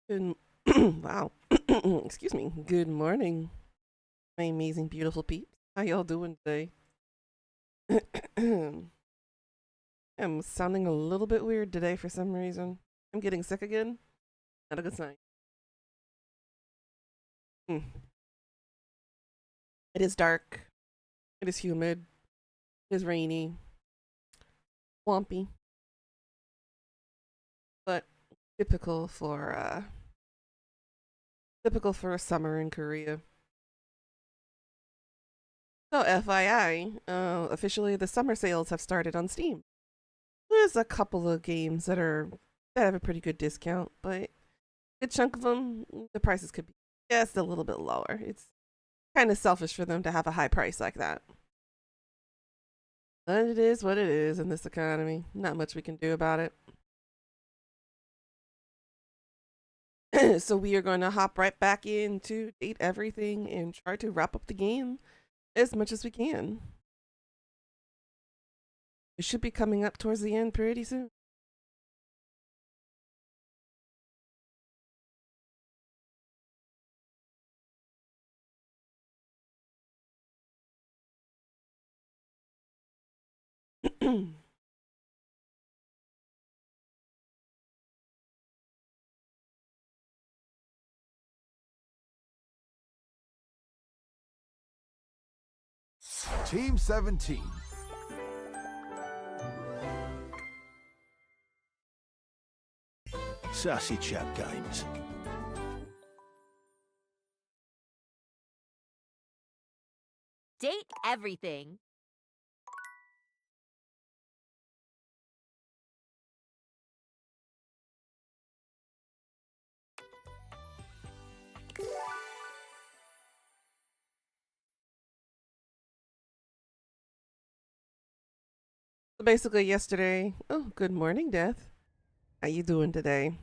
Good, wow. Excuse me. Good morning, my amazing, beautiful peeps. How y'all doing today? I'm sounding a little bit weird today for some reason. I'm getting sick again. Not a good sign. Hmm. It is dark. It is humid. It is rainy. Swampy. But typical for a summer in Korea. So FYI, officially the summer sales have started on Steam. There's a couple of games that have a pretty good discount, but a good chunk of them, the prices could be just a little bit lower. It's kind of selfish for them to have a high price like that. But it is what it is in this economy. Not much we can do about it. So we are going to hop right back into date everything and try to wrap up the game as much as we can. It should be coming up towards the end pretty soon. Team 17. Sassy Chat Games. Date everything. So basically yesterday, oh, good morning, Death. How you doing today?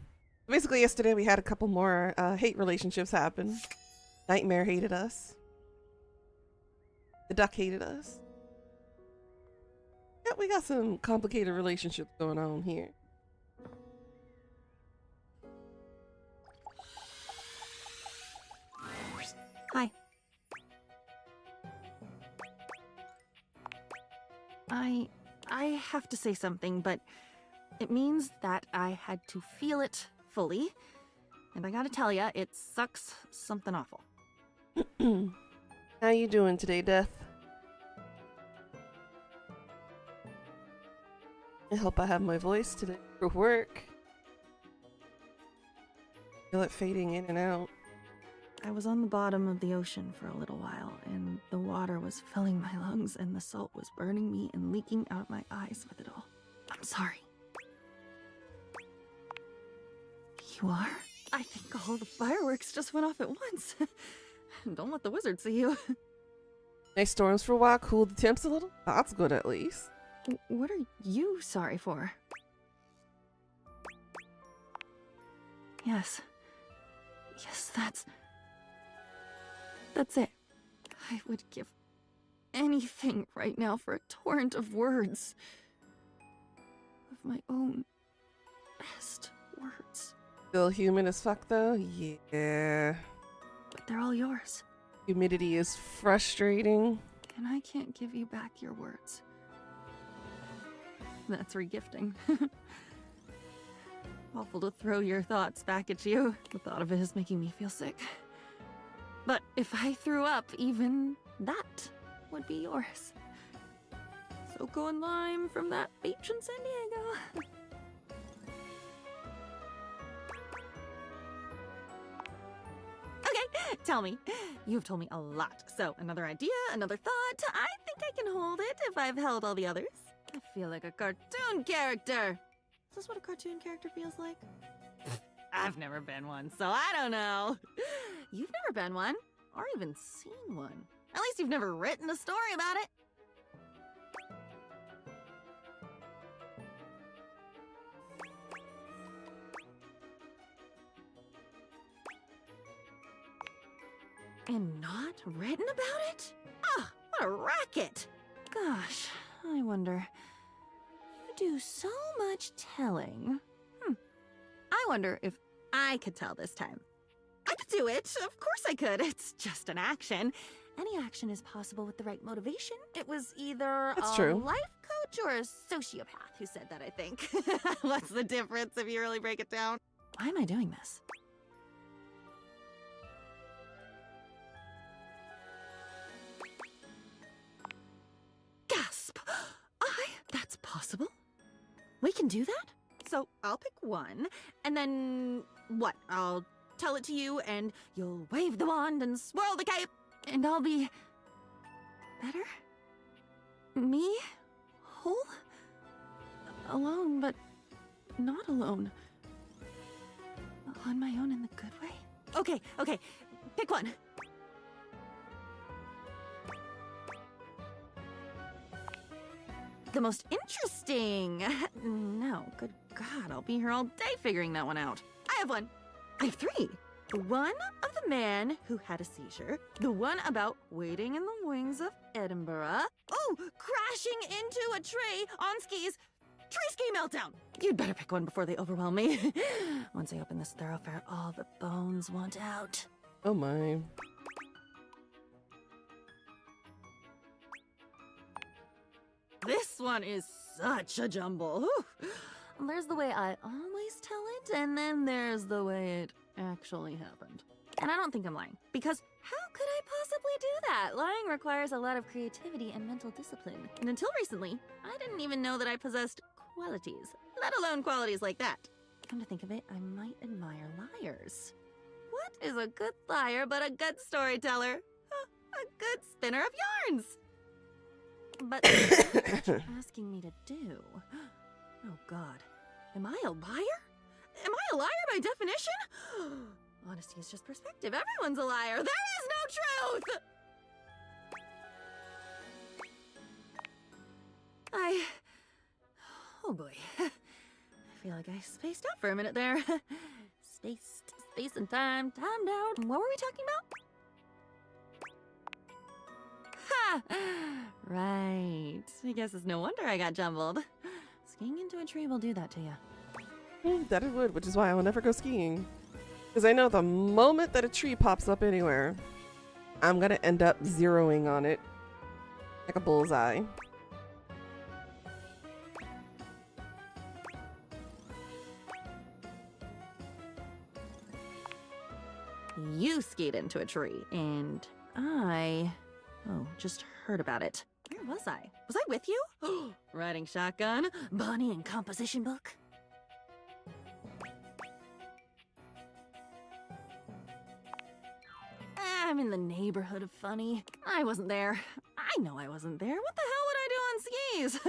Basically yesterday we had a couple more hate relationships happen. Nightmare hated us. The duck hated us. Yeah, we got some complicated relationships going on here. Hi. I have to say something, but it means that I had to feel it fully. And I gotta tell ya, it sucks something awful. How you doing today, Death? I hope I have my voice today for work. Feel it fading in and out. I was on the bottom of the ocean for a little while, and the water was filling my lungs, and the salt was burning me and leaking out my eyes with it all. I'm sorry. You are? I think all the fireworks just went off at once. Don't let the wizard see you. Nice storms for a while, cooled the temps a little. That's good at least. What are you sorry for? Yes. Yes, that's it. I would give anything right now for a torrent of words. Of my own best words. Still human as fuck though? Yeah. But they're all yours. Humidity is frustrating. And I can't give you back your words. That's regifting. Awful to throw your thoughts back at you. The thought of it is making me feel sick. But if I threw up, even that would be yours. Soko and lime from that beach in San Diego. Okay, tell me. You've told me a lot. So, another idea, another thought. I think I can hold it if I've held all the others. I feel like a cartoon character. Is this what a cartoon character feels like? I've never been one, so I don't know. You've never been one, or even seen one. At least you've never written a story about it. And not written about it? Ah, what a racket! Gosh, I wonder. You do so much telling. I wonder if I could tell this time. I could do it. Of course I could. It's just an action. Any action is possible with the right motivation. It was either That's a true. life coach or a sociopath who said that, I think. What's the difference if you really break it down? Why am I doing this? Gasp! That's possible? We can do that? So I'll pick one, and then what? I'll tell it to you, and you'll wave the wand and swirl the cape, and I'll be better? Me? Whole? Alone, but not alone. On my own in the good way? Okay, pick one. The most interesting. No, good God, I'll be here all day figuring that one out. I have one. I have three. The one of the man who had a seizure. The one about waiting in the wings of Edinburgh. Oh, crashing into a tree on skis. Tree ski meltdown. You'd better pick one before they overwhelm me. Once I open this thoroughfare, all the bones want out. Oh my. This one is such a jumble. Whew. There's the way I always tell it, and then there's the way it actually happened. And I don't think I'm lying, because how could I possibly do that? Lying requires a lot of creativity and mental discipline. And until recently, I didn't even know that I possessed qualities, let alone qualities like that. Come to think of it, I might admire liars. What is a good liar but a good storyteller? A good spinner of yarns. But what you're asking me to do? Oh God, am I a liar? Am I a liar by definition? Honesty is just perspective. Everyone's a liar. There is no truth! Oh boy. I feel like I spaced out for a minute there. Space and time, timed out. What were we talking about? Ha! Right. I guess it's no wonder I got jumbled. Skiing into a tree will do that to you. That it would, which is why I will never go skiing. Because I know the moment that a tree pops up anywhere, I'm gonna end up zeroing on it like a bullseye. You skied into a tree, and just heard about it. Where was I? Was I with you? Riding shotgun? Bonnie and composition book? I'm in the neighborhood of funny. I wasn't there. I know I wasn't there. What the hell would I do on skis?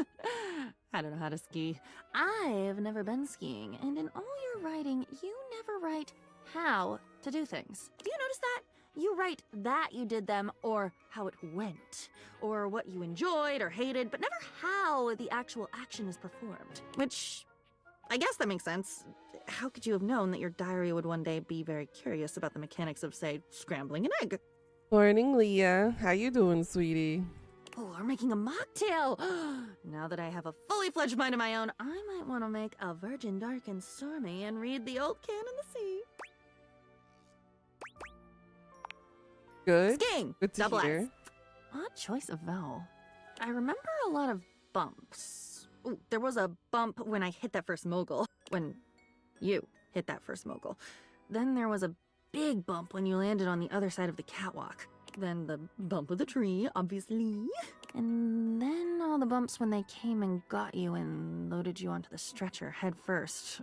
I don't know how to ski. I've never been skiing, and in all your writing, you never write how to do things. Do you notice that? You write that you did them, or how it went, or what you enjoyed or hated, but never how the actual action is performed. Which, I guess that makes sense. How could you have known that your diary would one day be very curious about the mechanics of, say, scrambling an egg? Morning, Leah. How you doing, sweetie? Oh, or making a mocktail! Now that I have a fully fledged mind of my own, I might want to make a virgin dark and stormy and read The Old Can in the Sea. Good. Skiing! Good to Double hear. S. Odd choice of vowel. I remember a lot of bumps. Ooh, there was a bump when I hit that first mogul. When you hit that first mogul. Then there was a big bump when you landed on the other side of the catwalk. Then the bump of the tree, obviously. And then all the bumps when they came and got you and loaded you onto the stretcher head first.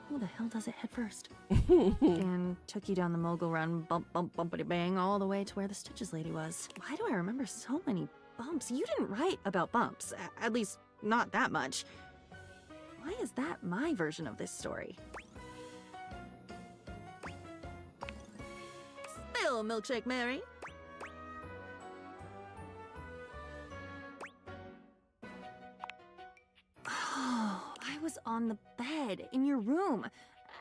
Who the hell does it head first? And took you down the mogul run, bump, bump, bumpity bang, all the way to where the Stitches lady was. Why do I remember so many bumps? You didn't write about bumps, at least not that much. Why is that my version of this story? Spill, Milkshake Mary. Oh, I was on the bed in your room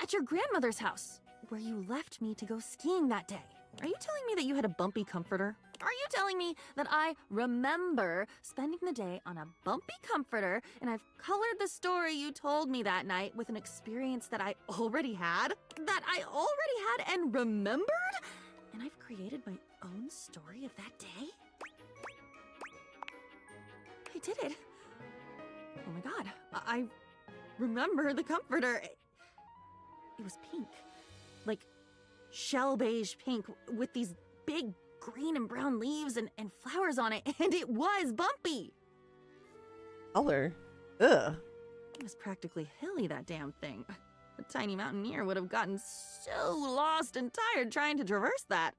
at your grandmother's house where you left me to go skiing that day. Are you telling me that you had a bumpy comforter? Are you you telling me that I remember spending the day on a bumpy comforter and I've colored the story you told me that night with an experience that I already had? That I already had and remembered? And I've created my own story of that day? I did it. Oh my god. I remember the comforter. It was pink. Like shell beige pink with these big green and brown leaves and flowers on it, and it was bumpy. Color. Ugh. It was practically hilly, that damn thing. A tiny mountaineer would have gotten so lost and tired trying to traverse that.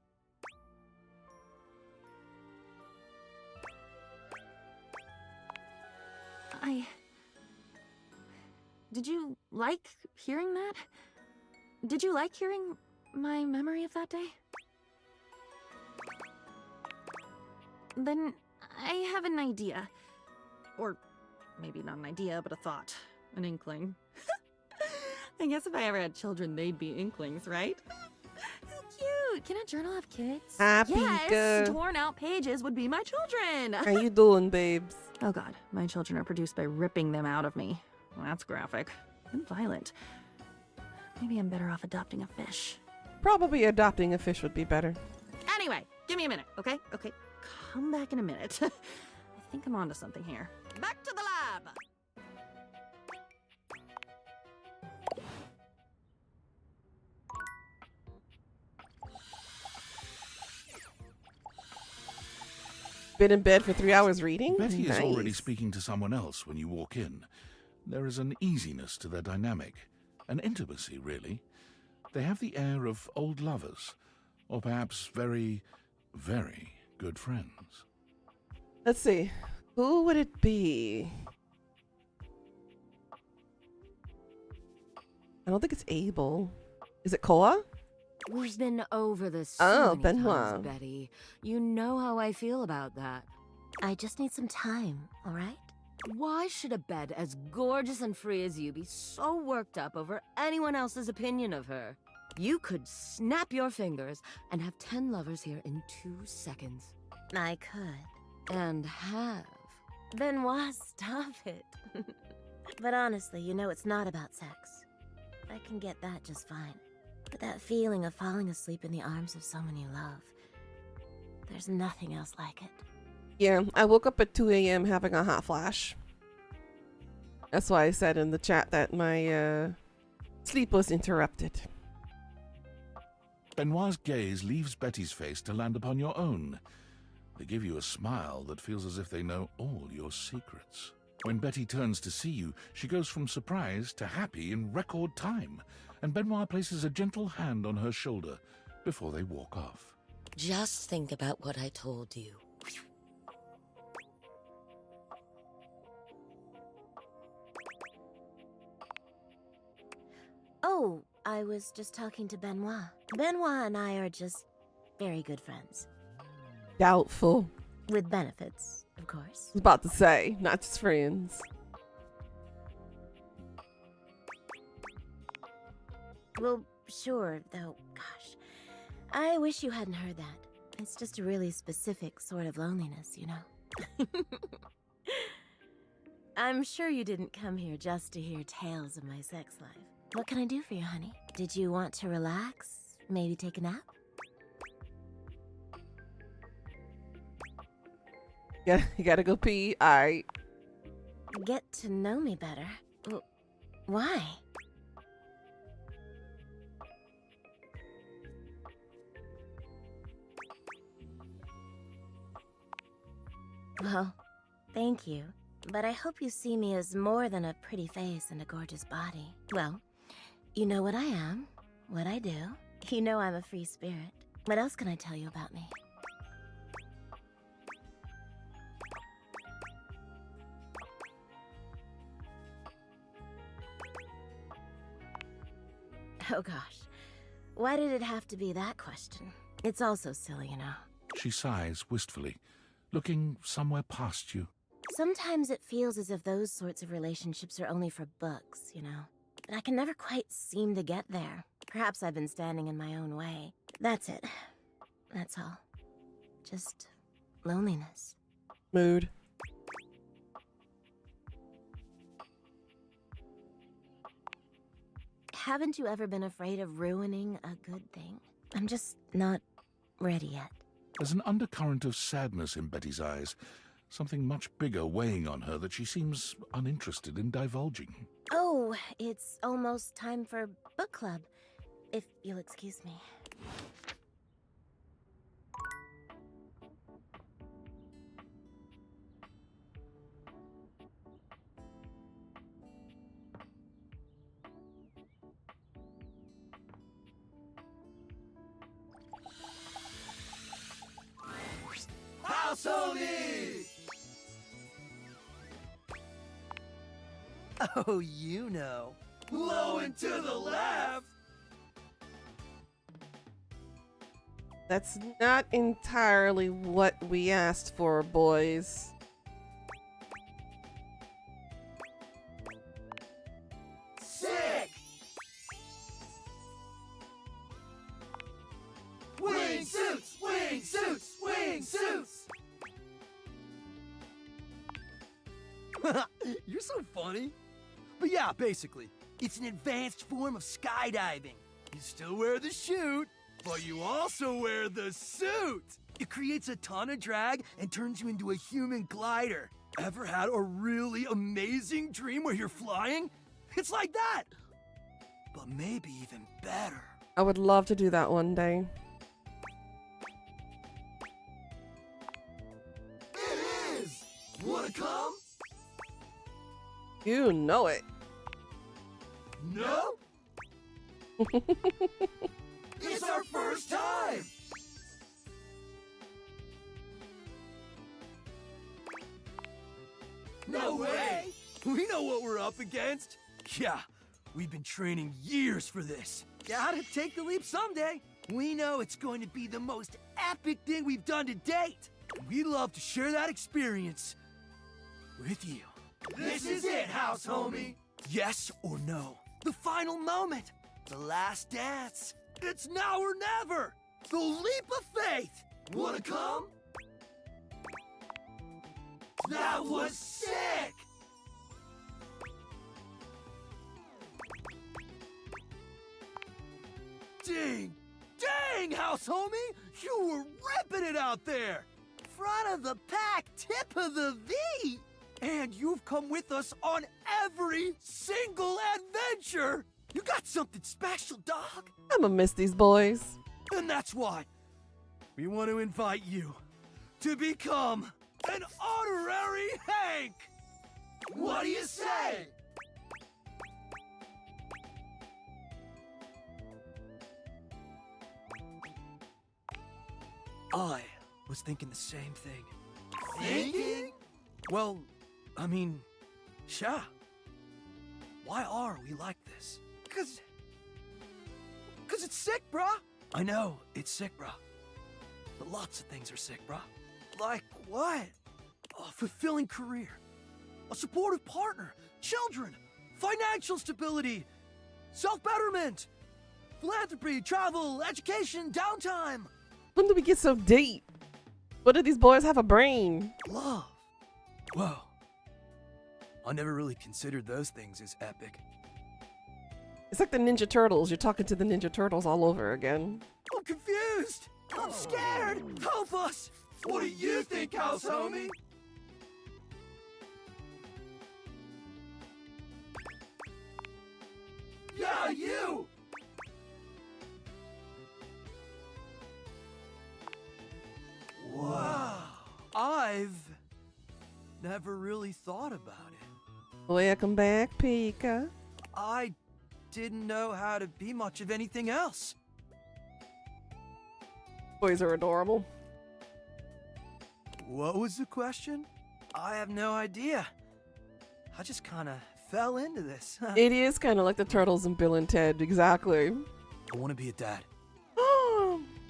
Did you like hearing that? Did you like hearing my memory of that day? Then I have an idea. Or maybe not an idea, but a thought. An inkling. I guess if I ever had children, they'd be inklings, right? How cute! Can a journal have kids? Happy yes, girl. torn out pages would be my children! How you doing, babes? Oh god, my children are produced by ripping them out of me. Well, that's graphic. And violent. Maybe I'm better off adopting a fish. Probably adopting a fish would be better. Anyway, give me a minute, okay? Okay, come back in a minute. I think I'm onto something here. Back to the lab! Been in bed for 3 hours reading? Betty is already Nice. speaking to someone else when you walk in. There is an easiness to their dynamic, an intimacy, really. They have the air of old lovers, or perhaps very, very good friends. Let's see. Who would it be? I don't think it's Abel. Is it Koa? We've been over this Oh, so many Benoit. times, Betty. You know how I feel about that. I just need some time, all right? Why should a bed as gorgeous and free as you be so worked up over anyone else's opinion of her? You could snap your fingers and have 10 lovers here in 2 seconds. I could. And have. Benoit, stop it. But honestly, you know it's not about sex. I can get that just fine. But that feeling of falling asleep in the arms of someone you love, there's nothing else like it. Yeah, I woke up at 2 a.m. having a hot flash. That's why I said in the chat that my sleep was interrupted. Benoit's gaze leaves Betty's face to land upon your own. They give you a smile that feels as if they know all your secrets. When Betty turns to see you, she goes from surprise to happy in record time, and Benoit places a gentle hand on her shoulder before they walk off. Just think about what I told you. Oh, I was just talking to Benoit. Benoit and I are just very good friends. Doubtful. With benefits, of course. I was about to say, not just friends. Well, sure, though, gosh. I wish you hadn't heard that. It's just a really specific sort of loneliness, you know? I'm sure you didn't come here just to hear tales of my sex life. What can I do for you, honey? Did you want to relax? Maybe take a nap? Yeah, you gotta go pee. Alright. Get to know me better? Why? Well, thank you. But I hope you see me as more than a pretty face and a gorgeous body. Well, you know what I am, what I do. You know I'm a free spirit. What else can I tell you about me? Oh gosh, why did it have to be that question? It's also silly, you know. She sighs wistfully, looking somewhere past you. Sometimes it feels as if those sorts of relationships are only for books, you know. But I can never quite seem to get there. Perhaps I've been standing in my own way. That's it. That's all. Just loneliness. Mood. Haven't you ever been afraid of ruining a good thing? I'm just not ready yet. There's an undercurrent of sadness in Betty's eyes, something much bigger weighing on her that she seems uninterested in divulging. Oh, it's almost time for book club, if you'll excuse me. Oh, you know. Low and to the left. That's not entirely what we asked for, boys. Sick. Wing suits, wing suits, wing suits. You're so funny. But yeah, basically, it's an advanced form of skydiving. You still wear the chute, but you also wear the suit. It creates a ton of drag and turns you into a human glider. Ever had a really amazing dream where you're flying? It's like that. But maybe even better. I would love to do that one day. It is! Wanna come? You know it. No? It's our first time! No way! We know what we're up against. Yeah, we've been training years for this. Gotta take the leap someday. We know it's going to be the most epic thing we've done to date. We'd love to share that experience with you. This is it, house homie. Yes or no? The final moment. The last dance. It's now or never. The leap of faith. Wanna come? That was sick! Dang, house homie! You were ripping it out there! Front of the pack, tip of the V! And you've come with us on every single adventure! You got something special, dog! I'm gonna miss these boys. And that's why we want to invite you to become an honorary Hank! What do you say? I was thinking the same thing. Thinking? Well, I mean, yeah. Why are we like this? Cause it's sick, bruh. I know, it's sick, bruh. But lots of things are sick, bruh. Like what? A fulfilling career, a supportive partner, children, financial stability, self-betterment, philanthropy, travel, education, downtime. When do we get so deep? What do these boys have a brain? Love. Whoa. I never really considered those things as epic. It's like the Ninja Turtles. You're talking to the Ninja Turtles all over again. I'm confused. I'm scared. Help us. What do you think, house homie? Yeah, you. Wow. I've never really thought about it. Welcome back, Pika. I didn't know how to be much of anything else. Boys are adorable. What was the question? I have no idea. I just kind of fell into this. It is kind of like the Turtles and Bill and Ted, exactly. I want to be a dad.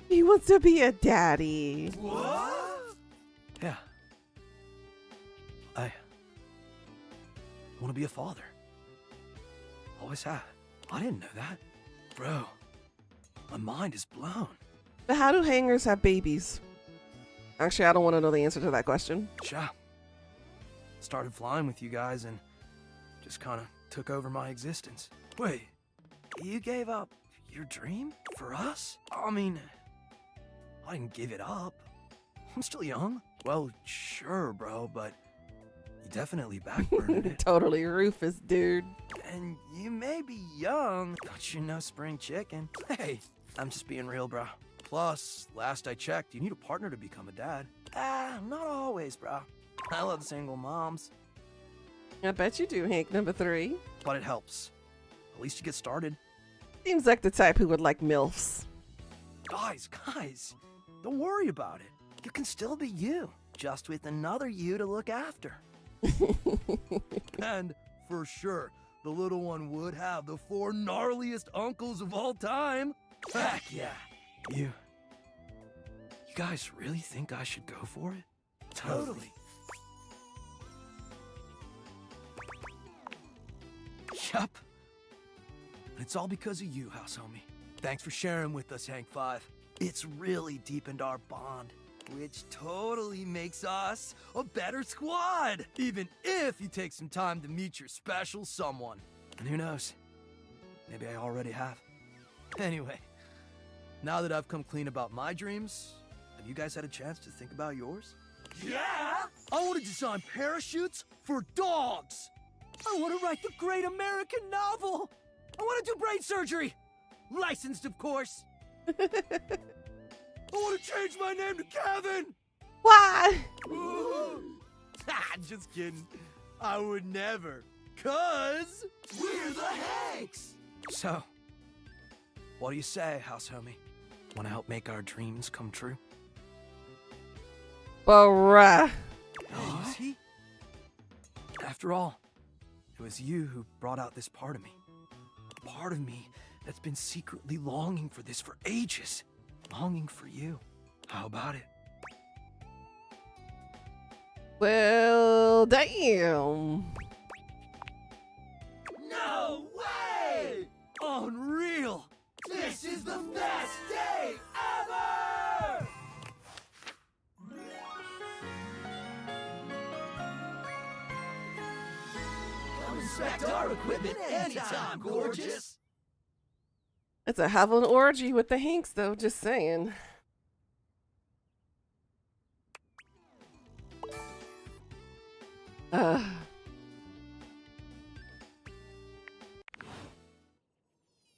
He wants to be a daddy. What? Yeah. I want to be a father. Always have. I didn't know that. Bro, my mind is blown. But how do hangers have babies? Actually, I don't want to know the answer to that question. Sha. Started flying with you guys and just kind of took over my existence. Wait, you gave up your dream for us? I mean, I didn't give it up. I'm still young. Well, sure, bro, but you definitely backburned it. Totally Rufus, dude. And you may be young, but you're no spring chicken. Hey, I'm just being real, bro. Plus, last I checked, you need a partner to become a dad. Not always, bro. I love single moms. I bet you do, Hank number 3. But it helps. At least you get started. Seems like the type who would like MILFs. Guys, don't worry about it. You can still be you, just with another you to look after. And for sure, the little one would have the 4 gnarliest uncles of all time. Heck yeah. You guys really think I should go for it? Totally. Yup. And it's all because of you, house homie. Thanks for sharing with us, Hank 5. It's really deepened our bond, which totally makes us a better squad, even if you take some time to meet your special someone. And who knows, maybe I already have. Anyway, now that I've come clean about my dreams, have you guys had a chance to think about yours? Yeah! I want to design parachutes for dogs! I want to write the great American novel! I want to do brain surgery! Licensed, of course! I want to change my name to Kevin! Why? Just kidding. I would never. 'Cause we're the Hanks! So, what do you say, house homie? Want to help make our dreams come true? Bruh. Easy. After all, it was you who brought out this part of me. A part of me that's been secretly longing for this for ages. Longing for you. How about it? Well, damn. No way! Unreal! This is the best day ever! Come inspect our equipment anytime, gorgeous! It's a hell of an orgy with the Hanks, though, just saying.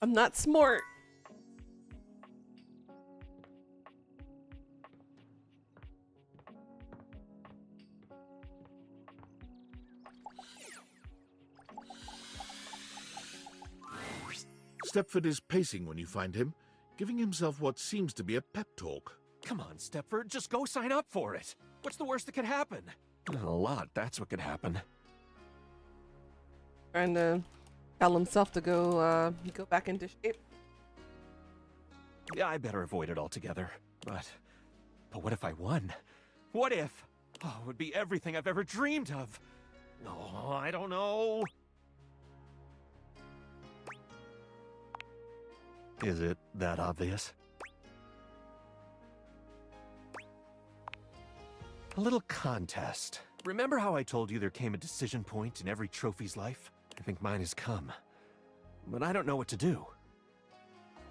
I'm not smart. Stepford is pacing when you find him, giving himself what seems to be a pep talk. Come on, Stepford, just go sign up for it. What's the worst that could happen? A lot, that's what could happen. Trying to tell himself to go back into shape. Yeah, I better avoid it altogether. But what if I won? What if? Oh, it would be everything I've ever dreamed of. Oh, I don't know. Is it that obvious? A little contest. Remember how I told you there came a decision point in every trophy's life? I think mine has come. But I don't know what to do.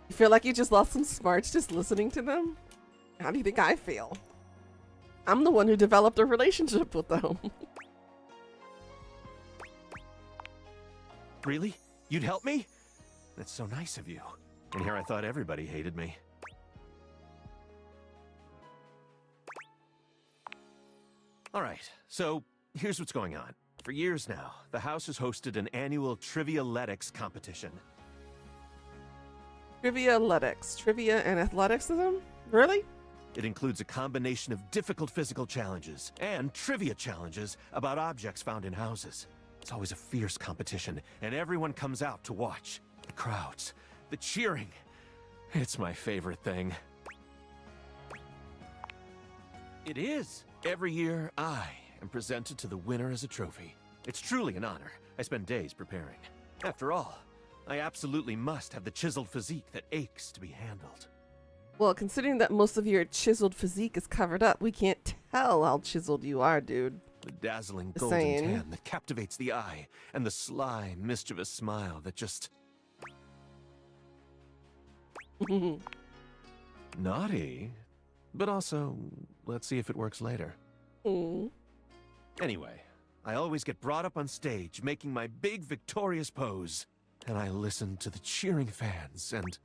You feel like you just lost some smarts just listening to them? How do you think I feel? I'm the one who developed a relationship with them. Really? You'd help me? That's so nice of you. And here I thought everybody hated me. Alright, so here's what's going on. For years now, the house has hosted an annual Trivia-letics competition. Trivia-letics. Trivia and athleticism? Really? It includes a combination of difficult physical challenges and trivia challenges about objects found in houses. It's always a fierce competition, and everyone comes out to watch. The crowds, the cheering. It's my favorite thing. It is. Every year, I am presented to the winner as a trophy. It's truly an honor. I spend days preparing. After all, I absolutely must have the chiseled physique that aches to be handled. Well, considering that most of your chiseled physique is covered up, we can't tell how chiseled you are, dude. The dazzling Just golden saying. tan that captivates the eye, and the sly, mischievous smile that just naughty. But also, let's see if it works later. Mm. Anyway, I always get brought up on stage, making my big victorious pose. And I listen to the cheering fans, and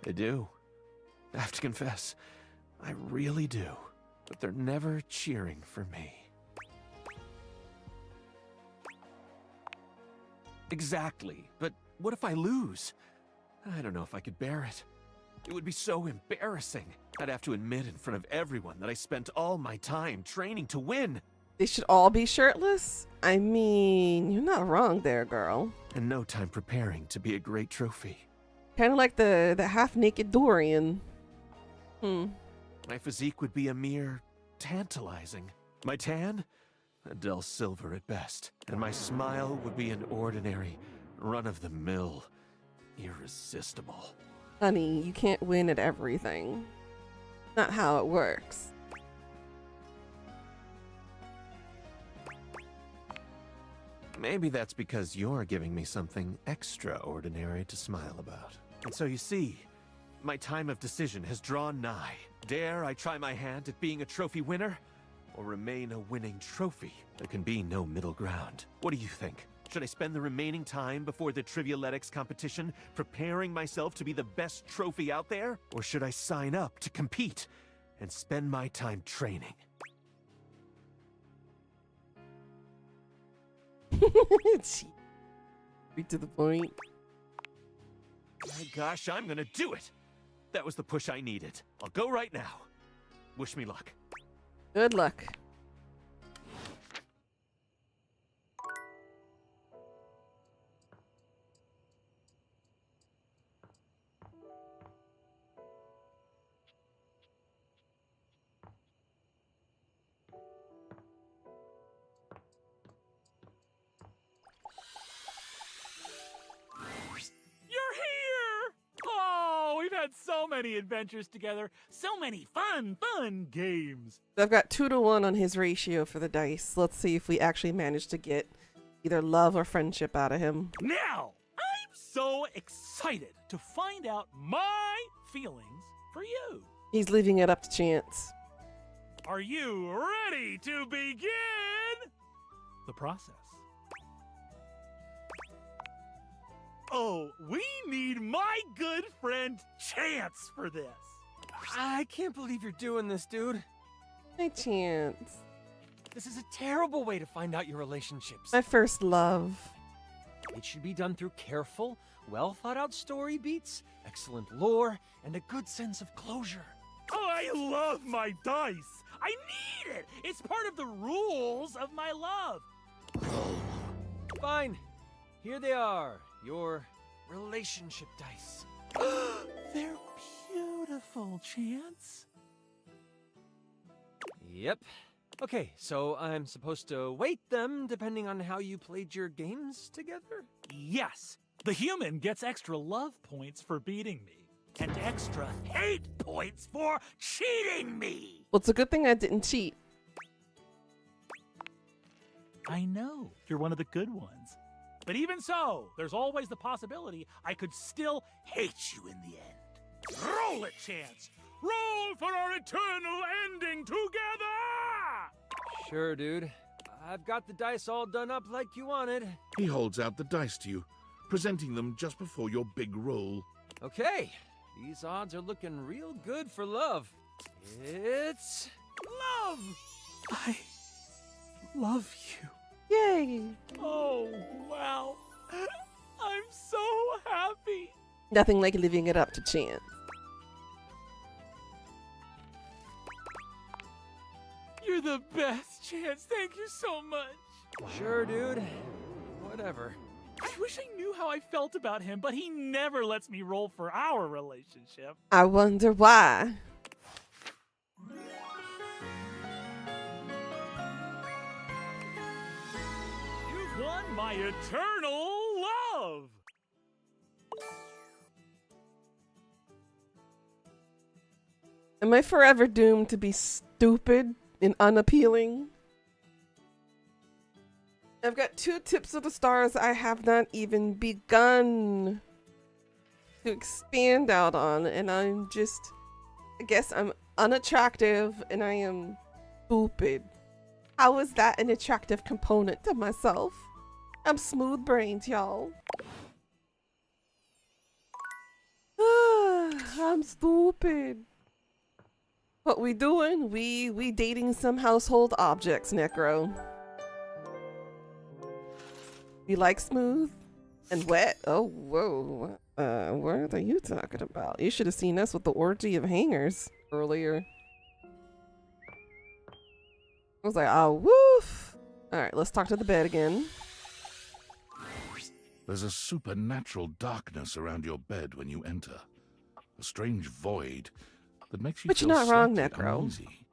I do. I have to confess, I really do. But they're never cheering for me. Exactly. But what if I lose? I don't know if I could bear it. It would be so embarrassing. I'd have to admit in front of everyone that I spent all my time training to win. They should all be shirtless? I mean, you're not wrong there, girl. And no time preparing to be a great trophy. Kind of like the half-naked Dorian. My physique would be a mere tantalizing. My tan? A dull silver at best. And my smile would be an ordinary, run-of-the-mill, irresistible. Honey, you can't win at everything. Not how it works. Maybe that's because you're giving me something extraordinary to smile about. And so you see, my time of decision has drawn nigh. Dare I try my hand at being a trophy winner? Or remain a winning trophy? There can be no middle ground. What do you think? Should I spend the remaining time before the Trivialetics competition preparing myself to be the best trophy out there? Or should I sign up to compete and spend my time training? Straight to the point. My gosh, I'm gonna do it! That was the push I needed. I'll go right now. Wish me luck. Good luck. You're here! Oh, we've had so many adventures together. So many fun games. I've got 2-to-1 on his ratio for the dice. Let's see if we actually manage to get either love or friendship out of him. Now, I'm so excited to find out my feelings for you. He's leaving it up to chance. Are you ready to begin the process? Oh, we need my good friend Chance for this. I can't believe you're doing this, dude. Hi, Chance. This is a terrible way to find out your relationships. My first love. It should be done through careful, well-thought-out story beats, excellent lore, and a good sense of closure. Oh, I love my dice. I need it. It's part of the rules of my love. Fine. Here they are, your relationship dice. They're beautiful, Chance. Yep. Okay, so I'm supposed to weight them depending on how you played your games together? Yes, the human gets extra love points for beating me, and extra hate points for cheating me. Well, it's a good thing I didn't cheat. I know, you're one of the good ones. But even so, there's always the possibility I could still hate you in the end. Roll it, Chance! Roll for our eternal ending together! Sure, dude. I've got the dice all done up like you wanted. He holds out the dice to you, presenting them just before your big roll. Okay, these odds are looking real good for love. It's Love! I love you. Yay! Oh, wow. I'm so happy. Nothing like leaving it up to chance. You're the best, Chance. Thank you so much. sure, dude. Whatever. I wish I knew how I felt about him, but he never lets me roll for our relationship. I wonder why. You've won my eternal love! Am I forever doomed to be stupid and unappealing? I've got 2 tips of the stars I have not even begun to expand out on, and I guess I'm unattractive and I am stupid. How is that an attractive component to myself? I'm smooth brained, y'all. I'm stupid. What we doing? We dating some household objects, Necro. You like smooth and wet? Oh, whoa. What are you talking about? You should have seen us with the orgy of hangers earlier. I was like, oh, woof. All right, let's talk to the bed again. There's a supernatural darkness around your bed when you enter. A strange void that makes you But feel you're not wrong, slightly Necro. uneasy.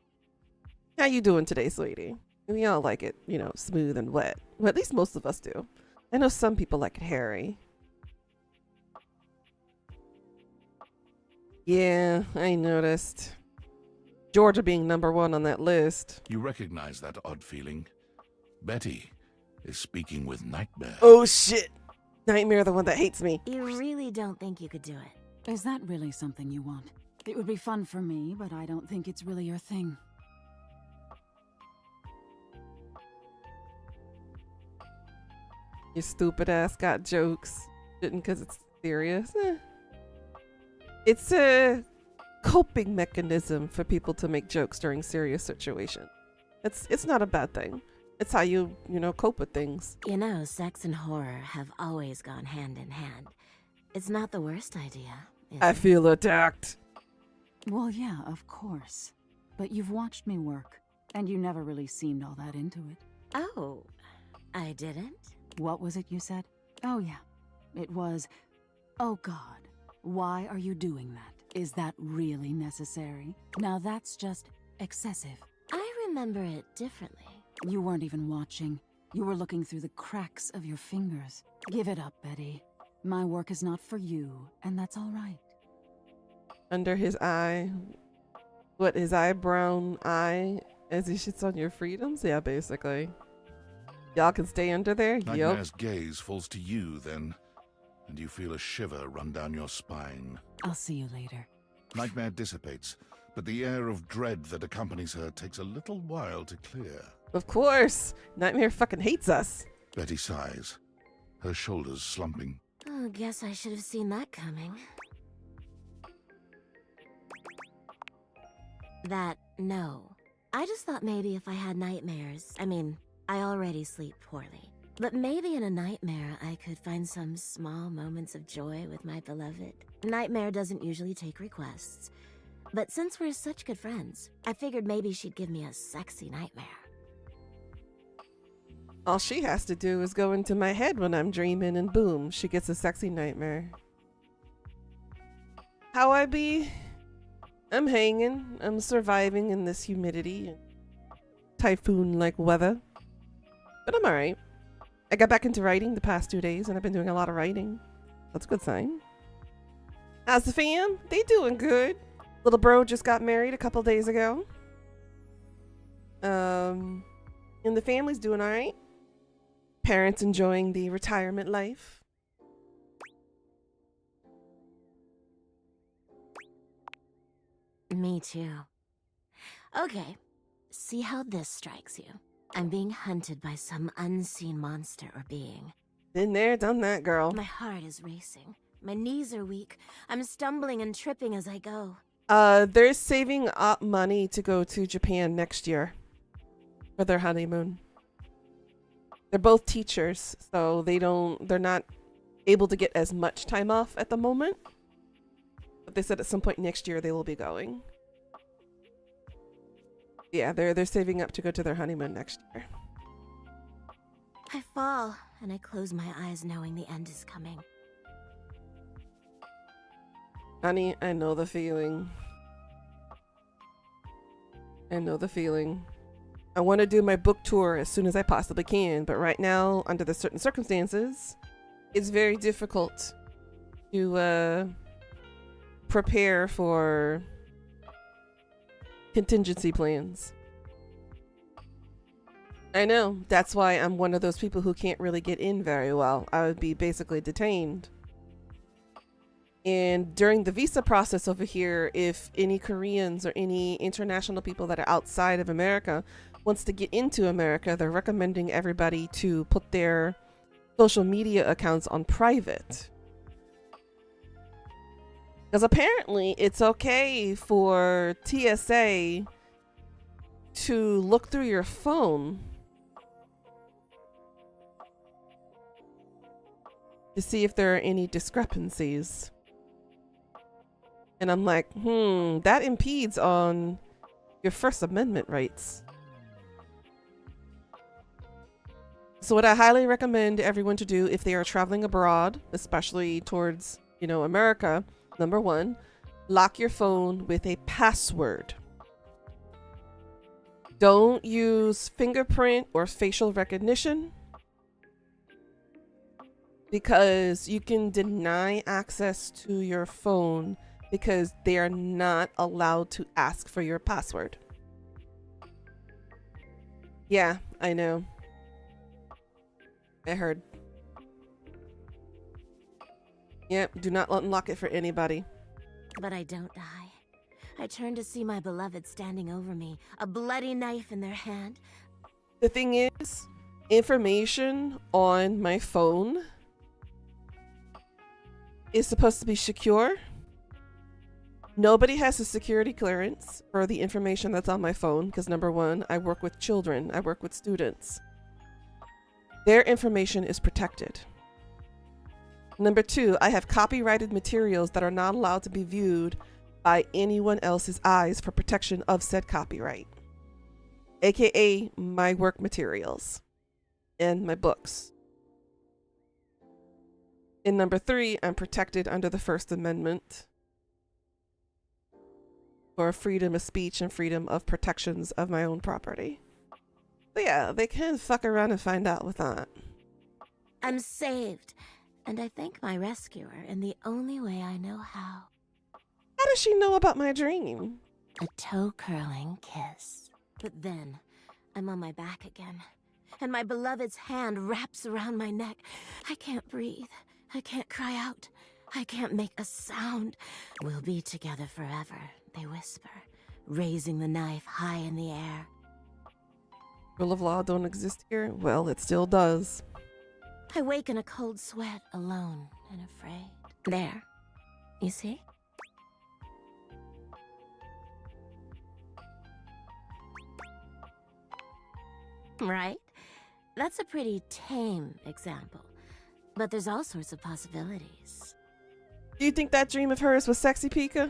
How you doing today, sweetie? We all like it, you know, smooth and wet. Well, at least most of us do. I know some people like it hairy. Yeah, I noticed. Georgia being #1 on that list. You recognize that odd feeling? Betty is speaking with Nightmare. Oh shit! Nightmare, the one that hates me. You really don't think you could do it? Is that really something you want? It would be fun for me, but I don't think it's really your thing. Your stupid ass got jokes. Didn't because it's serious. It's a coping mechanism for people to make jokes during serious situations. It's not a bad thing. It's how you cope with things. You know, sex and horror have always gone hand in hand. It's not the worst idea, is I it? feel attacked. Well, yeah, of course. But you've watched me work, and you never really seemed all that into it. Oh, I didn't? What was it you said? Oh, yeah. It was, oh God, why are you doing that? Is that really necessary? Now that's just excessive. I remember it differently. You weren't even watching. You were looking through the cracks of your fingers. Give it up, Betty. My work is not for you, and that's all right. Under his eye. What, his eyebrow eye as he shits on your freedoms? Yeah, basically. Y'all can stay under there? Yup. Nightmare's gaze falls to you then, and you feel a shiver run down your spine. I'll see you later. Nightmare dissipates, but the air of dread that accompanies her takes a little while to clear. Of course. Nightmare fucking hates us. Betty sighs, her shoulders slumping. Oh, guess I should have seen that coming. No. I just thought maybe if I had nightmares, I already sleep poorly. But maybe in a nightmare, I could find some small moments of joy with my beloved. Nightmare doesn't usually take requests. But since we're such good friends, I figured maybe she'd give me a sexy nightmare. All she has to do is go into my head when I'm dreaming, and boom, she gets a sexy nightmare. How I be? I'm hanging. I'm surviving in this humidity and typhoon-like weather. But I'm alright. I got back into writing the past 2 days, and I've been doing a lot of writing. That's a good sign. How's the fam? They doing good. Little bro just got married a couple days ago. And the family's doing alright. Parents enjoying the retirement life. Me too. Okay, see how this strikes you. I'm being hunted by some unseen monster or being. Been there, done that, girl. My heart is racing. My knees are weak. I'm stumbling and tripping as I go. They're saving up money to go to Japan next year for their honeymoon. They're both teachers, so they're not able to get as much time off at the moment. But they said at some point next year they will be going. Yeah, they're saving up to go to their honeymoon next year. I fall, and I close my eyes knowing the end is coming. Honey, I know the feeling. I know the feeling. I want to do my book tour as soon as I possibly can, but right now, under the certain circumstances, it's very difficult to prepare for contingency plans. I know. That's why I'm one of those people who can't really get in very well. I would be basically detained. And during the visa process over here, if any Koreans or any international people that are outside of America wants to get into America, they're recommending everybody to put their social media accounts on private. Because apparently it's okay for TSA to look through your phone to see if there are any discrepancies. And I'm like, that impedes on your First Amendment rights. So what I highly recommend everyone to do if they are traveling abroad, especially towards, America, number one, lock your phone with a password. Don't use fingerprint or facial recognition, because you can deny access to your phone because they are not allowed to ask for your password. Yeah, I know. I heard. Yep, do not unlock it for anybody. But I don't die. I turn to see my beloved standing over me, a bloody knife in their hand. The thing is, information on my phone is supposed to be secure. Nobody has a security clearance for the information that's on my phone because, number one, I work with children. I work with students. Their information is protected. Number two, I have copyrighted materials that are not allowed to be viewed by anyone else's eyes for protection of said copyright, aka my work materials and my books. And number three, I'm protected under the First Amendment for freedom of speech and freedom of protections of my own property. But yeah, they can fuck around and find out with that. I'm saved, and I thank my rescuer in the only way I know how. How does she know about my dream? A toe-curling kiss. But then, I'm on my back again, and my beloved's hand wraps around my neck. I can't breathe. I can't cry out. I can't make a sound. We'll be together forever, they whisper, raising the knife high in the air. Rule of law don't exist here? Well, it still does. I wake in a cold sweat, alone and afraid. There. You see? Right? That's a pretty tame example. But there's all sorts of possibilities. Do you think that dream of hers was sexy, Pika?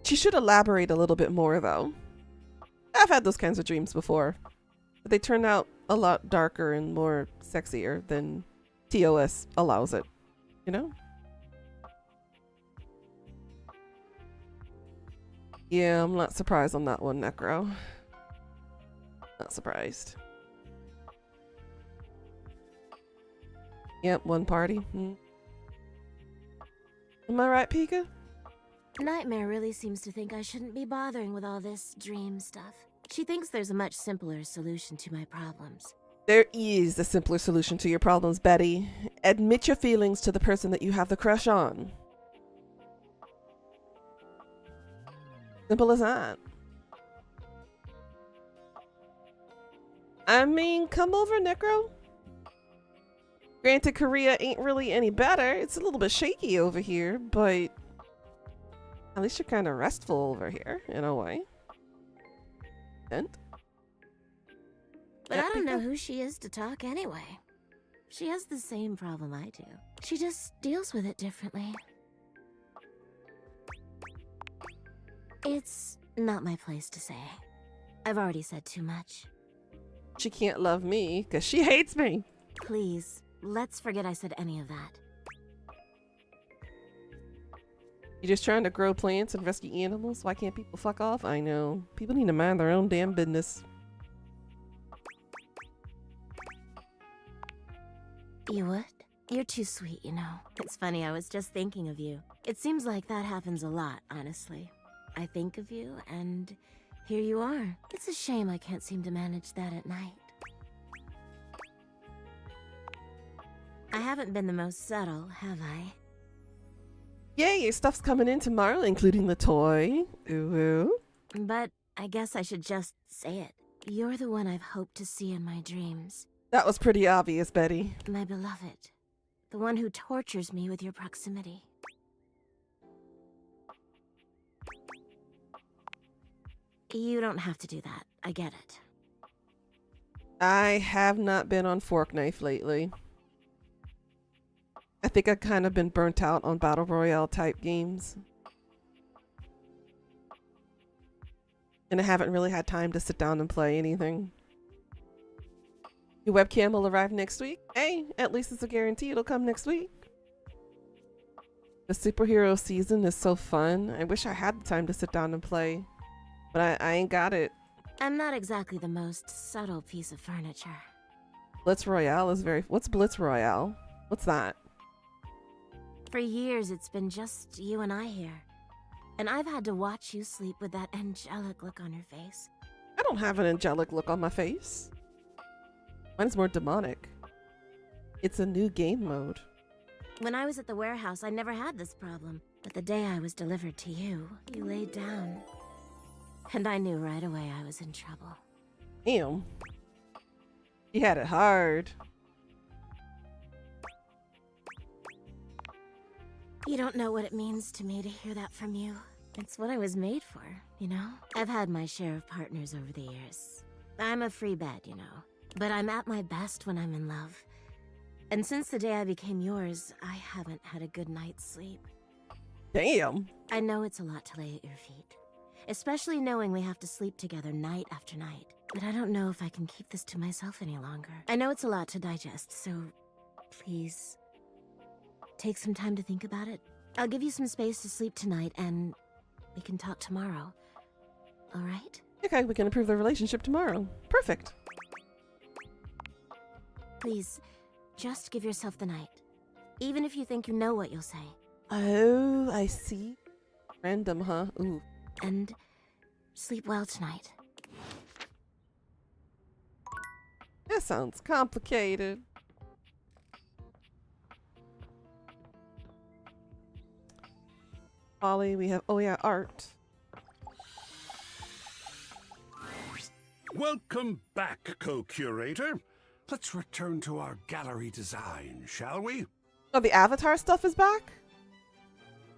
She should elaborate a little bit more, though. I've had those kinds of dreams before, but they turn out a lot darker and more sexier than TOS allows it, you know? Yeah, I'm not surprised on that one, Necro. Not surprised. Yep, one party. Am I right, Pika? Nightmare really seems to think I shouldn't be bothering with all this dream stuff. She thinks there's a much simpler solution to my problems. There is a simpler solution to your problems, Betty. Admit your feelings to the person that you have the crush on. Simple as that. I mean, come over, Necro. Granted, Korea ain't really any better. It's a little bit shaky over here, but at least you're kind of restful over here, in a way. And? But I don't know who she is to talk anyway. She has the same problem I do. She just deals with it differently. It's not my place to say. I've already said too much. She can't love me because she hates me. Please, let's forget I said any of that. You just trying to grow plants and rescue animals? Why can't people fuck off? I know. People need to mind their own damn business. You would? You're too sweet, you know. It's funny, I was just thinking of you. It seems like that happens a lot, honestly. I think of you, and here you are. It's a shame I can't seem to manage that at night. I haven't been the most subtle, have I? Yay, your stuff's coming in tomorrow, including the toy. Ooh. But I guess I should just say it. You're the one I've hoped to see in my dreams. That was pretty obvious, Betty. My beloved. The one who tortures me with your proximity. You don't have to do that. I get it. I have not been on Fork Knife lately. I think I've kind of been burnt out on Battle Royale type games. And I haven't really had time to sit down and play anything. Your webcam will arrive next week. Hey, at least it's a guarantee it'll come next week. The superhero season is so fun. I wish I had the time to sit down and play. But I ain't got it. I'm not exactly the most subtle piece of furniture. Blitz Royale is very... What's Blitz Royale? What's that? For years, it's been just you and I here. And I've had to watch you sleep with that angelic look on your face. I don't have an angelic look on my face. Mine's more demonic. It's a new game mode. When I was at the warehouse, I never had this problem. But the day I was delivered to you, you laid down. And I knew right away I was in trouble. Damn. You had it hard. You don't know what it means to me to hear that from you. It's what I was made for, you know? I've had my share of partners over the years. I'm a free bed, you know. But I'm at my best when I'm in love. And since the day I became yours, I haven't had a good night's sleep. Damn. I know it's a lot to lay at your feet. Especially knowing we have to sleep together night after night. But I don't know if I can keep this to myself any longer. I know it's a lot to digest, so please take some time to think about it. I'll give you some space to sleep tonight, and we can talk tomorrow. All right? Okay, we can improve the relationship tomorrow. Perfect. Please, just give yourself the night. Even if you think you know what you'll say. Oh, I see. Random, huh? Ooh. And sleep well tonight. That sounds complicated. Ollie, we have, oh yeah, art. Welcome back, co-curator. Let's return to our gallery design, shall we? Oh, the Avatar stuff is back?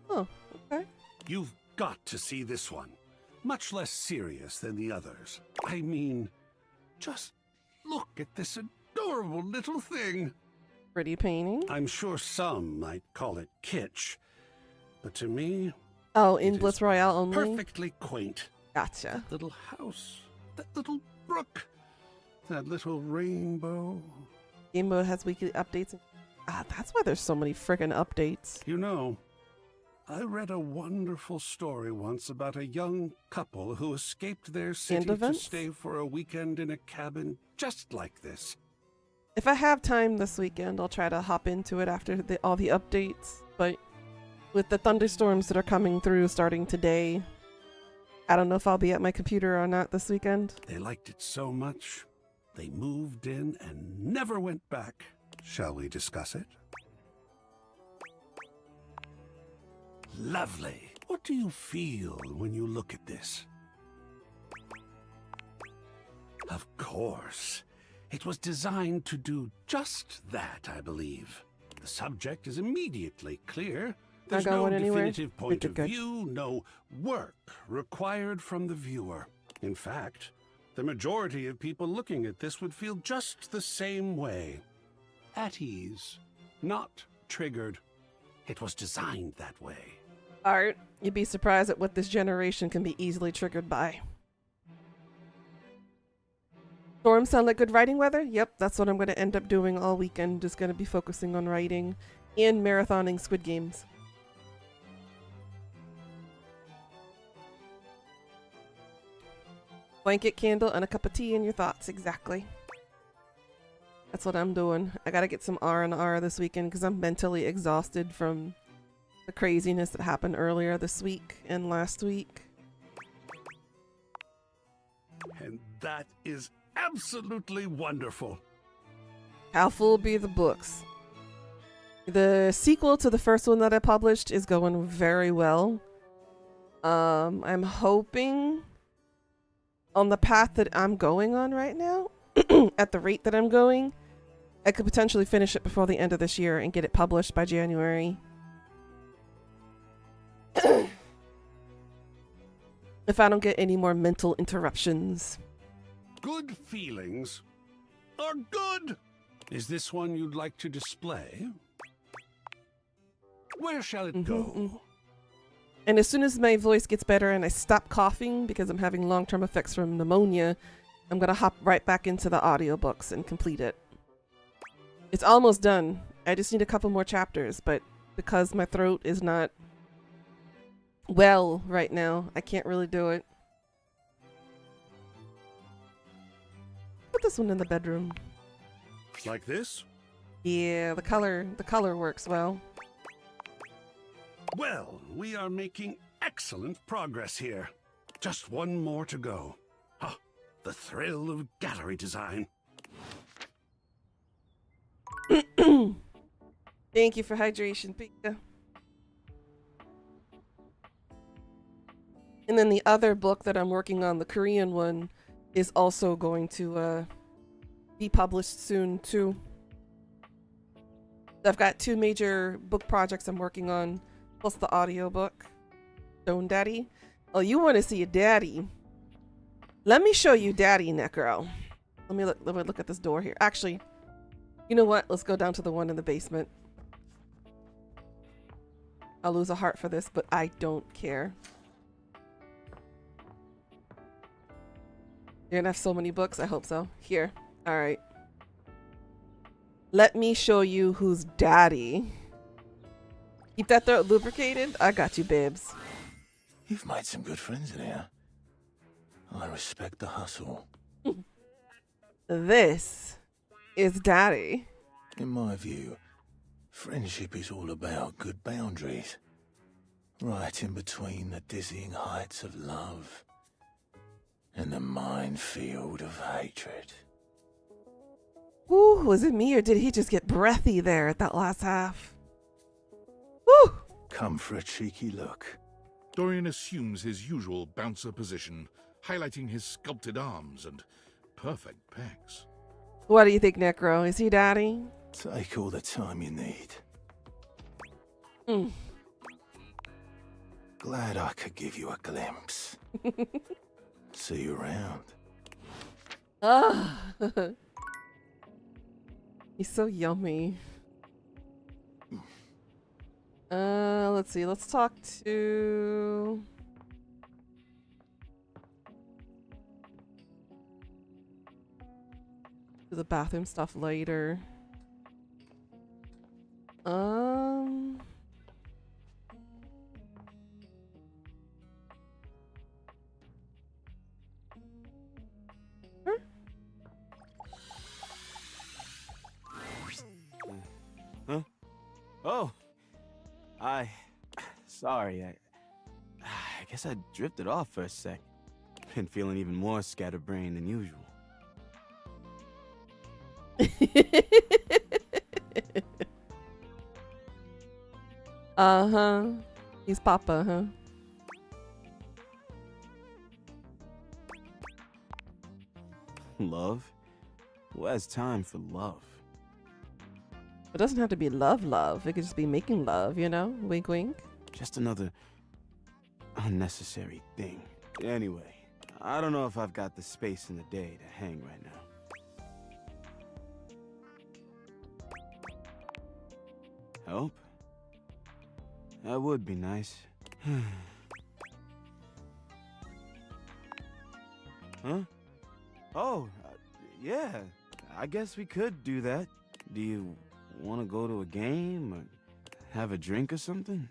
Oh, okay. You've got to see this one. Much less serious than the others. I mean, just look at this adorable little thing. Pretty painting. I'm sure some might call it kitsch, but to me... Oh, in Blitz Royale only? Perfectly quaint. Gotcha. That little house, that little brook, that little rainbow. Game mode has weekly updates. Ah, that's why there's so many frickin' updates. You know, I read a wonderful story once about a young couple who escaped their city to stay for a weekend in a cabin just like this. If I have time this weekend, I'll try to hop into it after all the updates. But with the thunderstorms that are coming through starting today, I don't know if I'll be at my computer or not this weekend. They liked it so much, they moved in and never went back. Shall we discuss it? Lovely. What do you feel when you look at this? Of course. It was designed to do just that, I believe. The subject is immediately clear. There's no definitive point of view, no work required from the viewer. In fact, the majority of people looking at this would feel just the same way. At ease, not triggered. It was designed that way. Art, you'd be surprised at what this generation can be easily triggered by. Storms sound like good writing weather? Yep, that's what I'm going to end up doing all weekend. Just going to be focusing on writing and marathoning Squid Games. Blanket, candle, and a cup of tea and your thoughts. Exactly. That's what I'm doing. I gotta get some R&R this weekend because I'm mentally exhausted from the craziness that happened earlier this week and last week. And that is absolutely wonderful. How full be the books? The sequel to the first one that I published is going very well. I'm hoping on the path that I'm going on right now, at the rate that I'm going, I could potentially finish it before the end of this year and get it published by January. If I don't get any more mental interruptions. Good feelings are good. Is this one you'd like to display? Where shall it go? And as soon as my voice gets better and I stop coughing because I'm having long-term effects from pneumonia, I'm going to hop right back into the audiobooks and complete it. It's almost done. I just need a couple more chapters, but because my throat is not well right now, I can't really do it. Put this one in the bedroom. Like this? Yeah, the color works well. Well, we are making excellent progress here. Just one more to go. Ah, the thrill of gallery design. Thank you for hydration, Pika. And then the other book that I'm working on, the Korean one, is also going to be published soon too. I've got 2 major book projects I'm working on, plus the audiobook. Stone Daddy. Oh, you want to see a daddy? Let me show you Daddy, Necro. Let me look at this door here. Actually, you know what? Let's go down to the one in the basement. I'll lose a heart for this, but I don't care. You're gonna have so many books? I hope so. Here. Alright. Let me show you who's daddy. Keep that throat lubricated? I got you, babes. You've made some good friends in here. I respect the hustle. This is daddy. In my view, friendship is all about good boundaries. Right in between the dizzying heights of love and the minefield of hatred. Ooh, was it me or did he just get breathy there at that last half? Woo! Come for a cheeky look. Dorian assumes his usual bouncer position, highlighting his sculpted arms and perfect pecs. What do you think, Necro? Is he daddy? Take all the time you need. Glad I could give you a glimpse. See you around. Ah, he's so yummy. Let's see. Let's talk to the bathroom stuff later. Huh? Oh, sorry, I guess I drifted off for a sec. Been feeling even more scatterbrained than usual. Uh-huh. He's Papa, huh? Love? Who has time for love? It doesn't have to be love. It could just be making love, you know? Wink, wink. Just another unnecessary thing. Anyway, I don't know if I've got the space in the day to hang right now. Help? That would be nice. Huh? Oh, yeah. I guess we could do that. Do you want to go to a game or have a drink or something?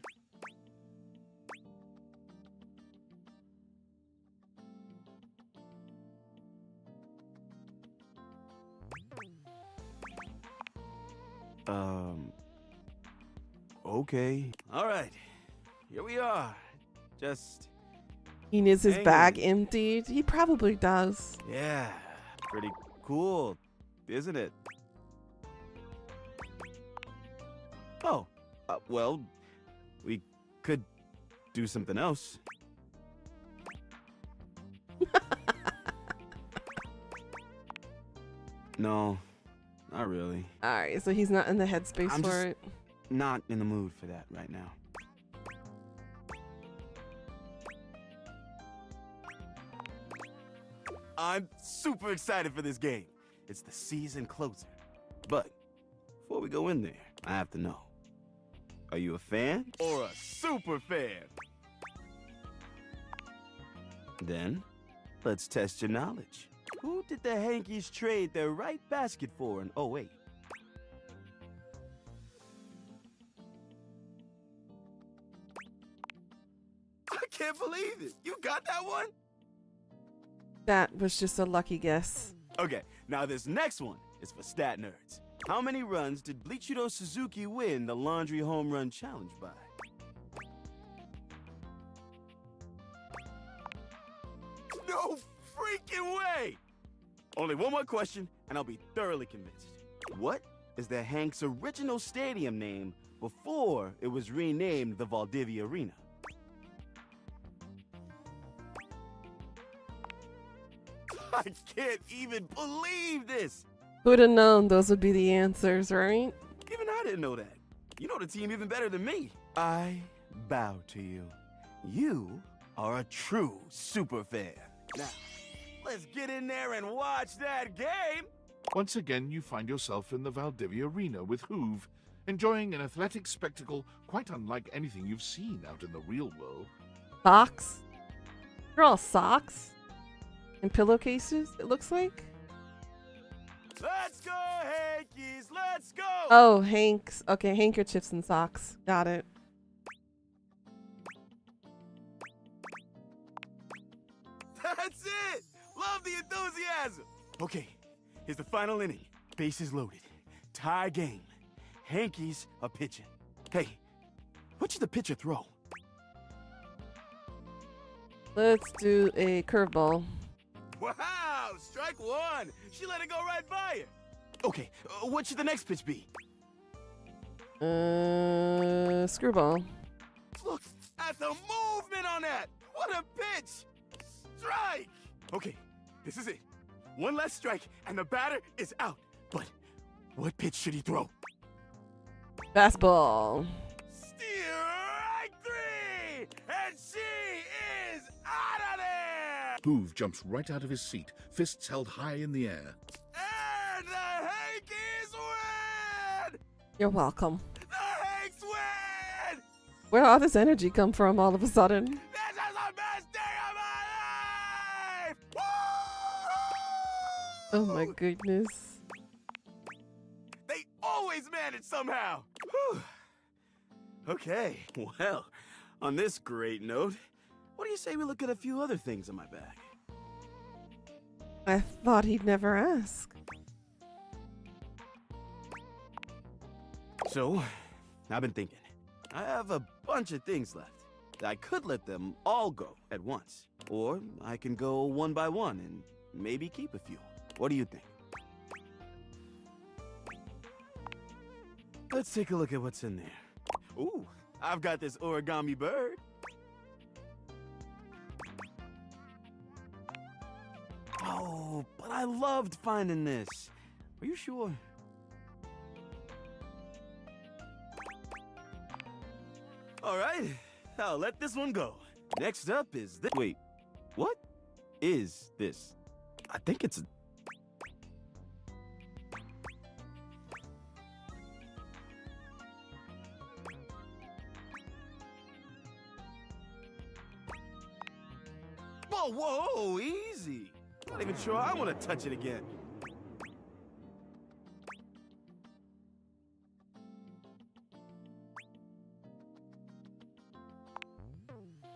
Okay. All right. Here we are. Just He needs his Dang. bag emptied. He probably does. Yeah, pretty cool, isn't it? Oh, well, we could do something else. No, not really. Alright, so he's not in the headspace I'm for just- it. Not in the mood for that right now. I'm super excited for this game. It's the season closer. But before we go in there, I have to know. Are you a fan or a super fan? Then, let's test your knowledge. Who did the Hankies trade their right basket for in 08? I can't believe it. You got that one? That was just a lucky guess. Okay, now this next one is for stat nerds. How many runs did Bleachido Suzuki win the Laundry Home Run Challenge by? No freaking way! Only one more question, and I'll be thoroughly convinced. What is the Hanks' original stadium name before it was renamed the Valdivia Arena? I can't even believe this! Who'd have known those would be the answers, right? Even I didn't know that. You know the team even better than me. I bow to you. You are a true super fan. Now, let's get in there and watch that game. Once again, you find yourself in the Valdivia Arena with Hoove, enjoying an athletic spectacle quite unlike anything you've seen out in the real world. Socks? They're all socks? And pillowcases, it looks like? Let's go, Hankies! Let's go! Oh, Hanks. Okay, handkerchiefs and socks. Got it. That's it! Love the enthusiasm! Okay, here's the final inning. Bases loaded. Tie game. Hankies are pitching. Hey, what should the pitcher throw? Let's do a curveball. Wow! Strike one! She let it go right by her! Okay, what should the next pitch be? Screwball. Look at the movement on that! What a pitch! Strike! Okay, this is it. One less strike, and the batter is out. But what pitch should he throw? Fastball. Strike three! And she is out of there! Hoove jumps right out of his seat, fists held high in the air. And the Hankies win! You're welcome. The Hanks win! Where all this energy come from all of a sudden? This is the best day of my life! Woo! Oh my goodness. They always manage somehow! Whew. Okay, well, on this great note, what do you say we look at a few other things in my bag? I thought he'd never ask. So, I've been thinking. I have a bunch of things left. I could let them all go at once. Or I can go one by one and maybe keep a few. What do you think? Let's take a look at what's in there. Ooh, I've got this origami bird. Oh, but I loved finding this. Are you sure? All right, I'll let this one go. Next up is this. Wait, what is this? I think it's a... Whoa, whoa, easy. Not even sure I want to touch it again.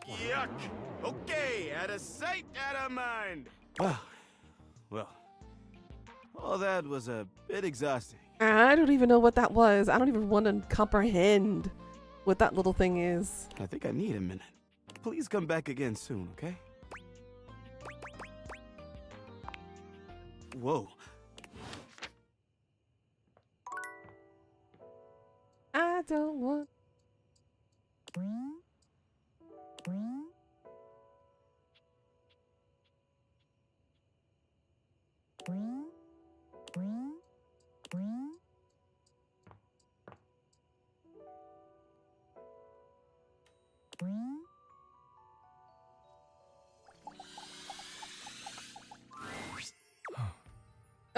Yuck. Okay, out of sight, out of mind. Well, all that was a bit exhausting. I don't even know what that was. I don't even want to comprehend what that little thing is. I think I need a minute. Please come back again soon, okay? Whoa. I don't want.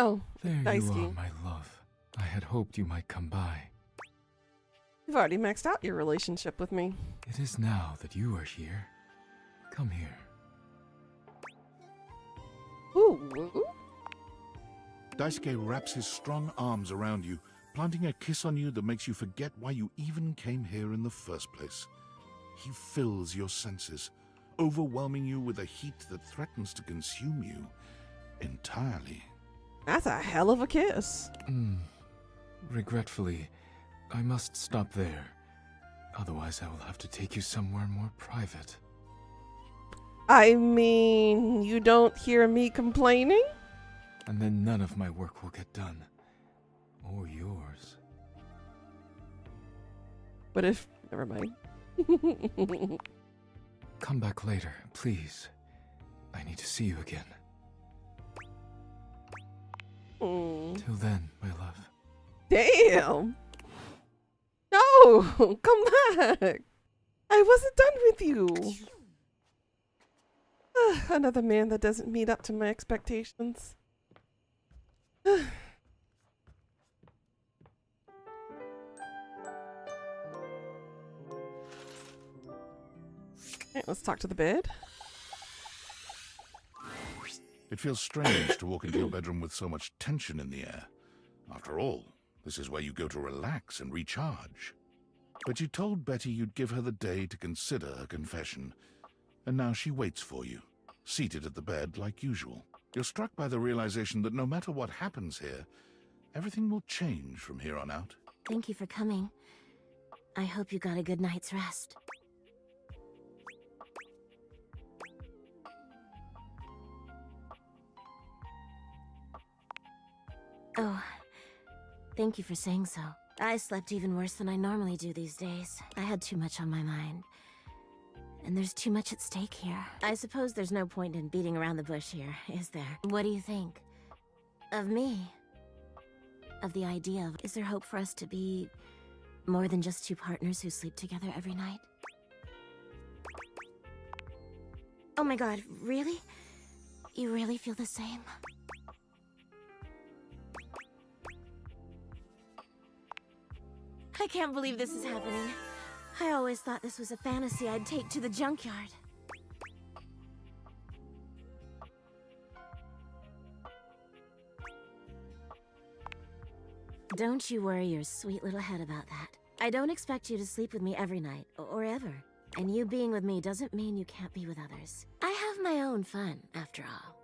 Oh, there you Daisuke. are, my love. I had hoped you might come by. You've already maxed out your relationship with me. It is now that you are here. Come here. Ooh. Daisuke wraps his strong arms around you, planting a kiss on you that makes you forget why you even came here in the first place. He fills your senses, overwhelming you with a heat that threatens to consume you entirely. That's a hell of a kiss. Regretfully, I must stop there. Otherwise, I will have to take you somewhere more private. I mean, you don't hear me complaining? And then none of my work will get done. Or yours. What if... Never mind. Come back later, please. I need to see you again. Till then, my love. Damn! No! Come back! I wasn't done with you! Another man that doesn't meet up to my expectations. Okay, let's talk to the bed. It feels strange to walk into your bedroom with so much tension in the air. After all, this is where you go to relax and recharge. But you told Betty you'd give her the day to consider her confession, and now she waits for you, seated at the bed like usual. You're struck by the realization that no matter what happens here, everything will change from here on out. Thank you for coming. I hope you got a good night's rest. Oh, thank you for saying so. I slept even worse than I normally do these days. I had too much on my mind. And there's too much at stake here. I suppose there's no point in beating around the bush here, is there? What do you think? Of me? Of the idea of... Is there hope for us to be more than just two partners who sleep together every night? Oh my god, really? You really feel the same? I can't believe this is happening. I always thought this was a fantasy I'd take to the junkyard. Don't you worry your sweet little head about that. I don't expect you to sleep with me every night, or ever. And you being with me doesn't mean you can't be with others. I have my own fun, after all.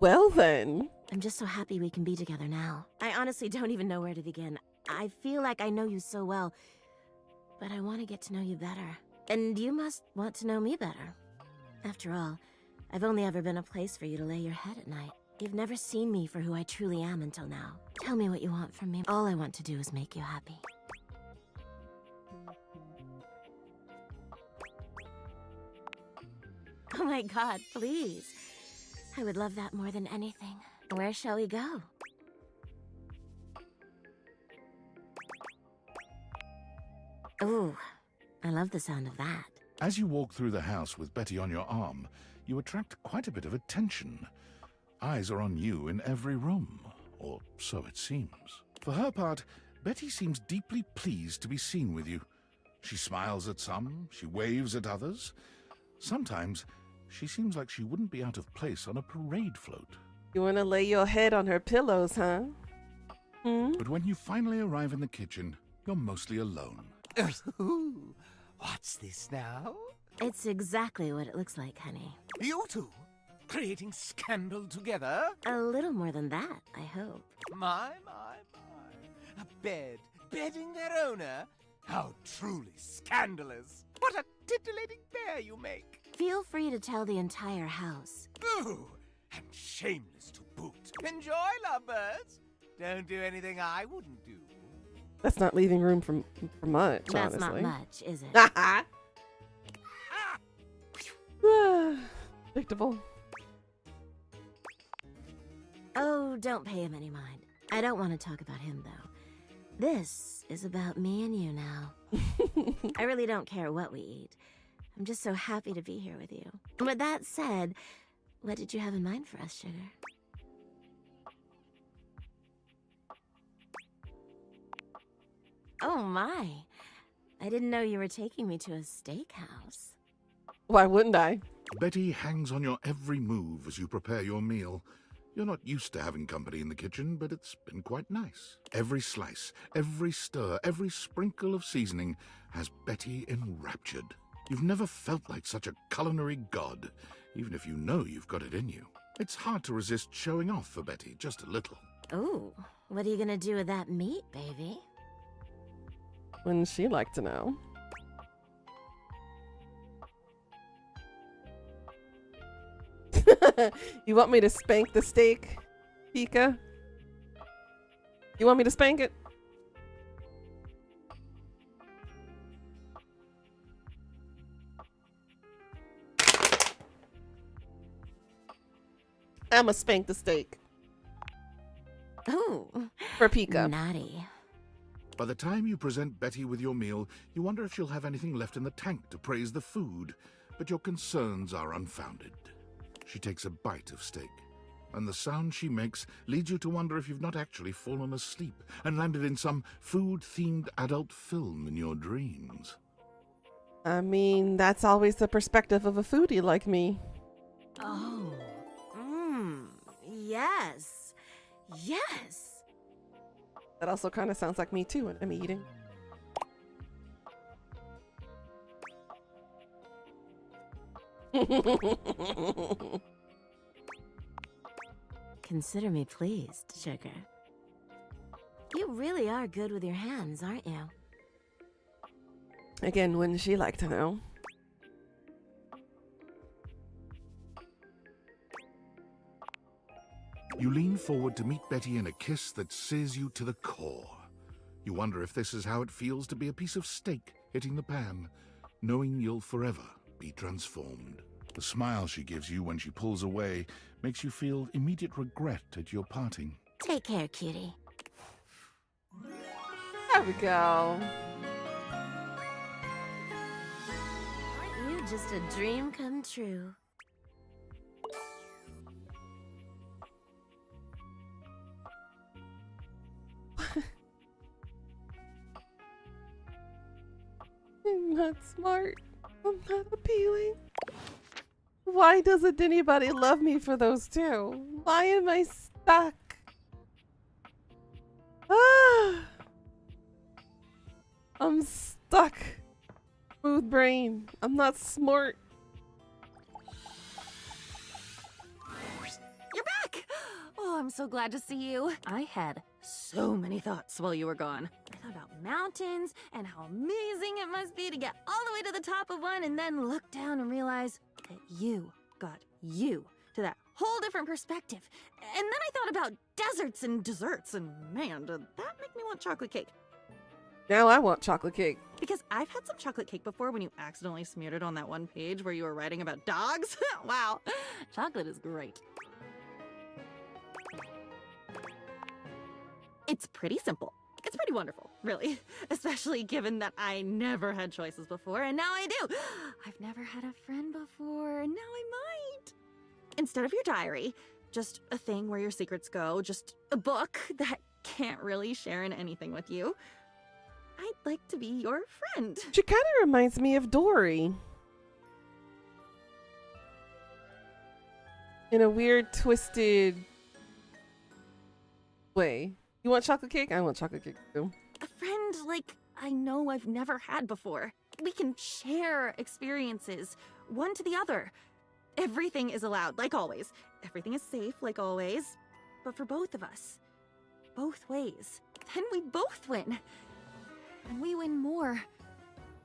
Well then. I'm just so happy we can be together now. I honestly don't even know where to begin. I feel like I know you so well, but I want to get to know you better. And you must want to know me better. After all, I've only ever been a place for you to lay your head at night. You've never seen me for who I truly am until now. Tell me what you want from me. All I want to do is make you happy. Oh my god, please. I would love that more than anything. Where shall we go? Ooh, I love the sound of that. As you walk through the house with Betty on your arm, you attract quite a bit of attention. Eyes are on you in every room, or so it seems. For her part, Betty seems deeply pleased to be seen with you. She smiles at some, she waves at others. Sometimes, she seems like she wouldn't be out of place on a parade float. You want to lay your head on her pillows, huh? But when you finally arrive in the kitchen, you're mostly alone. What's this now? It's exactly what it looks like, honey. You two? Creating scandal together? A little more than that, I hope. My. A bed bedding their owner? How truly scandalous. What a titillating pair you make. Feel free to tell the entire house. Ooh, and shameless to boot. Enjoy, lovebirds. Don't do anything I wouldn't do. That's not leaving room for much, That's honestly. not much, is it? Predictable. Oh, don't pay him any mind. I don't want to talk about him, though. This is about me and you now. I really don't care what we eat. I'm just so happy to be here with you. With that said, what did you have in mind for us, sugar? Oh my. I didn't know you were taking me to a steakhouse. Why wouldn't I? Betty hangs on your every move as you prepare your meal. You're not used to having company in the kitchen, but it's been quite nice. Every slice, every stir, every sprinkle of seasoning has Betty enraptured. You've never felt like such a culinary god, even if you know you've got it in you. It's hard to resist showing off for Betty, just a little. Ooh, what are you gonna do with that meat, baby? Wouldn't she like to know? You want me to spank the steak, Pika? You want me to spank it? I'ma spank the steak. Ooh, for Pika. Naughty. By the time you present Betty with your meal, you wonder if she'll have anything left in the tank to praise the food, but your concerns are unfounded. She takes a bite of steak, and the sound she makes leads you to wonder if you've not actually fallen asleep and landed in some food-themed adult film in your dreams. I mean, that's always the perspective of a foodie like me. Oh. Yes. Yes. That also kind of sounds like me too when I'm eating. Consider me pleased, sugar. You really are good with your hands, aren't you? Again, wouldn't she like to know? You lean forward to meet Betty in a kiss that sears you to the core. You wonder if this is how it feels to be a piece of steak hitting the pan, knowing you'll forever be transformed. The smile she gives you when she pulls away makes you feel immediate regret at your parting. Take care, cutie. There we go. Aren't you just a dream come true? I'm not smart. I'm not appealing. Why doesn't anybody love me for those two? Why am I stuck? Ah! I'm stuck. Smooth brain. I'm not smart. You're back! Oh, I'm so glad to see you. I had so many thoughts while you were gone. I thought about mountains and how amazing it must be to get all the way to the top of one and then look down and realize that you got you to that whole different perspective. And then I thought about deserts and desserts, and man, did that make me want chocolate cake. Now I want chocolate cake. Because I've had some chocolate cake before when you accidentally smeared it on that one page where you were writing about dogs. Wow, chocolate is great. It's pretty simple. It's pretty wonderful, really. Especially given that I never had choices before, and now I do. I've never had a friend before, and now I might. Instead of your diary, just a thing where your secrets go, just a book that can't really share in anything with you. I'd like to be your friend. She kind of reminds me of Dory. In a weird, twisted way. You want chocolate cake? I want chocolate cake too. A friend like I know I've never had before. We can share experiences, one to the other. Everything is allowed, like always. Everything is safe, like always. But for both of us, both ways, then we both win. And we win more.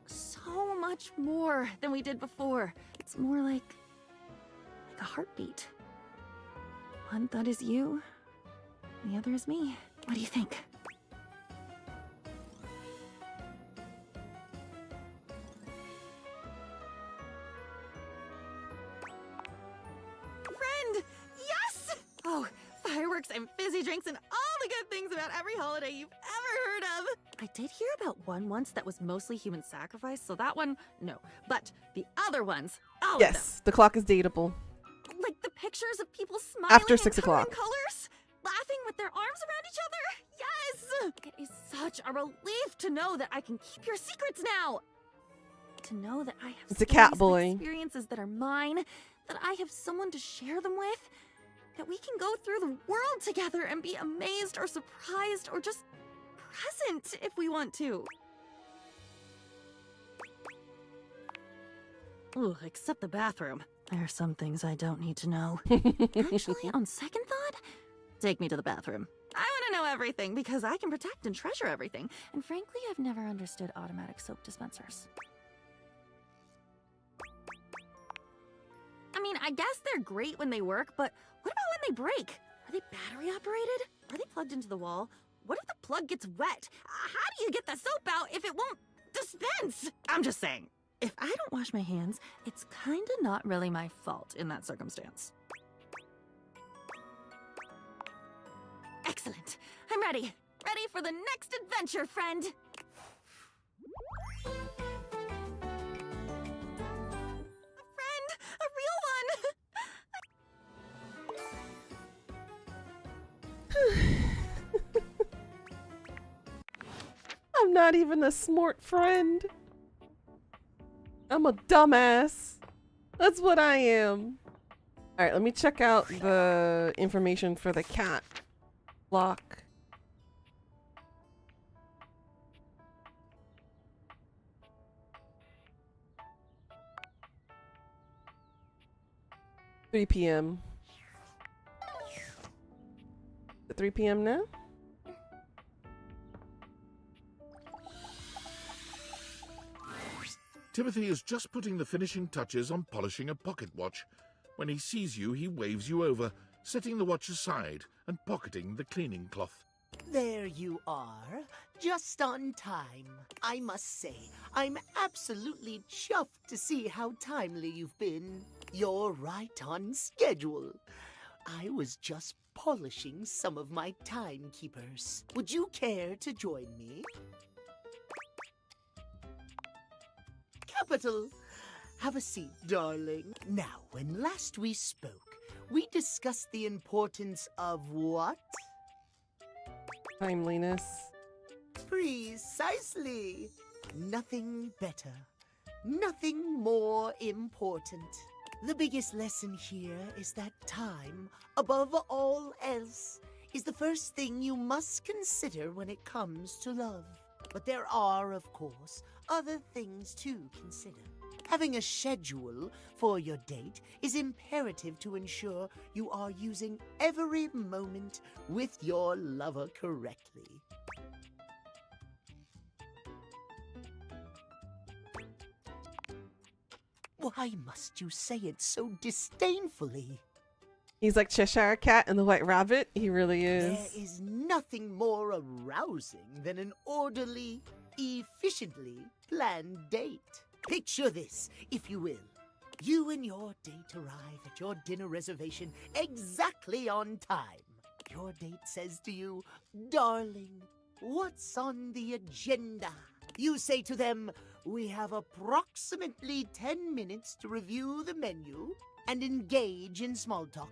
So much more than we did before. It's more like a heartbeat. One thought is you, the other is me. What do you think? Friend! Yes! Oh, fireworks and fizzy drinks and all the good things about every holiday you've ever heard of. I did hear about one once that was mostly human sacrifice, so that one, no. But the other ones, all of them. Yes, the clock is dateable. Like the pictures of people smiling After 6 and coloring o'clock. colors, laughing with their arms around each other. Yes! It is such a relief to know that I can keep your secrets now. To know that I have It's a cat stories and boy. experiences that are mine, that I have someone to share them with, that we can go through the world together and be amazed or surprised or just present if we want to. Ugh, except the bathroom. There are some things I don't need to know. Actually, on second thought, take me to the bathroom. I want to know everything because I can protect and treasure everything. And frankly, I've never understood automatic soap dispensers. I mean, I guess they're great when they work, but what about when they break? Are they battery operated? Are they plugged into the wall? What if the plug gets wet? How do you get the soap out if it won't dispense? I'm just saying. If I don't wash my hands, it's kinda not really my fault in that circumstance. Excellent. I'm ready. Ready for the next adventure, friend. A friend! A real one! I'm not even a smart friend. I'm a dumbass. That's what I am. Alright, let me check out the information for the cat lock. $3 p.m. At 3 p.m. now? Timothy is just putting the finishing touches on polishing a pocket watch. When he sees you, he waves you over, setting the watch aside and pocketing the cleaning cloth. There you are, just on time. I must say, I'm absolutely chuffed to see how timely you've been. You're right on schedule. I was just polishing some of my timekeepers. Would you care to join me? Capital. Have a seat, darling. Now, when last we spoke, we discussed the importance of what? Timeliness. Precisely. Nothing better. Nothing more important. The biggest lesson here is that time, above all else, is the first thing you must consider when it comes to love. But there are, of course, other things to consider. Having a schedule for your date is imperative to ensure you are using every moment with your lover correctly. Why must you say it so disdainfully? He's like Cheshire Cat and the White Rabbit. He really is. There is nothing more arousing than an orderly, efficiently planned date. Picture this, if you will. You and your date arrive at your dinner reservation exactly on time. Your date says to you, "Darling, what's on the agenda?" You say to them, "We have approximately 10 minutes to review the menu and engage in small talk."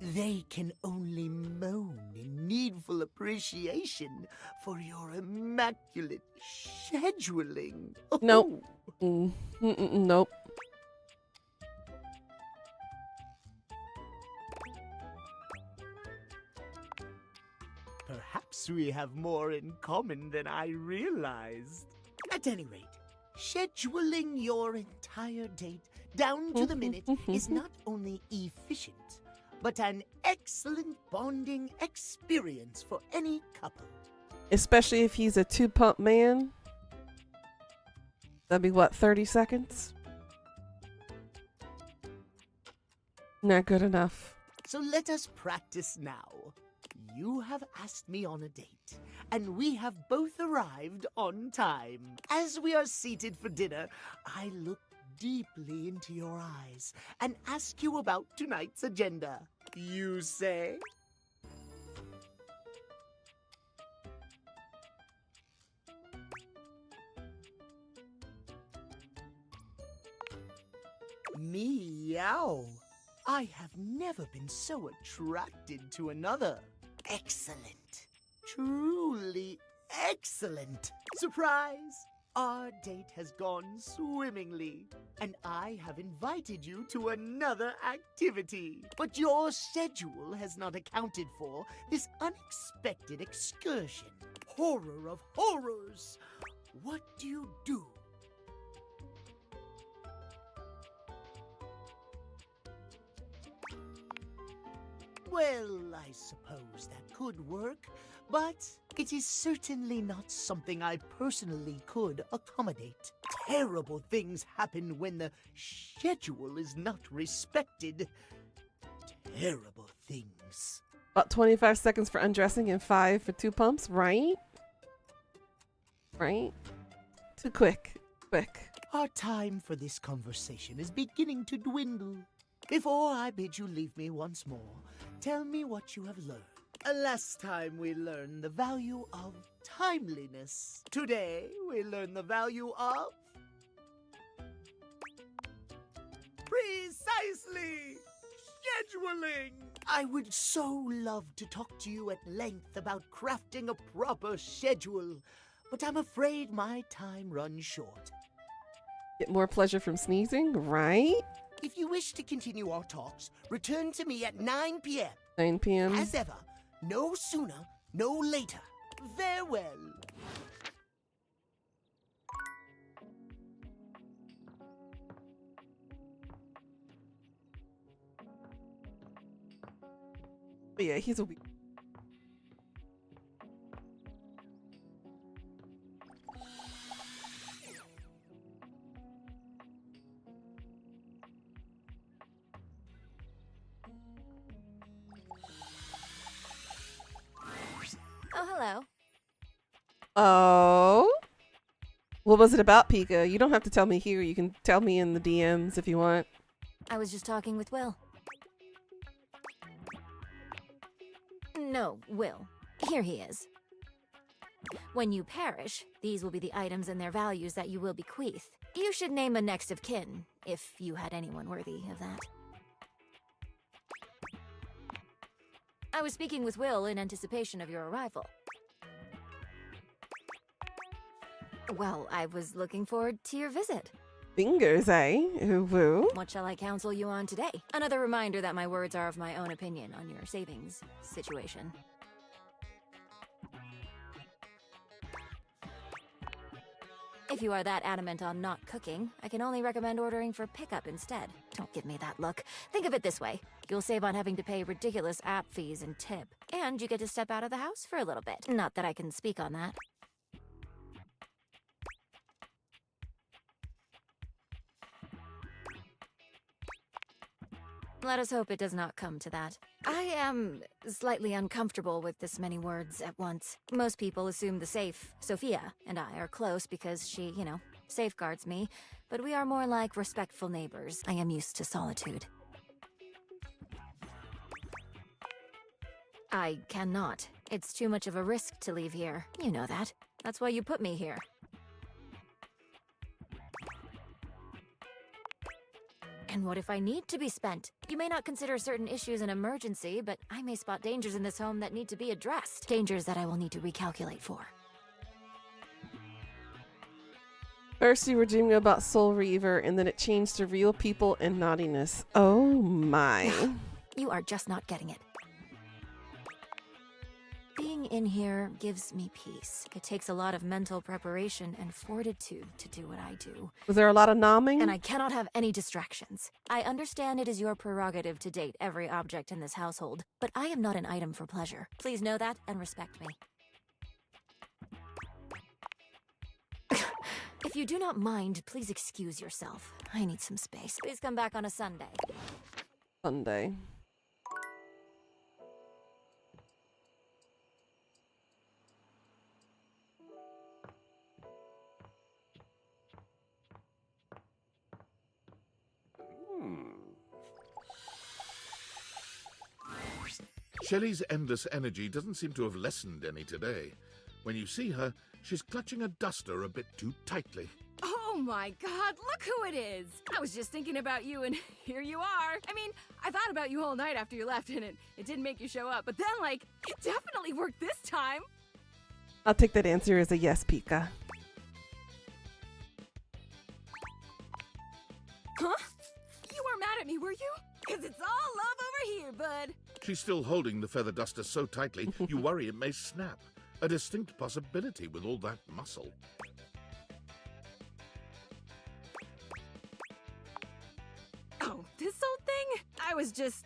They can only moan in needful appreciation for your immaculate scheduling. Nope. Nope. Perhaps we have more in common than I realized. At any rate, scheduling your entire date down to the minute is not only efficient, but an excellent bonding experience for any couple. Especially if he's a two-pump man. That'd be what, 30 seconds? Not good enough. So let us practice now. You have asked me on a date, and we have both arrived on time. As we are seated for dinner, I look deeply into your eyes and ask you about tonight's agenda. You say? Meow. I have never been so attracted to another. Excellent. Truly excellent. Surprise! Our date has gone swimmingly, and I have invited you to another activity. But your schedule has not accounted for this unexpected excursion. Horror of horrors! What do you do? Well, I suppose that could work, but it is certainly not something I personally could accommodate. Terrible things happen when the schedule is not respected. Terrible things. About 25 seconds for undressing and 5 for 2 pumps, right? Right? Too quick. Quick. Our time for this conversation is beginning to dwindle. Before I bid you leave me once more, tell me what you have learned. Last time we learned the value of timeliness. Today we learn the value of... precisely! Scheduling! I would so love to talk to you at length about crafting a proper schedule, but I'm afraid my time runs short. Get more pleasure from sneezing, right? If you wish to continue our talks, return to me at 9 p.m. 9 p.m. As ever, no sooner, no later. Farewell. But yeah, he's a weak. Oh, hello. Oh? What was it about, Pika? You don't have to tell me here. You can tell me in the DMs if you want. I was just talking with Will. No, Will. Here he is. When you perish, these will be the items and their values that you will bequeath. You should name a next of kin, if you had anyone worthy of that. I was speaking with Will in anticipation of your arrival. Well, I was looking forward to your visit. Fingers, eh? Woo. What shall I counsel you on today? Another reminder that my words are of my own opinion on your savings situation. If you are that adamant on not cooking, I can only recommend ordering for pickup instead. Don't give me that look. Think of it this way. You'll save on having to pay ridiculous app fees and tip. And you get to step out of the house for a little bit. Not that I can speak on that. Let us hope it does not come to that. I am slightly uncomfortable with this many words at once. Most people assume the safe, Sophia, and I are close because she, safeguards me, but we are more like respectful neighbors. I am used to solitude. I cannot. It's too much of a risk to leave here. You know that. That's why you put me here. And what if I need to be spent? You may not consider certain issues an emergency, but I may spot dangers in this home that need to be addressed. Dangers that I will need to recalculate for. First you were dreaming about Soul Reaver, and then it changed to real people and naughtiness. Oh my. You are just not getting it. Being in here gives me peace. It takes a lot of mental preparation and fortitude to do what I do. Was there a lot of nomming? And I cannot have any distractions. I understand it is your prerogative to date every object in this household, but I am not an item for pleasure. Please know that and respect me. If you do not mind, please excuse yourself. I need some space. Please come back on a Sunday. Sunday. Shelley's endless energy doesn't seem to have lessened any today. When you see her, she's clutching a duster a bit too tightly. Oh my god, look who it is! I was just thinking about you and here you are. I mean, I thought about you all night after you left and it didn't make you show up, but then, like, it definitely worked this time! I'll take that answer as a yes, Pika. Huh? You weren't mad at me, were you? Cause it's all love over here, bud. She's still holding the feather duster so tightly, you worry it may snap. A distinct possibility with all that muscle. Oh, this whole thing? I was just,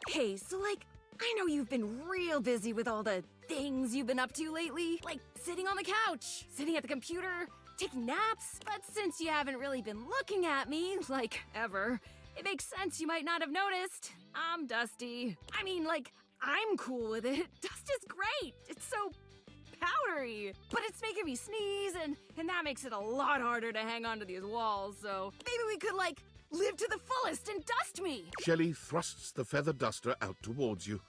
hey, so like, I know you've been real busy with all the things you've been up to lately. Like, sitting on the couch, sitting at the computer, taking naps. But since you haven't really been looking at me, like, ever, it makes sense you might not have noticed. I'm Dusty. I mean, like, I'm cool with it. Dust is great. It's so powdery. But it's making me sneeze, and that makes it a lot harder to hang onto these walls, so maybe we could, like, live to the fullest and dust me! Shelley thrusts the feather duster out towards you.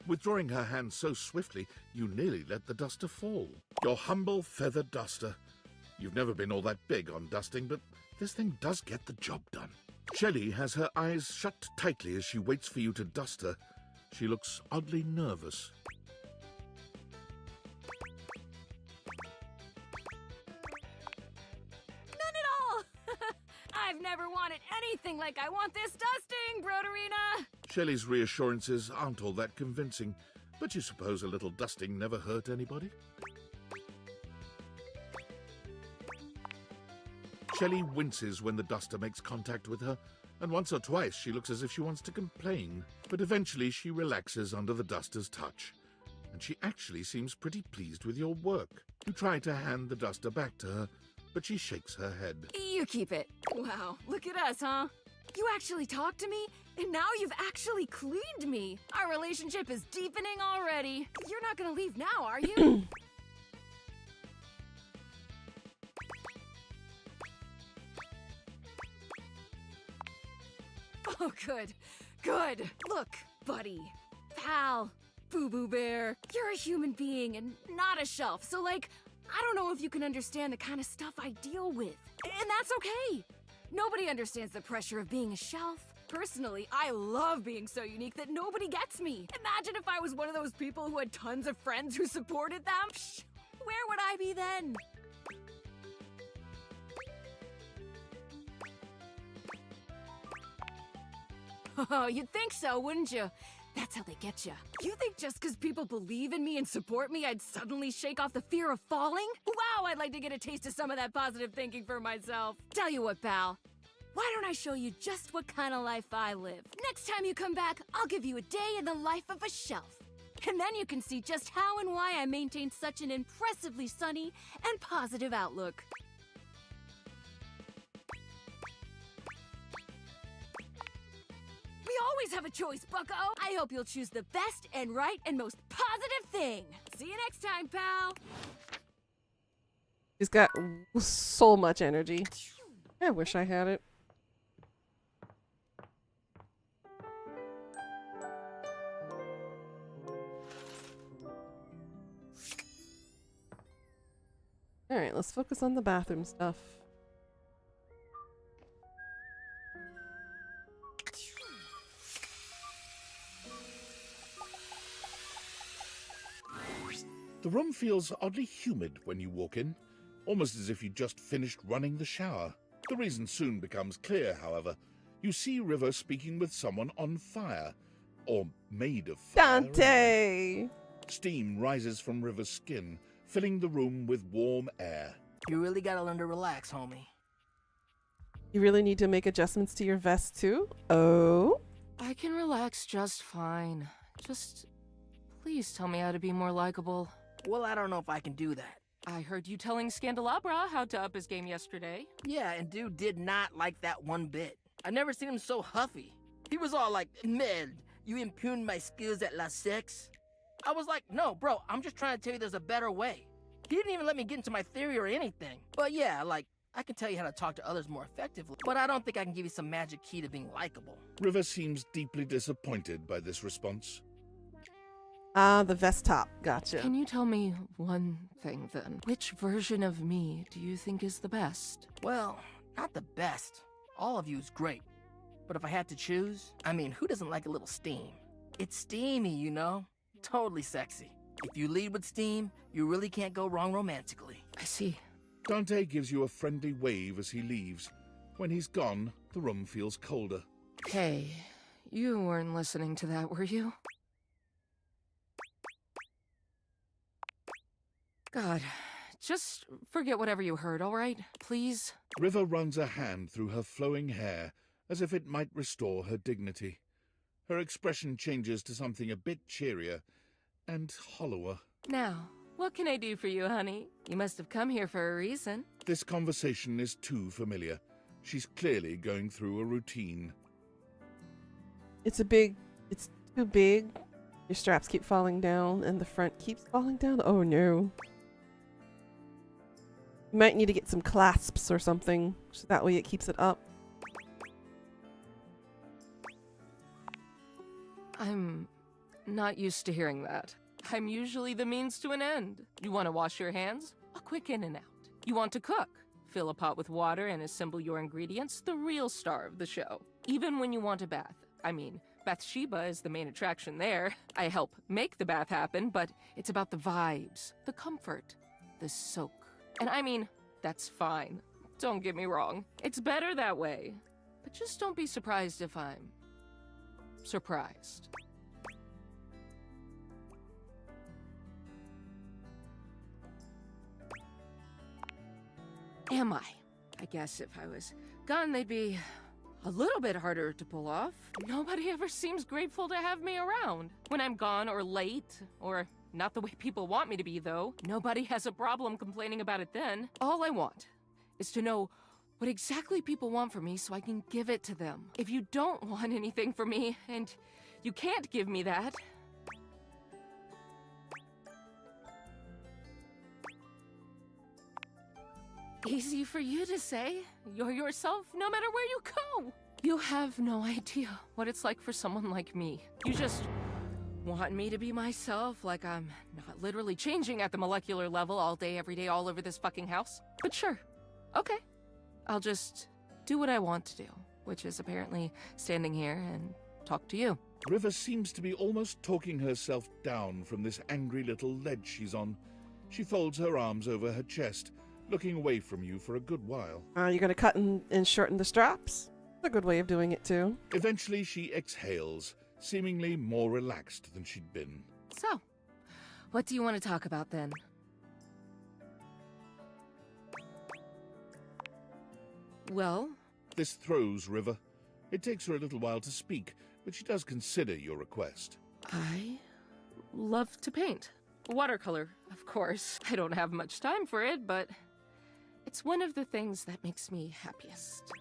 Withdrawing her hand so swiftly, you nearly let the duster fall. Your humble feather duster. You've never been all that big on dusting, but this thing does get the job done. Shelley has her eyes shut tightly as she waits for you to dust her. She looks oddly nervous. I've never wanted anything like I want this dusting, Broderina! Shelley's reassurances aren't all that convincing, but you suppose a little dusting never hurt anybody? Shelley winces when the duster makes contact with her, and once or twice she looks as if she wants to complain, but eventually she relaxes under the duster's touch, and she actually seems pretty pleased with your work. You try to hand the duster back to her, but she shakes her head. You keep it. Wow, look at us, huh? You actually talked to me, and now you've actually cleaned me. Our relationship is deepening already. You're not gonna leave now, are you? Oh, good. Good. Look, buddy, pal, Boo-Boo Bear, you're a human being and not a shelf, so like, I don't know if you can understand the kind of stuff I deal with. And that's okay. Nobody understands the pressure of being a shelf. Personally, I love being so unique that nobody gets me. Imagine if I was one of those people who had tons of friends who supported them. Psh, where would I be then? Oh, you'd think so, wouldn't you? That's how they get you. You think just because people believe in me and support me, I'd suddenly shake off the fear of falling? Wow, I'd like to get a taste of some of that positive thinking for myself. Tell you what, pal. Why don't I show you just what kind of life I live? Next time you come back, I'll give you a day in the life of a shelf. And then you can see just how and why I maintain such an impressively sunny and positive outlook. We always have a choice, bucko! I hope you'll choose the best and right and most positive thing. See you next time, pal! She's got so much energy. I wish I had it. Alright, let's focus on the bathroom stuff. The room feels oddly humid when you walk in, almost as if you'd just finished running the shower. The reason soon becomes clear, however. You see River speaking with someone on fire, or made of fire. Dante! Steam rises from River's skin, filling the room with warm air. You really gotta learn to relax, homie. You really need to make adjustments to your vest too? Oh? I can relax just fine. Just please tell me how to be more likable. Well, I don't know if I can do that. I heard you telling Scandelabra how to up his game yesterday. Yeah, and dude did not like that one bit. I never seen him so huffy. He was all like, "Man, you impugned my skills at La Sex?" I was like, "No, bro, I'm just trying to tell you there's a better way." He didn't even let me get into my theory or anything. But yeah, like, I can tell you how to talk to others more effectively, but I don't think I can give you some magic key to being likable. River seems deeply disappointed by this response. Ah, the vest top. Gotcha. Can you tell me one thing then? Which version of me do you think is the best? Well, not the best. All of you is great. But if I had to choose, I mean, who doesn't like a little steam? It's steamy, you know? Totally sexy. If you lead with steam, you really can't go wrong romantically. I see. Dante gives you a friendly wave as he leaves. When he's gone, the room feels colder. Hey, you weren't listening to that, were you? God, just forget whatever you heard, all right? Please? River runs a hand through her flowing hair, as if it might restore her dignity. Her expression changes to something a bit cheerier and hollower. Now, what can I do for you, honey? You must have come here for a reason. This conversation is too familiar. She's clearly going through a routine. It's too big. Your straps keep falling down and the front keeps falling down. Oh no. You might need to get some clasps or something, so that way it keeps it up. I'm not used to hearing that. I'm usually the means to an end. You want to wash your hands? A quick in and out. You want to cook? Fill a pot with water and assemble your ingredients, the real star of the show. Even when you want a bath. I mean, Bathsheba is the main attraction there. I help make the bath happen, but it's about the vibes, the comfort, the soak. And I mean, that's fine. Don't get me wrong. It's better that way. But just don't be surprised if I'm surprised. Am I? I guess if I was gone, they'd be a little bit harder to pull off. Nobody ever seems grateful to have me around. When I'm gone or late, or not the way people want me to be, though, nobody has a problem complaining about it then. All I want is to know what exactly people want from me so I can give it to them. If you don't want anything from me, and you can't give me that, easy for you to say. You're yourself no matter where you go. You have no idea what it's like for someone like me. You just want me to be myself, like I'm not literally changing at the molecular level all day, every day, all over this fucking house. But sure, okay. I'll just do what I want to do, which is apparently standing here and talk to you. River seems to be almost talking herself down from this angry little ledge she's on. She folds her arms over her chest, looking away from you for a good while. You're gonna cut and shorten the straps? That's a good way of doing it too. Eventually she exhales, seemingly more relaxed than she'd been. So, what do you want to talk about then? Well? This throws River. It takes her a little while to speak, but she does consider your request. I love to paint. Watercolor, of course. I don't have much time for it, but it's one of the things that makes me happiest.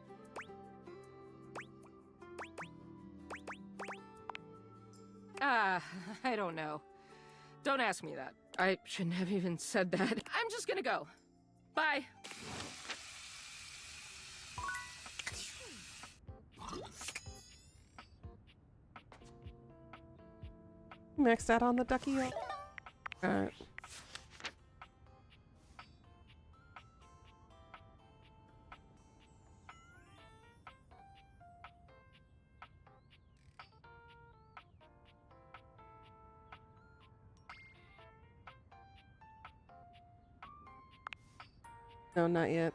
I don't know. Don't ask me that. I shouldn't have even said that. I'm just gonna go. Bye. Maxed out on the ducky. Alright. No, not yet.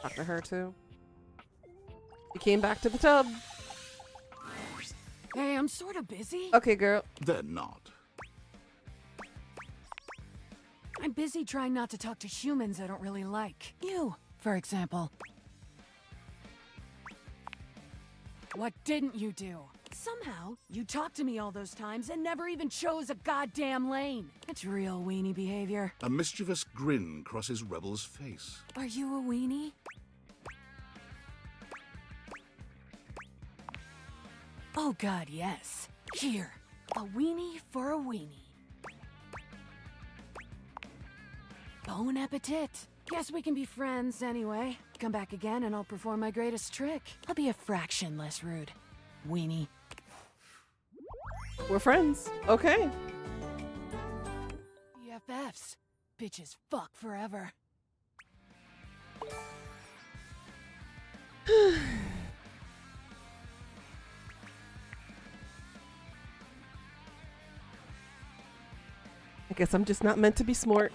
Talk to her too. You came back to the tub. Hey, I'm sort of busy. Okay, girl. They're not. I'm busy trying not to talk to humans I don't really like. You, for example. What didn't you do? Somehow, you talked to me all those times and never even chose a goddamn lane. It's real weenie behavior. A mischievous grin crosses Rebel's face. Are you a weenie? Oh god, yes. Here, a weenie for a weenie. Bon appetit. Guess we can be friends anyway. Come back again and I'll perform my greatest trick. I'll be a fraction less rude. Weenie. We're friends. Okay. F's. Bitches fuck forever. I guess I'm just not meant to be smart.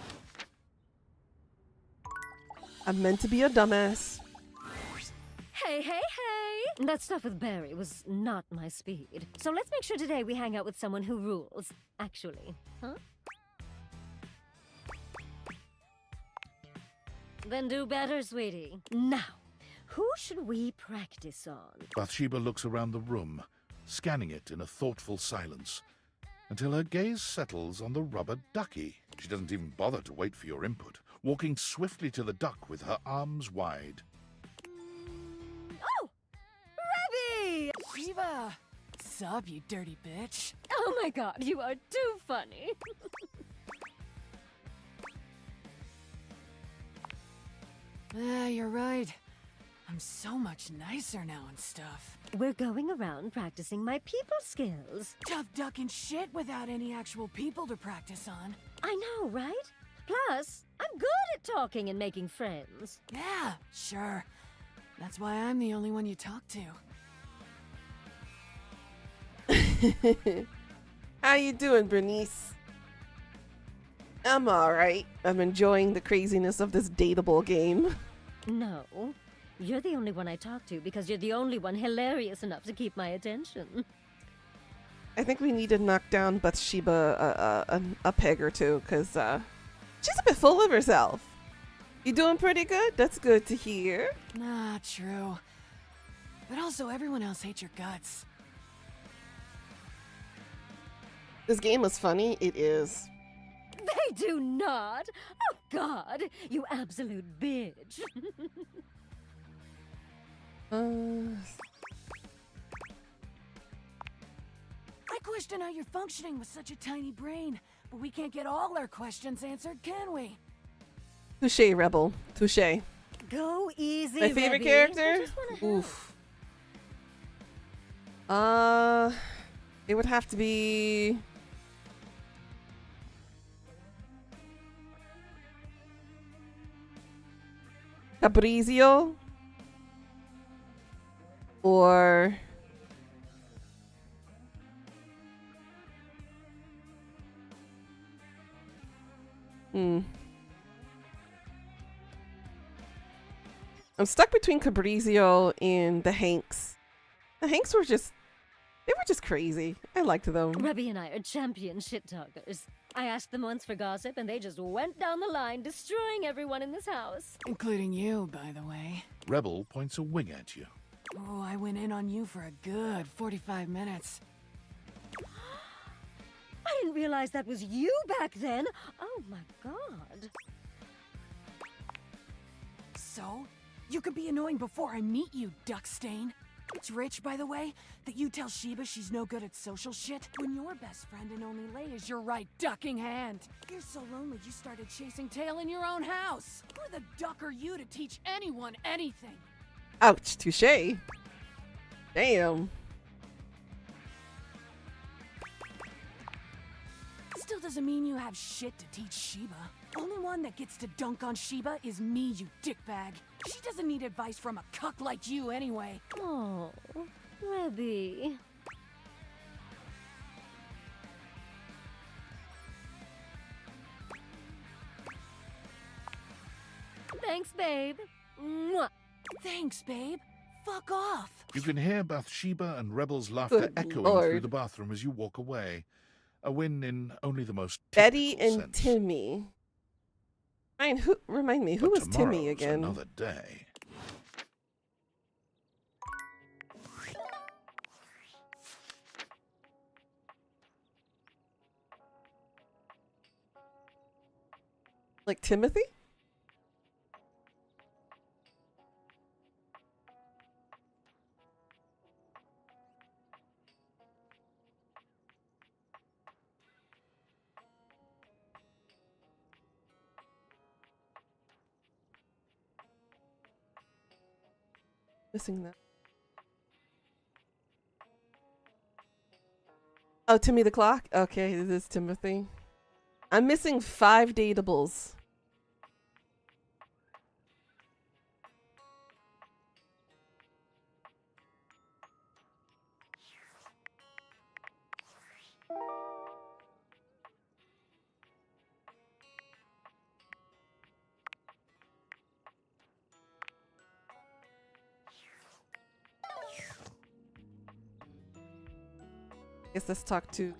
I'm meant to be a dumbass. Hey, hey, hey! That stuff with Barry was not my speed. So let's make sure today we hang out with someone who rules, actually. Huh? Then do better, sweetie. Now, who should we practice on? Bathsheba looks around the room, scanning it in a thoughtful silence, until her gaze settles on the rubber ducky. She doesn't even bother to wait for your input, walking swiftly to the duck with her arms wide. Oh! Rebby! Shiva! Sup, you dirty bitch? Oh my god, you are too funny. You're right. I'm so much nicer now and stuff. We're going around practicing my people skills. Tough ducking shit without any actual people to practice on. I know, right? Plus, I'm good at talking and making friends. Yeah, sure. That's why I'm the only one you talk to. How you doing, Bernice? I'm alright. I'm enjoying the craziness of this dateable game. No. You're the only one I talk to because you're the only one hilarious enough to keep my attention. I think we need to knock down Bathsheba a peg or two, because she's a bit full of herself. You doing pretty good? That's good to hear. Nah, true. But also, everyone else hates your guts. This game is funny. It is. They do not! Oh, God! You absolute bitch! I question how you're functioning with such a tiny brain, but we can't get all our questions answered, can we? Touché, Rebel. Touché. Go easy, My favorite Rebby. character? Oof. It would have to be... Fabrizio? Or... I'm stuck between Fabrizio and the Hanks. The Hanks were just... They were just crazy. I liked them. Rebby and I are champion shit talkers. I asked them once for gossip and they just went down the line, destroying everyone in this house. Including you, by the way. Rebel points a wing at you. Oh, I went in on you for a good 45 minutes. I didn't realize that was you back then. Oh my god. So? You could be annoying before I meet you, Duckstain. It's rich, by the way, that you tell Sheba she's no good at social shit when your best friend and only Lay is your right ducking hand. You're so lonely you started chasing tail in your own house. Who the duck are you to teach anyone anything? Ouch, touche. Damn. Still doesn't mean you have shit to teach Sheba. Only one that gets to dunk on Sheba is me, you dickbag. She doesn't need advice from a cuck like you anyway. Oh, Rebby. Thanks, babe. Mwah. Thanks, babe. Fuck off. You can hear Bathsheba and Rebel's laughter Good echoing Lord. through the bathroom as you walk away. A win in only the most Betty typical and sense. Timmy. Remind me, who But was Timmy tomorrow's again? Another day. Like Timothy? Missing that. Oh, Timmy the Clock? Okay, this is Timothy. I'm missing 5 dateables. Guess let's talk to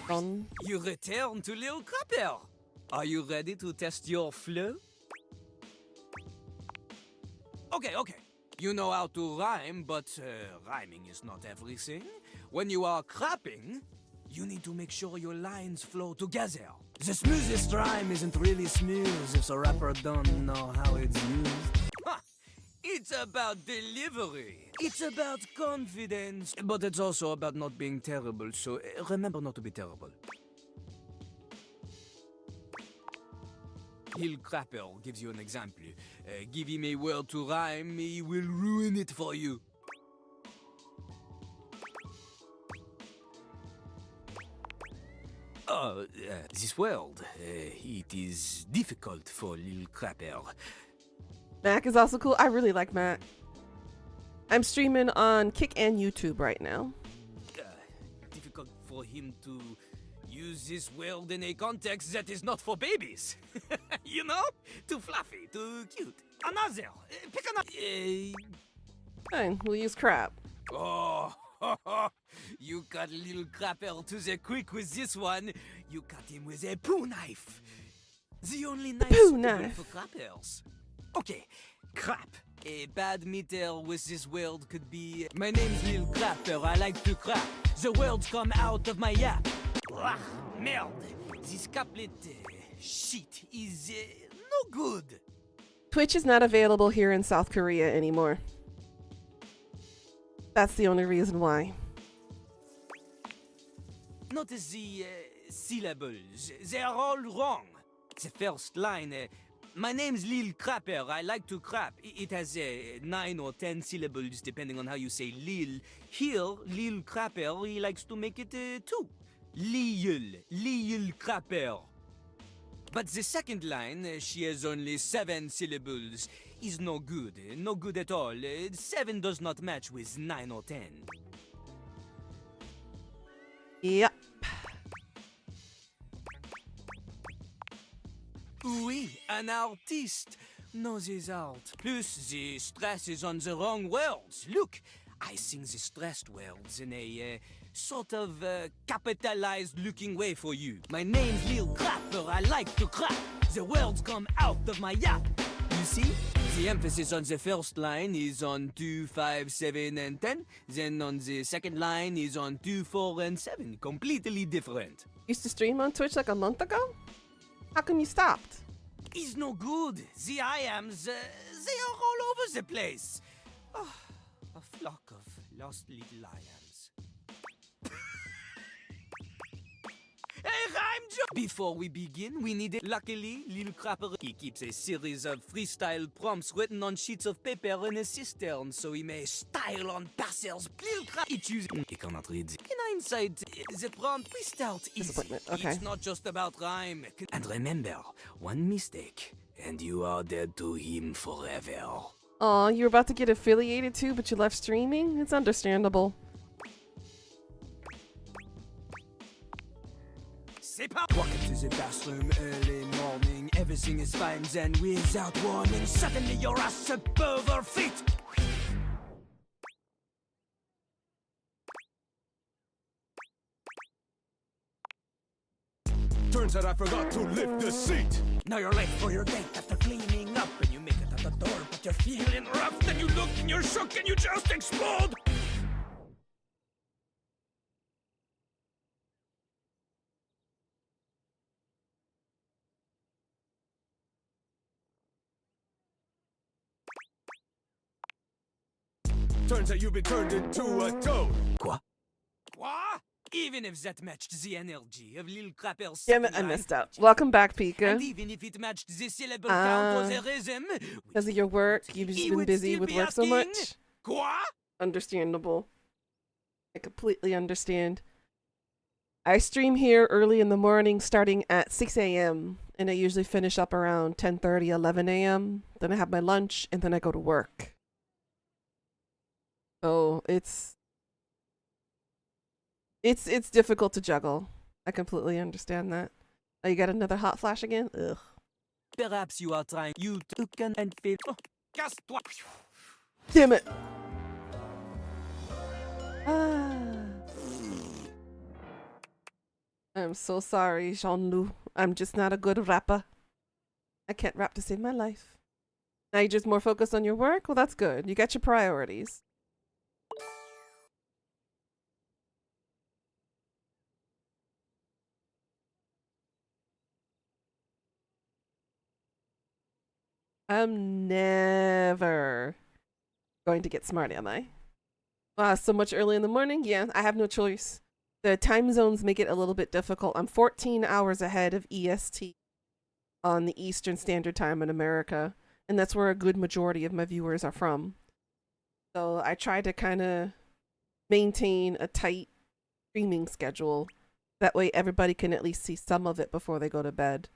Ron. You return to Lil Crapper. Are you ready to test your flow? Okay. You know how to rhyme, but rhyming is not everything. When you are crapping, you need to make sure your lines flow together. The smoothest rhyme isn't really smooth if the rapper don't know how it's used. Ha! It's about delivery. It's about confidence. But it's also about not being terrible, so remember not to be terrible. Lil Crapper gives you an example. Give him a word to rhyme, he will ruin it for you. This world, it is difficult for Lil Crapper. Mac is also cool. I really like Mac. I'm streaming on Kick and YouTube right now. Difficult for him to use this world in a context that is not for babies. You know? Too fluffy, too cute. Another. Pick another. Fine, we'll use crap. Oh, you cut Lil Crapper to the quick with this one. You cut him with a poo knife. The only knife suitable for crappers. Okay, crap. A bad meter with this word could be... My name's Lil Crapper, I like to crap. The words come out of my yap. Ah, merde. This couplet shit is no good. Twitch is not available here in South Korea anymore. That's the only reason why. Notice the syllables. They are all wrong. The first line, my name's Lil Crapper, I like to crap. It has 9 or 10 syllables depending on how you say Lil. Here, Lil Crapper, he likes to make it 2. Lil Crapper. But the second line, she has only 7 syllables, is no good. No good at all. 7 does not match with 9 or 10. Yep. Oui, an artiste knows his art. Plus, the stress is on the wrong words. Look, I sing the stressed words in a sort of capitalized looking way for you. My name's Lil Crapper, I like to crap. The words come out of my yap. You see? The emphasis on the first line is on 2, 5, 7, and 10. Then on the second line is on 2, 4, and 7. Completely different. Used to stream on Twitch like a month ago? How come you stopped? It's no good. The IAMs, they are all over the place. Oh, a flock of lost little IAMs. Hey, rhyme joke! Before we begin, we need it. Luckily, Lil Crapper, he keeps a series of freestyle prompts written on sheets of paper in a cistern, so he may style on passers. Lil Crapper, he chooses... He cannot read. In hindsight, the prompt we start easy. Okay. It's not just about rhyme. And remember, one mistake, and you are dead to him forever. Aw, you were about to get affiliated too, but you left streaming? It's understandable. Walk into the bathroom early morning, everything is fine, then without warning, suddenly your ass above her feet. Turns out I forgot to lift the seat. Now you're late for your date after cleaning up, and you make it at the door, but you're feeling rough, then you look and you're shook and you just explode. Turns out you've been turned into a toad. Quoi? Even if that matched the energy of Lil Crapper's Damn it, I missed out. Welcome back, Pika. And even if it matched the syllable count or the rhythm... Because of your work, you've just been busy with work so much. Quoi? Understandable. I completely understand. I stream here early in the morning starting at 6 a.m. and I usually finish up around 10:30, 11 a.m. Then I have my lunch and then I go to work. So it's difficult to juggle. I completely understand that. Oh, you got another hot flash again? Ugh. Perhaps you are trying you to can and fail. Oh, casse-toi. Damn it. Ah. I'm so sorry, Jean-Loup. I'm just not a good rapper. I can't rap to save my life. Now you're just more focused on your work? Well, that's good. You got your priorities. I'm never going to get smart, am I? So much early in the morning? Yeah, I have no choice. The time zones make it a little bit difficult. I'm 14 hours ahead of EST on the Eastern Standard Time in America, and that's where a good majority of my viewers are from. So I try to kind of maintain a tight streaming schedule. That way everybody can at least see some of it before they go to bed.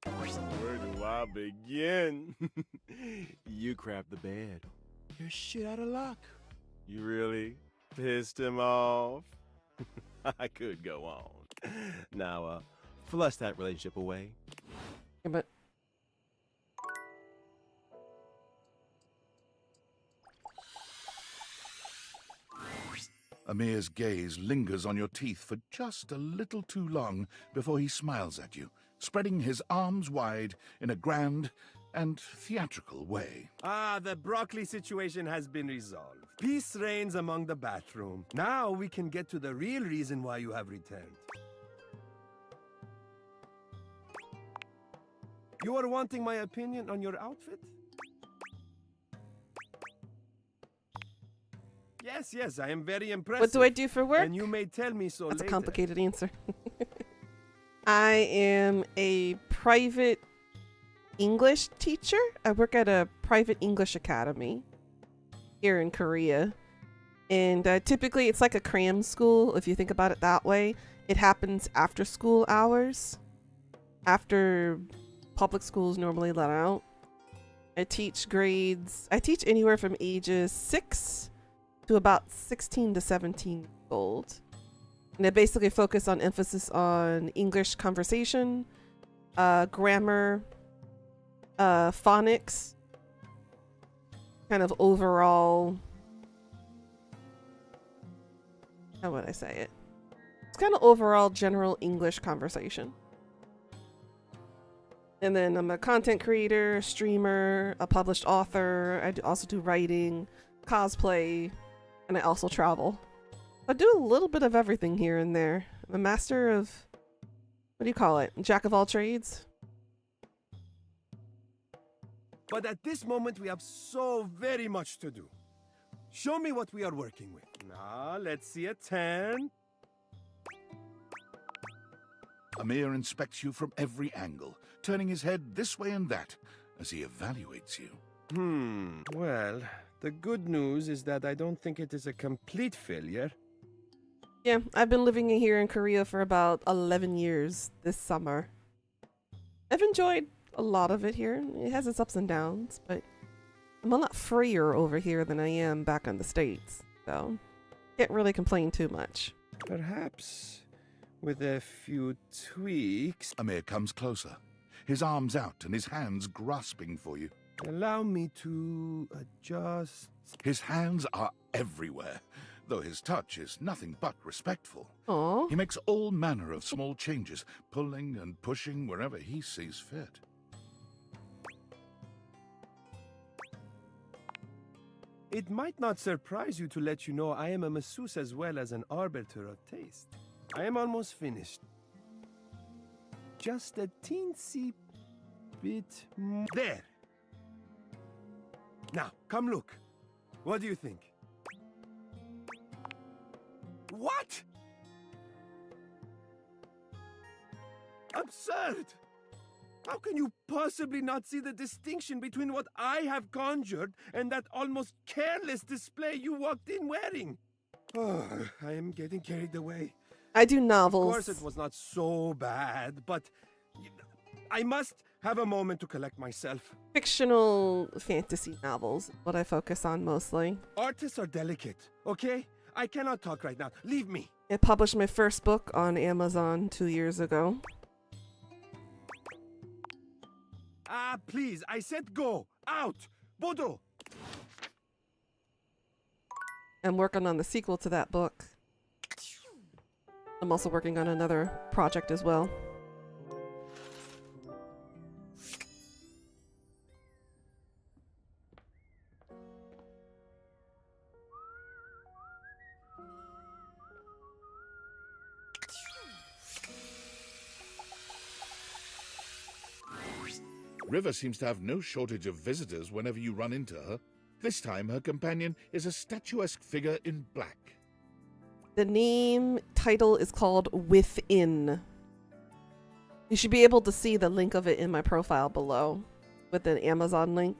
Where do I begin? You crapped the bed. You're shit out of luck. You really pissed him off? I could go on. Now, flush that relationship away. Yeah, but Amir's gaze lingers on your teeth for just a little too long before he smiles at you, spreading his arms wide in a grand and theatrical way. Ah, the broccoli situation has been resolved. Peace reigns among the bathroom. Now we can get to the real reason why you have returned. You are wanting my opinion on your outfit? Yes, I am very impressed. what do I do for work? And you may tell me so That's later. a complicated answer. I am a private English teacher. I work at a private English academy here in Korea. And typically it's like a cram school, if you think about it that way. It happens after school hours, after public schools normally let out. I teach anywhere from ages 6 to about 16 to 17 years old. And I basically focus on emphasis on English conversation, grammar, phonics, kind of overall, how would I say it? It's kind of overall general English conversation. And then I'm a content creator, streamer, a published author. I also do writing, cosplay, and I also travel. I do a little bit of everything here and there. I'm a master of, what do you call it? Jack of all trades. But at this moment, we have so very much to do. Show me what we are working with. Now, let's see a 10. Amir inspects you from every angle, turning his head this way and that as he evaluates you. Well, the good news is that I don't think it is a complete failure. Yeah, I've been living here in Korea for about 11 years this summer. I've enjoyed a lot of it here. It has its ups and downs, but I'm a lot freer over here than I am back in the States, so can't really complain too much. Perhaps with a few tweaks. Amir comes closer, his arms out and his hands grasping for you. Allow me to adjust. His hands are everywhere, though his touch is nothing but respectful. Aww. He makes all manner of small changes, pulling and pushing wherever he sees fit. It might not surprise you to let you know I am a masseuse as well as an arbiter of taste. I am almost finished. Just a teensy bit more. There! Now, come look. What do you think? What? Absurd! How can you possibly not see the distinction between what I have conjured and that almost careless display you walked in wearing? Oh, I am getting carried away. I do novels. Of course, it was not so bad, but I must have a moment to collect myself. Fictional fantasy novels, what I focus on mostly. Artists are delicate, okay? I cannot talk right now. Leave me. I published my first book on Amazon 2 years ago. Ah, please, I said go. Out. Bodo. I'm working on the sequel to that book. I'm also working on another project as well. River seems to have no shortage of visitors whenever you run into her. This time, her companion is a statuesque figure in black. The name title is called Within. You should be able to see the link of it in my profile below with an Amazon link.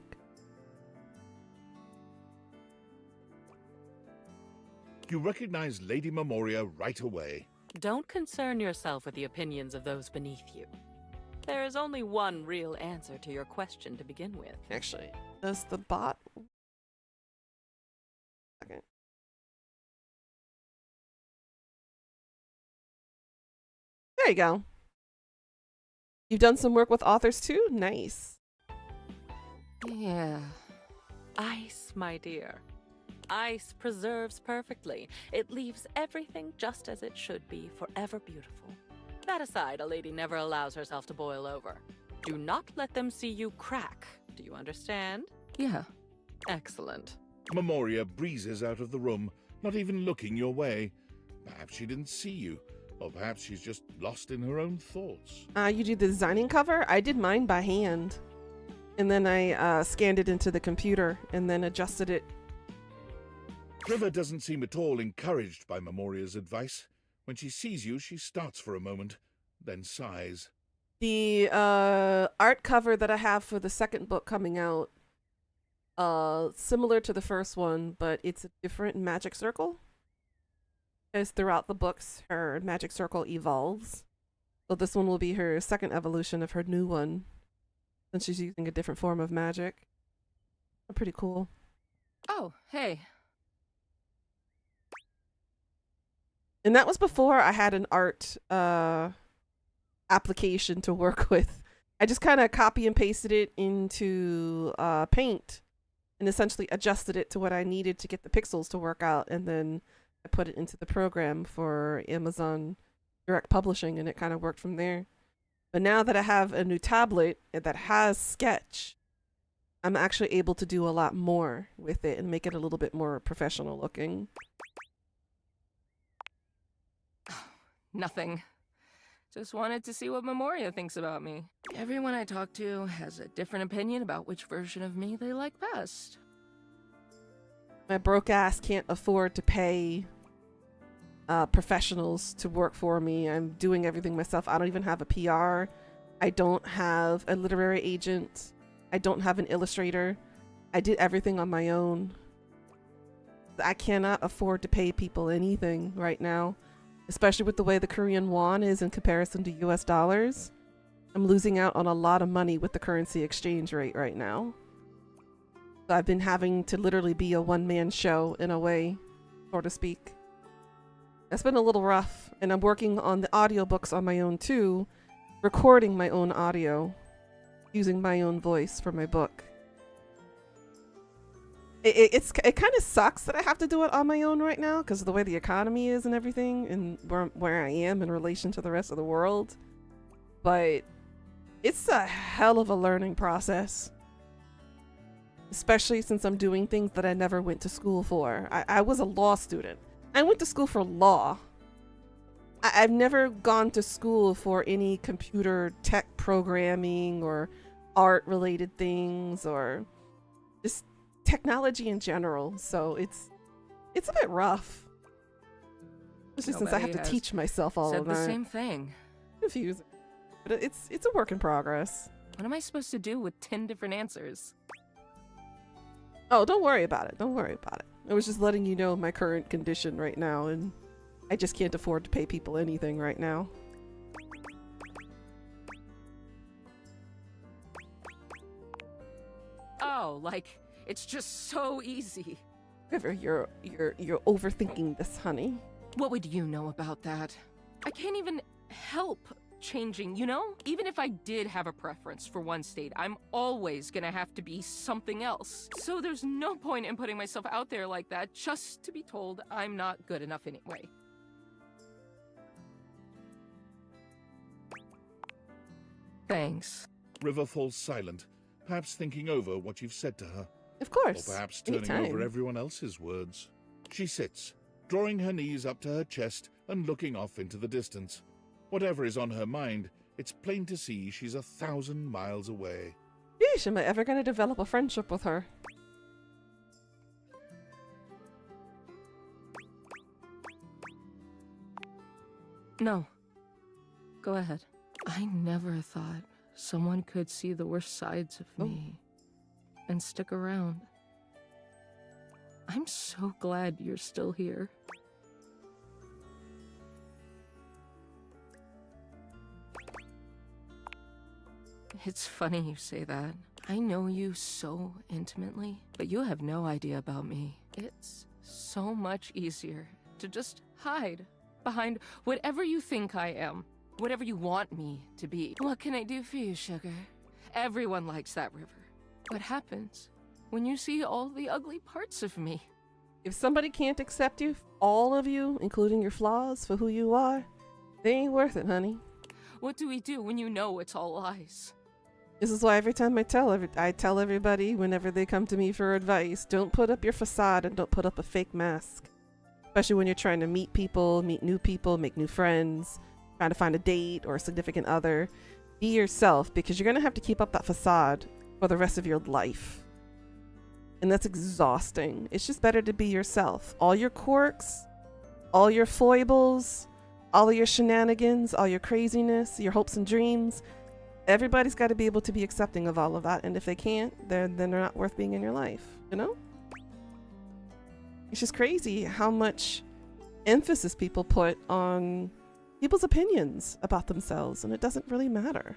You recognize Lady Memoria right away. Don't concern yourself with the opinions of those beneath you. There is only one real answer to your question to begin with. Actually, does the bot... Okay. There you go. You've done some work with authors too? Nice. Yeah. Ice, my dear. Ice preserves perfectly. It leaves everything just as it should be, forever beautiful. That aside, a lady never allows herself to boil over. Do not let them see you crack. Do you understand? Yeah. Excellent. Memoria breezes out of the room, not even looking your way. Perhaps she didn't see you, or perhaps she's just lost in her own thoughts. You do the designing cover? I did mine by hand. And then I scanned it into the computer and then adjusted it. River doesn't seem at all encouraged by Memoria's advice. When she sees you, she starts for a moment, then sighs. The art cover that I have for the second book coming out, similar to the first one, but it's a different magic circle. As throughout the books, her magic circle evolves. So this one will be her second evolution of her new one, since she's using a different form of magic. Pretty cool. Oh, hey. And that was before I had an art application to work with. I just kind of copy and pasted it into Paint and essentially adjusted it to what I needed to get the pixels to work out. And then I put it into the program for Amazon Direct Publishing, and it kind of worked from there. But now that I have a new tablet that has Sketch, I'm actually able to do a lot more with it and make it a little bit more professional looking. Nothing. Just wanted to see what Memoria thinks about me. Everyone I talk to has a different opinion about which version of me they like best. My broke ass can't afford to pay professionals to work for me. I'm doing everything myself. I don't even have a PR. I don't have a literary agent. I don't have an illustrator. I did everything on my own. I cannot afford to pay people anything right now, especially with the way the Korean won is in comparison to US dollars. I'm losing out on a lot of money with the currency exchange rate right now. So I've been having to literally be a one-man show in a way, so to speak. That's been a little rough, and I'm working on the audiobooks on my own too, recording my own audio, using my own voice for my book. It kind of sucks that I have to do it on my own right now because of the way the economy is and everything, and where I am in relation to the rest of the world. But it's a hell of a learning process, especially since I'm doing things that I never went to school for. I was a law student. I went to school for law. I've never gone to school for any computer tech programming or art related things or just technology in general. So it's a bit rough, especially since I have to teach myself all of that. Said the same thing. Confusing, but it's a work in progress. What am I supposed to do with 10 different answers? Oh, don't worry about it. Don't worry about it. I was just letting you know my current condition right now and I just can't afford to pay people anything right now. Oh, like, it's just so easy. River, you're overthinking this, honey. What would you know about that? I can't even help changing, you know? Even if I did have a preference for one state, I'm always gonna have to be something else. So there's no point in putting myself out there like that just to be told I'm not good enough anyway. Thanks. River falls silent, perhaps thinking over what you've said to her. Of course. Or perhaps turning over everyone else's words. She sits, drawing her knees up to her chest and looking off into the distance. Whatever is on her mind, it's plain to see she's 1,000 miles away. Yeesh, am I ever going to develop a friendship with her? No. Go ahead. I never thought someone could see the worst sides of me and stick around. I'm so glad you're still here. It's funny you say that. I know you so intimately, but you have no idea about me. It's so much easier to just hide behind whatever you think I am, whatever you want me to be. What can I do for you, sugar? Everyone likes that river. What happens when you see all the ugly parts of me? If somebody can't accept you, all of you, including your flaws, for who you are, they ain't worth it, honey. What do we do when you know it's all lies? This is why every time I tell everybody whenever they come to me for advice, don't put up your facade and don't put up a fake mask. Especially when you're trying to meet people, meet new people, make new friends, trying to find a date or a significant other. Be yourself, because you're going to have to keep up that facade for the rest of your life. And that's exhausting. It's just better to be yourself. All your quirks, all your foibles, all of your shenanigans, all your craziness, your hopes and dreams. Everybody's got to be able to be accepting of all of that. And if they can't, then they're not worth being in your life, you know? It's just crazy how much emphasis people put on people's opinions about themselves, and it doesn't really matter.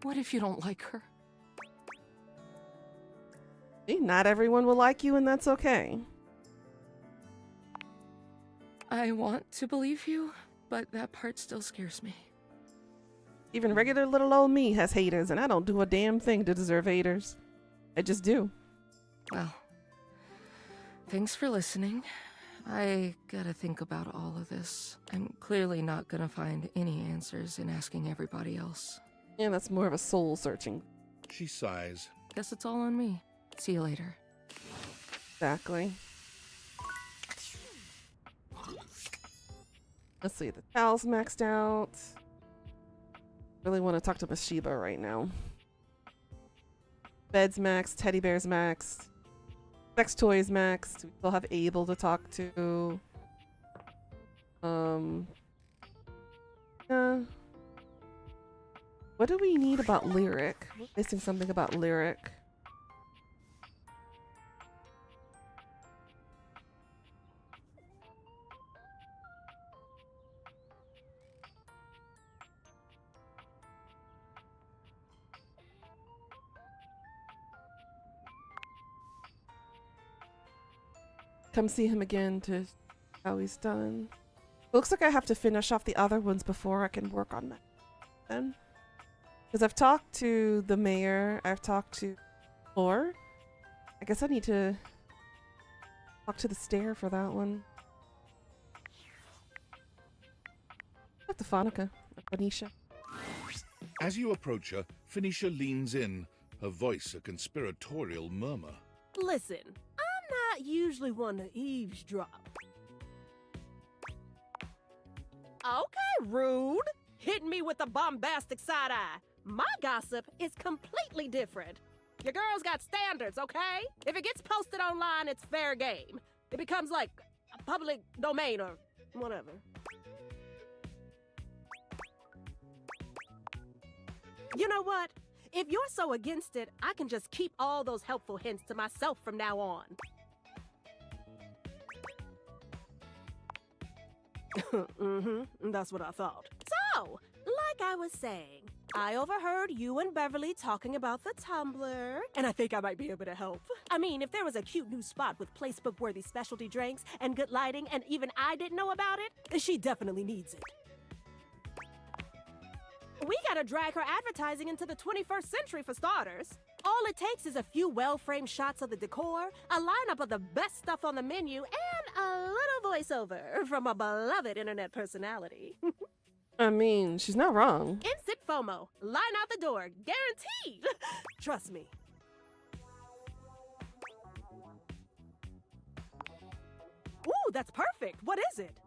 What if you don't like her? See, not everyone will like you, and that's okay. I want to believe you, but that part still scares me. Even regular little old me has haters, and I don't do a damn thing to deserve haters. I just do. Well, thanks for listening. I gotta think about all of this. I'm clearly not gonna find any answers in asking everybody else. Yeah, that's more of a soul searching. She sighs. Guess it's all on me. See you later. Exactly. Let's see, the towel's maxed out. Really want to talk to Miss Sheba right now. Bed's maxed, teddy bear's maxed, sex toys maxed. We still have Abel to talk to. What do we need about Lyric? We're missing something about Lyric. Come see him again to how he's done. Looks like I have to finish off the other ones before I can work on that then. Because I've talked to the mayor, I've talked to Floor. I guess I need to talk to the stair for that one. Talk to Phonica, or Phoenicia. As you approach her, Phoenicia leans in, her voice a conspiratorial murmur. Listen, I'm not usually one to eavesdrop. Okay, rude. Hitting me with a bombastic side eye. My gossip is completely different. Your girl's got standards, okay? If it gets posted online, it's fair game. It becomes like a public domain or whatever. You know what? If you're so against it, I can just keep all those helpful hints to myself from now on. That's what I thought. So, like I was saying, I overheard you and Beverly talking about the Tumblr, and I think I might be able to help. I mean, if there was a cute new spot with placebook-worthy specialty drinks and good lighting, and even I didn't know about it, she definitely needs it. We gotta drag her advertising into the 21st century for starters. All it takes is a few well-framed shots of the decor, a lineup of the best stuff on the menu, and a little voiceover from a beloved internet personality. I mean, she's not wrong. Instant FOMO. Line out the door. Guaranteed. Trust me. Ooh, that's perfect. What is it?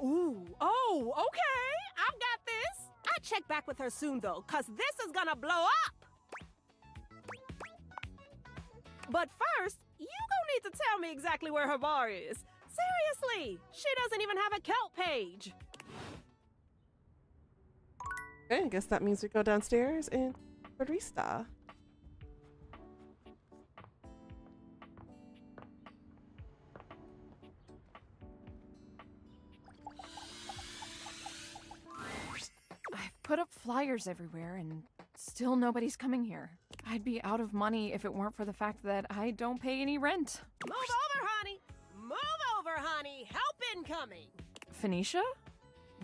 Ooh. Oh, okay. I've got this. I'll check back with her soon, though, because this is gonna blow up. But first, you gonna need to tell me exactly where her bar is. Seriously, she doesn't even have a Kelp page. Okay, I guess that means we go downstairs and barista. I've put up flyers everywhere and still nobody's coming here. I'd be out of money if it weren't for the fact that I don't pay any rent. Move over, honey. Move over, honey. Help incoming. Phoenicia?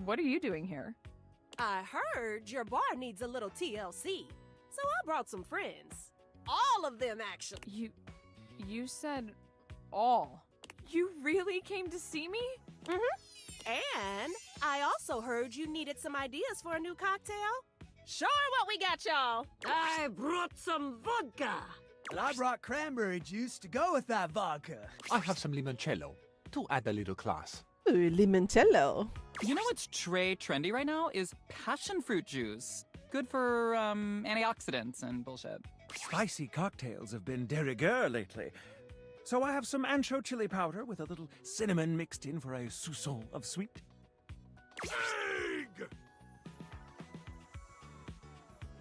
What are you doing here? I heard your bar needs a little TLC, so I brought some friends. All of them, actually. You said all. You really came to see me? Mm-hmm. And I also heard you needed some ideas for a new cocktail. Sure, what we got, y'all? I brought some vodka. And I brought cranberry juice to go with that vodka. I have some limoncello to add a little class. Ooh, limoncello. You know what's trendy right now is passion fruit juice. Good for antioxidants and bullshit. Spicy cocktails have been de rigueur lately. So I have some ancho chili powder with a little cinnamon mixed in for a soupçon of sweet. Egg!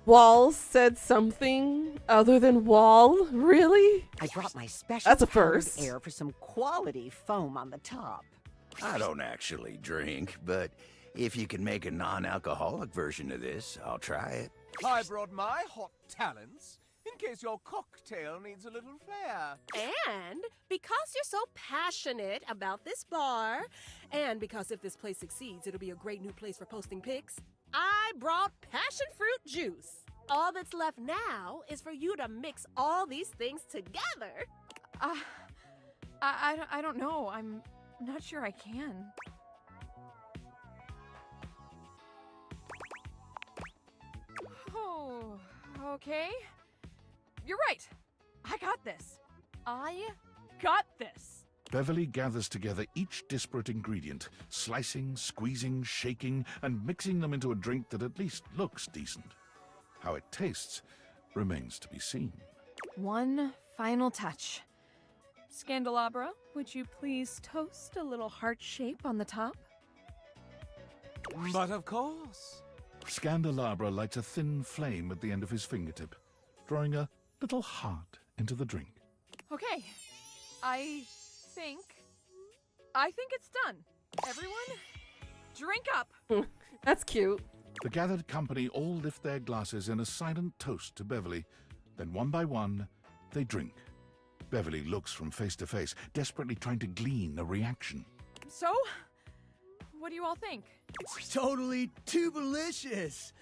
Wall said something other than wall? Really? I brought my special That's a powdered first. air for some quality foam on the top. I don't actually drink, but if you can make a non-alcoholic version of this, I'll try it. I brought my hot talents in case your cocktail needs a little flair. And because you're so passionate about this bar, and because if this place succeeds, it'll be a great new place for posting pics, I brought passion fruit juice. All that's left now is for you to mix all these things together. I don't know. I'm not sure I can. Oh, okay. You're right. I got this. I got this. Beverly gathers together each disparate ingredient, slicing, squeezing, shaking, and mixing them into a drink that at least looks decent. How it tastes remains to be seen. One final touch. Scandelabra, would you please toast a little heart shape on the top? But of course. Scandelabra lights a thin flame at the end of his fingertip, drawing a little heart into the drink. Okay. I think it's done. Everyone, drink up. That's cute. The gathered company all lift their glasses in a silent toast to Beverly. Then one by one, they drink. Beverly looks from face to face, desperately trying to glean a reaction. So, what do you all think? It's totally tubulicious.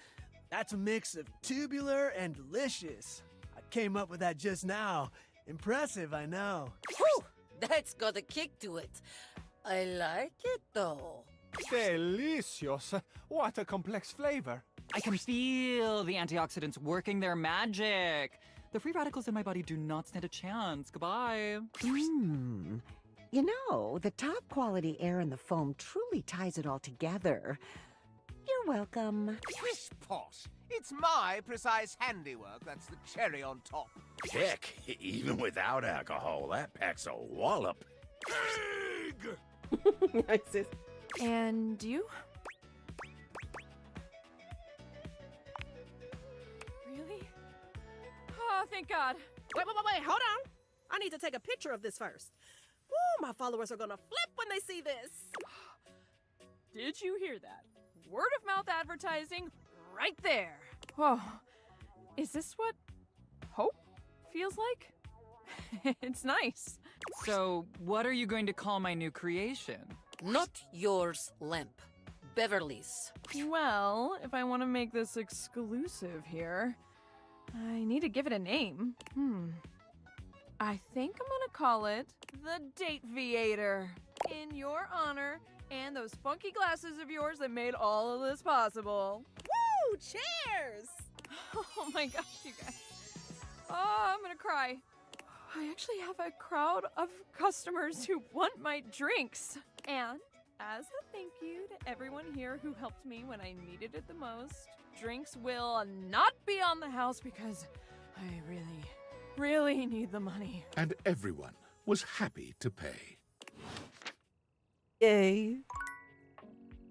That's a mix of tubular and delicious. I came up with that just now. Impressive, I know. Whew! That's got a kick to it. I like it, though. Delicious. What a complex flavor. I can feel the antioxidants working their magic. The free radicals in my body do not stand a chance. Goodbye. You know, the top quality air in the foam truly ties it all together. You're welcome. Pish posh. It's my precise handiwork that's the cherry on top. Heck, even without alcohol, that packs a wallop. Egg! Nice. And you? thank God. Wait, hold on. I need to take a picture of this first. Woo, my followers are gonna flip when they see this. Did you hear that? Word of mouth advertising right there. Whoa. Is this what hope feels like? It's nice. So, what are you going to call my new creation? Not yours, Limp. Beverly's. Well, if I want to make this exclusive here, I need to give it a name. I think I'm gonna call it the Dateviator. In your honor, and those funky glasses of yours that made all of this possible. Woo! Cheers! Oh my gosh, you guys. Oh, I'm gonna cry. I actually have a crowd of customers who want my drinks. And as a thank you to everyone here who helped me when I needed it the most, drinks will not be on the house because I really need the money. And everyone was happy to pay. Yay.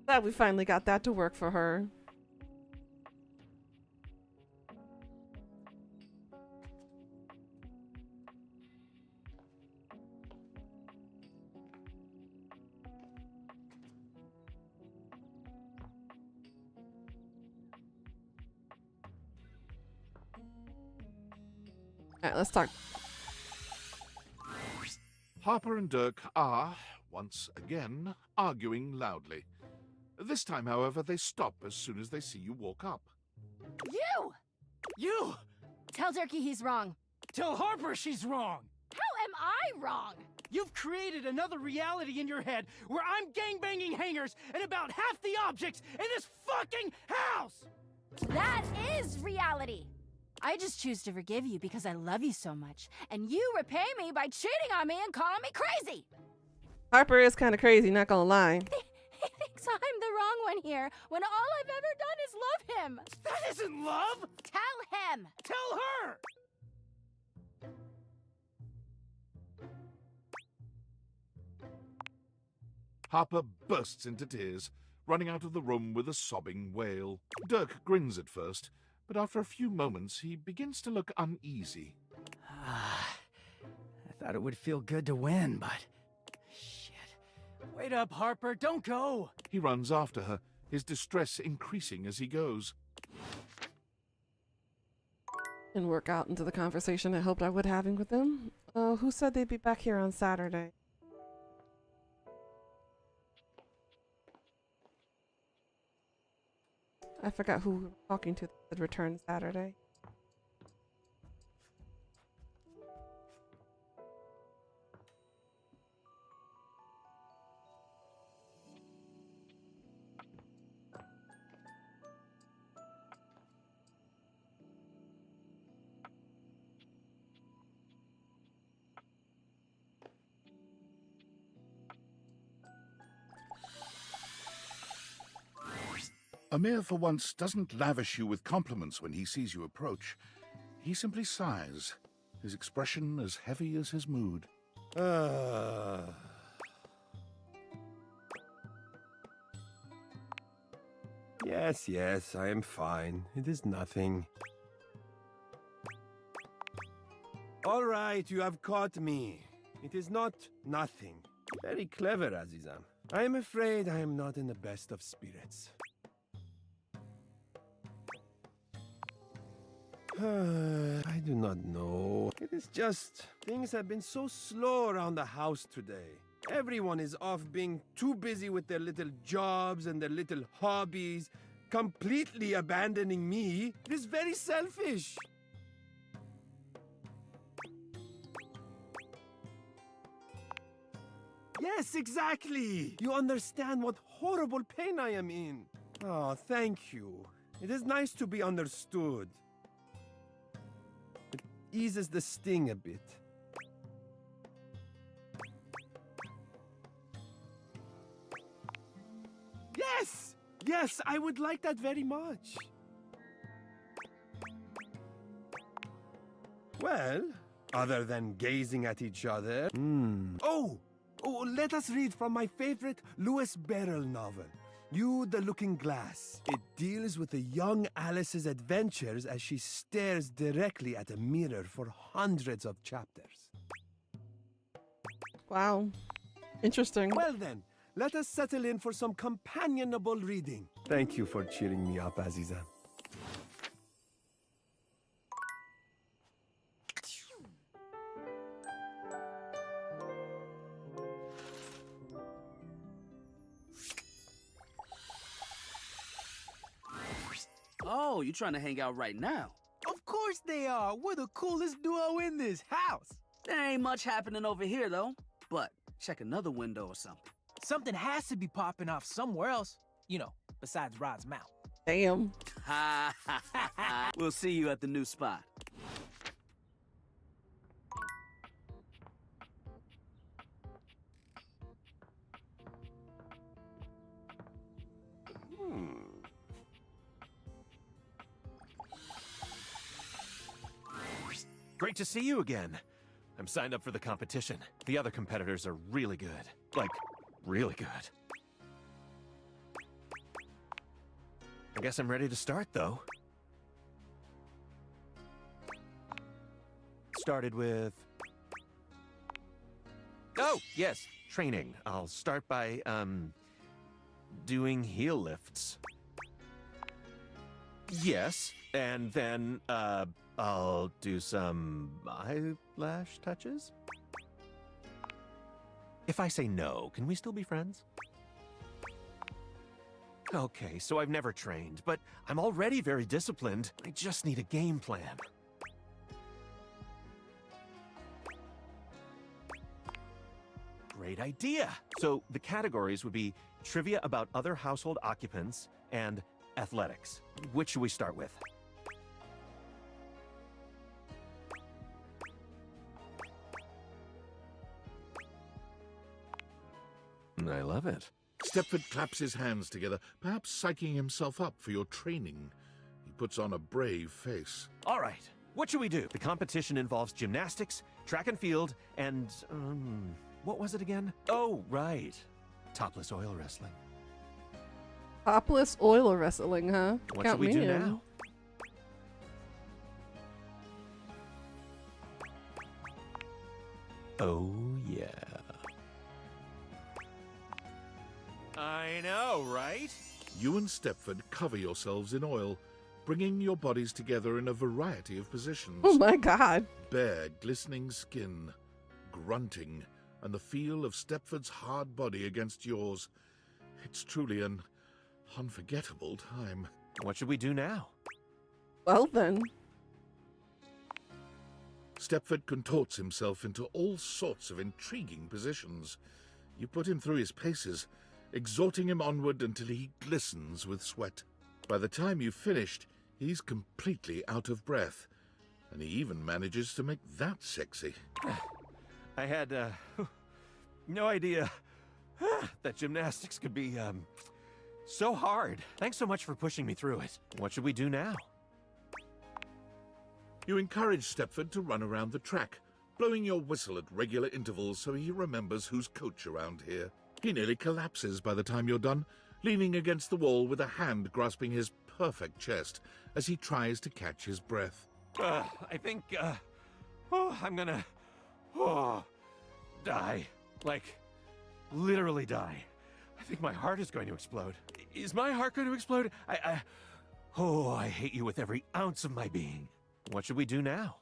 Glad we finally got that to work for her. Alright, let's talk. Harper and Dirk are, once again, arguing loudly. This time, however, they stop as soon as they see you walk up. You! Tell Durkee he's wrong. Tell Harper she's wrong! How am I wrong? You've created another reality in your head where I'm gangbanging hangers and about half the objects in this fucking house! That is reality! I just choose to forgive you because I love you so much, and you repay me by cheating on me and calling me crazy! Harper is kind of crazy, not gonna lie. He thinks I'm the wrong one here, when all I've ever done is love him! That isn't love! Tell him! Tell her! Harper bursts into tears, running out of the room with a sobbing wail. Dirk grins at first, but after a few moments he begins to look uneasy. I thought it would feel good to win, but... Shit. Wait up, Harper, don't go! He runs after her, his distress increasing as he goes. And work out into the conversation I hoped I would having with them. Who said they'd be back here on Saturday? I forgot who we were talking to that returned Saturday. Amir, for once, doesn't lavish you with compliments when he sees you approach. He simply sighs, his expression as heavy as his mood. Yes, I am fine. It is nothing. All right, you have caught me. It is not nothing. Very clever, Azizam. I am afraid I am not in the best of spirits. I do not know. It is just, things have been so slow around the house today. Everyone is off being too busy with their little jobs and their little hobbies, completely abandoning me. It is very selfish. Yes, exactly. You understand what horrible pain I am in. Oh, thank you. It is nice to be understood. It eases the sting a bit. Yes! Yes, I would like that very much. Well, other than gazing at each other... Oh, let us read from my favorite Lewis Barrel novel. You the Looking Glass. It deals with the young Alice's adventures as she stares directly at a mirror for hundreds of chapters. Wow. Interesting. Well then, let us settle in for some companionable reading. Thank you for cheering me up, Aziza. Oh, you trying to hang out right now? Of course they are. We're the coolest duo in this house. There ain't much happening over here, though. But check another window or something. Something has to be popping off somewhere else. You know, besides Rod's mouth. Damn. Ha ha ha ha. We'll see you at the new spot. Great to see you again. I'm signed up for the competition. The other competitors are really good. Like, really good. I guess I'm ready to start, though. Started with... Oh, yes, training. I'll start by, doing heel lifts. Yes, and then, I'll do some eyelash touches? If I say no, can we still be friends? Okay, so I've never trained, but I'm already very disciplined. I just need a game plan. Great idea! So the categories would be trivia about other household occupants and athletics. Which should we start with? I love it. Stepford claps his hands together, perhaps psyching himself up for your training. He puts on a brave face. All right, what should we do? The competition involves gymnastics, track and field, and, what was it again? Oh, right. Topless oil wrestling. Topless oil wrestling, huh? What Count should we me do in. now? Oh, yeah. I know, right? You and Stepford cover yourselves in oil, bringing your bodies together in a variety of positions. Oh my god. Bare, glistening skin, grunting, and the feel of Stepford's hard body against yours. It's truly an unforgettable time. What should we do now? Well then. Stepford contorts himself into all sorts of intriguing positions. You put him through his paces, exhorting him onward until he glistens with sweat. By the time you've finished, he's completely out of breath, and he even manages to make that sexy. I had, no idea that gymnastics could be, so hard. Thanks so much for pushing me through it. What should we do now? You encourage Stepford to run around the track, blowing your whistle at regular intervals so he remembers who's coach around here. He nearly collapses by the time you're done, leaning against the wall with a hand grasping his perfect chest as he tries to catch his breath. I think, I'm gonna, die. Like, literally die. I think my heart is going to explode. Is my heart going to explode? I hate you with every ounce of my being. What should we do now?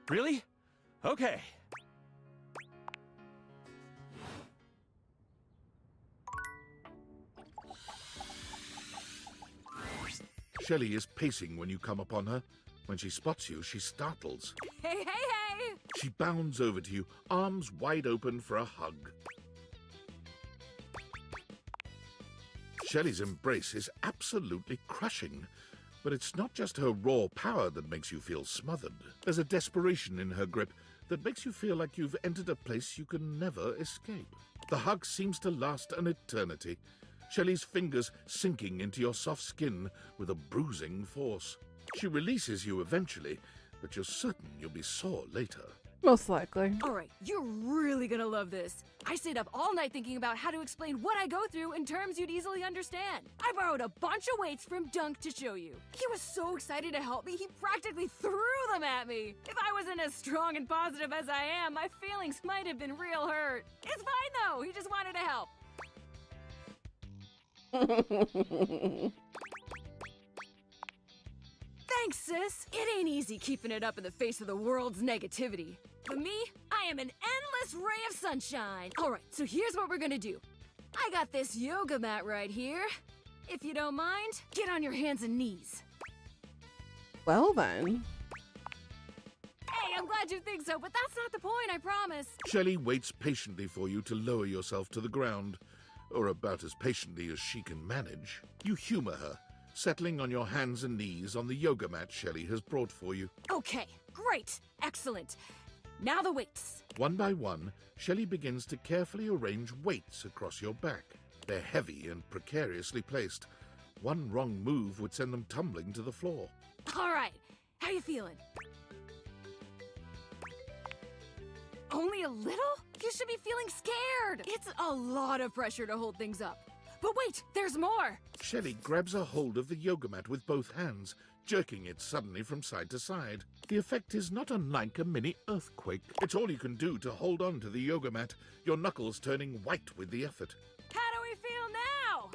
Really? Okay. Shelley is pacing when you come upon her. When she spots you, she startles. Hey, hey, hey! She bounds over to you, arms wide open for a hug. Shelley's embrace is absolutely crushing, but it's not just her raw power that makes you feel smothered. There's a desperation in her grip that makes you feel like you've entered a place you can never escape. The hug seems to last an eternity, Shelley's fingers sinking into your soft skin with a bruising force. She releases you eventually, but you're certain you'll be sore later. Most likely. Alright, you're really gonna love this. I stayed up all night thinking about how to explain what I go through in terms you'd easily understand. I borrowed a bunch of weights from Dunk to show you. He was so excited to help me, he practically threw them at me. If I wasn't as strong and positive as I am, my feelings might have been real hurt. It's fine though, he just wanted to help. Thanks, sis. It ain't easy keeping it up in the face of the world's negativity. But me, I am an endless ray of sunshine. All right, so here's what we're gonna do. I got this yoga mat right here. If you don't mind, get on your hands and knees. Well then. Hey, I'm glad you think so, but that's not the point, I promise. Shelley waits patiently for you to lower yourself to the ground, or about as patiently as she can manage. You humor her, settling on your hands and knees on the yoga mat Shelley has brought for you. Okay, great, excellent. Now the weights. One by one, Shelley begins to carefully arrange weights across your back. They're heavy and precariously placed. One wrong move would send them tumbling to the floor. All right, how you feeling? Only a little? You should be feeling scared. It's a lot of pressure to hold things up. But wait, there's more. Shelley grabs a hold of the yoga mat with both hands, jerking it suddenly from side to side. The effect is not unlike a mini earthquake. It's all you can do to hold on to the yoga mat, your knuckles turning white with the effort. How do we feel now?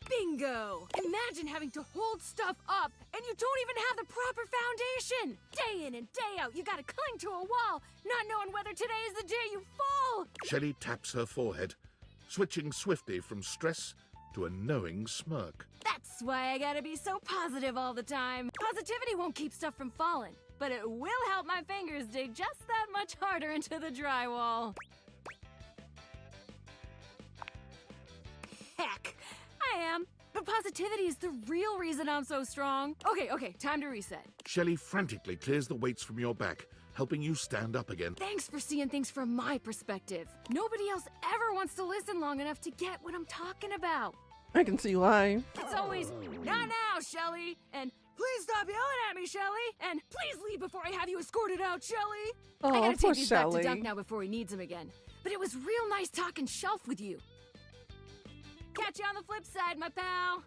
Bingo! Imagine having to hold stuff up and you don't even have the proper foundation. Day in and day out, you gotta cling to a wall, not knowing whether today is the day you fall. Shelley taps her forehead, switching swiftly from stress to a knowing smirk. That's why I gotta be so positive all the time. Positivity won't keep stuff from falling, but it will help my fingers dig just that much harder into the drywall. Heck, I am. But positivity is the real reason I'm so strong. Okay, time to reset. Shelley frantically clears the weights from your back, helping you stand up again. Thanks for seeing things from my perspective. Nobody else ever wants to listen long enough to get what I'm talking about. I can see why. It's always, not now, Shelly, and please stop yelling at me, Shelly, and please leave before I have you escorted out, Shelly. Oh, I gotta poor take these back Shelly. to Dunk now before he needs them again. But it was real nice talking shelf with you. Catch you on the flip side, my pal.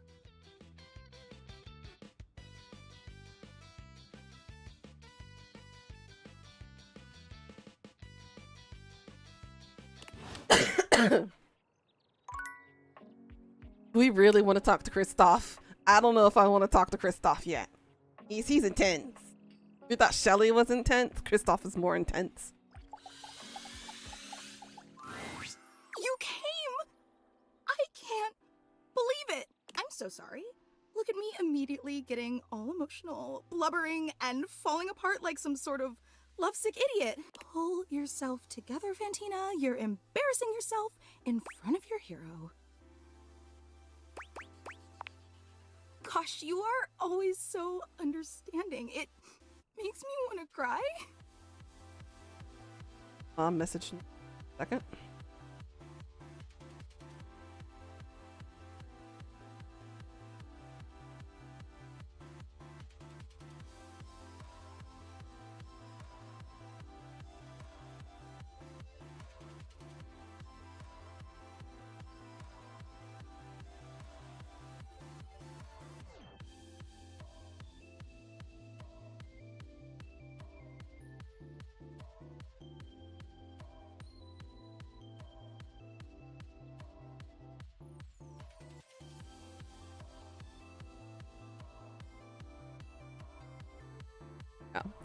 We really want to talk to Kristoff. I don't know if I want to talk to Kristoff yet. He's intense. You thought Shelly was intense? Kristoff is more intense. You came! I can't believe it! I'm so sorry. Look at me immediately getting all emotional, blubbering, and falling apart like some sort of lovesick idiot. Pull yourself together, Fantina. You're embarrassing yourself in front of your hero. Gosh, you are always so understanding. It makes me want to cry. Message in a second.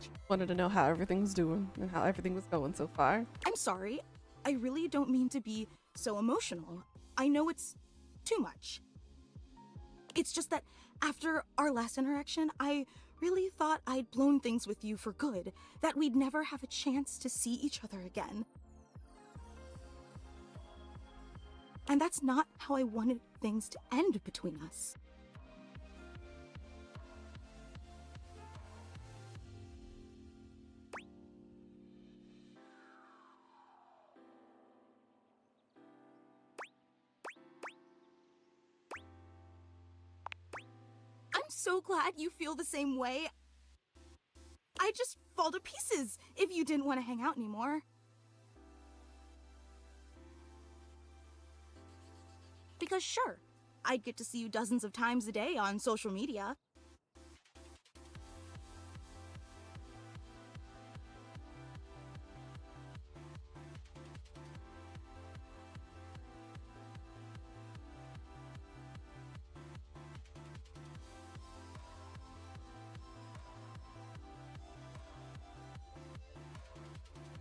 She wanted to know how everything's doing and how everything was going so far. I'm sorry. I really don't mean to be so emotional. I know it's too much. It's just that after our last interaction, I really thought I'd blown things with you for good, that we'd never have a chance to see each other again. And that's not how I wanted things to end between us. I'm so glad you feel the same way. I I'd just fall to pieces if you didn't want to hang out anymore. Because sure, I'd get to see you dozens of times a day on social media.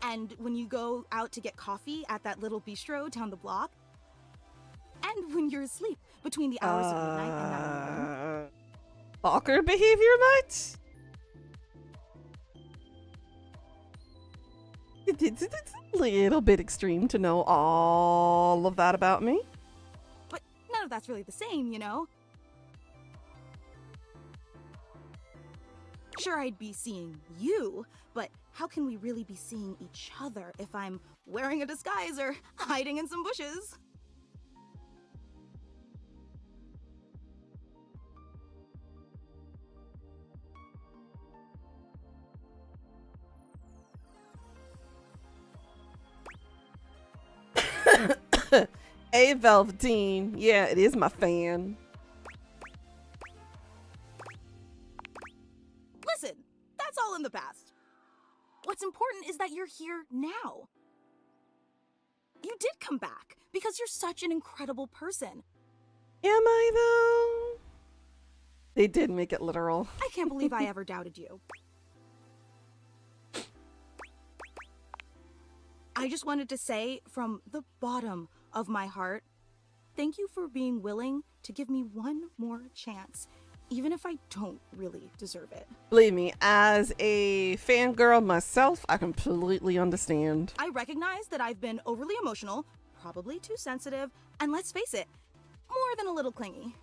And when you go out to get coffee at that little bistro down the block. And when you're asleep between the hours of midnight and 9 a.m. Stalker behavior much? It's a little bit extreme to know all of that about me. But none of that's really the same, you know? Sure, I'd be seeing you, but how can we really be seeing each other if I'm wearing a disguise or hiding in some bushes? Hey, Velveteen. Yeah, it is my fan. Listen, that's all in the past. What's important is that you're here now. You did come back because you're such an incredible person. Am I, though? They did make it literal. I can't believe I ever doubted you. I just wanted to say from the bottom of my heart, thank you for being willing to give me one more chance, even if I don't really deserve it. Believe me, as a fangirl myself, I completely understand. I recognize that I've been overly emotional, probably too sensitive, and let's face it, more than a little clingy.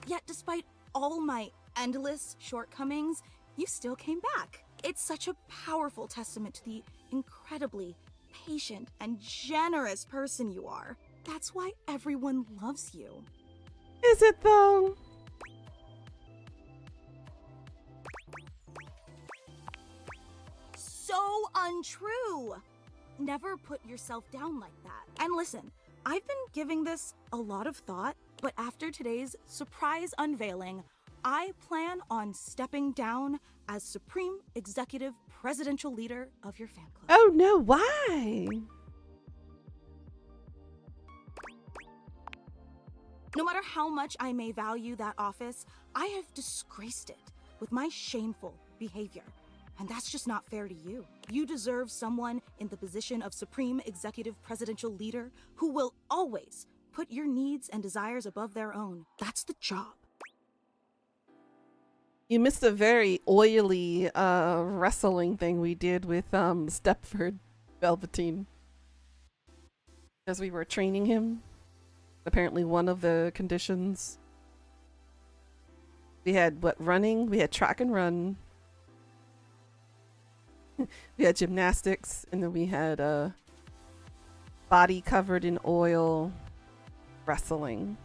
Yet despite all my endless shortcomings, you still came back. It's such a powerful testament to the incredibly patient and generous person you are. That's why everyone loves you. Is it though? So untrue! Never put yourself down like that. And listen, I've been giving this a lot of thought, but after today's surprise unveiling, I plan on stepping down as Supreme Executive Presidential Leader of your fan club. Oh no, why? No matter how much I may value that office, I have disgraced it with my shameful behavior. And that's just not fair to you. You deserve someone in the position of Supreme Executive Presidential Leader who will always put your needs and desires above their own. That's the job. You missed a very oily wrestling thing we did with Stepford Velveteen. As we were training him. Apparently one of the conditions. We had what, running? We had track and run. We had gymnastics, and then we had body covered in oil wrestling.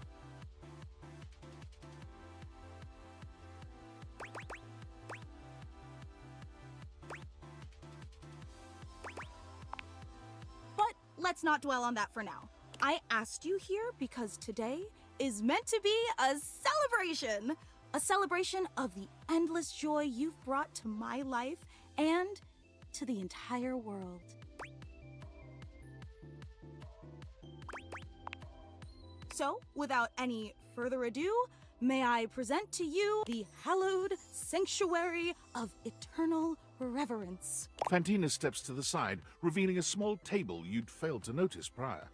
But let's not dwell on that for now. I asked you here because today is meant to be a celebration. A celebration of the endless joy you've brought to my life and to the entire world. So, without any further ado, may I present to you the hallowed sanctuary of eternal reverence. Fantina steps to the side, revealing a small table you'd failed to notice prior.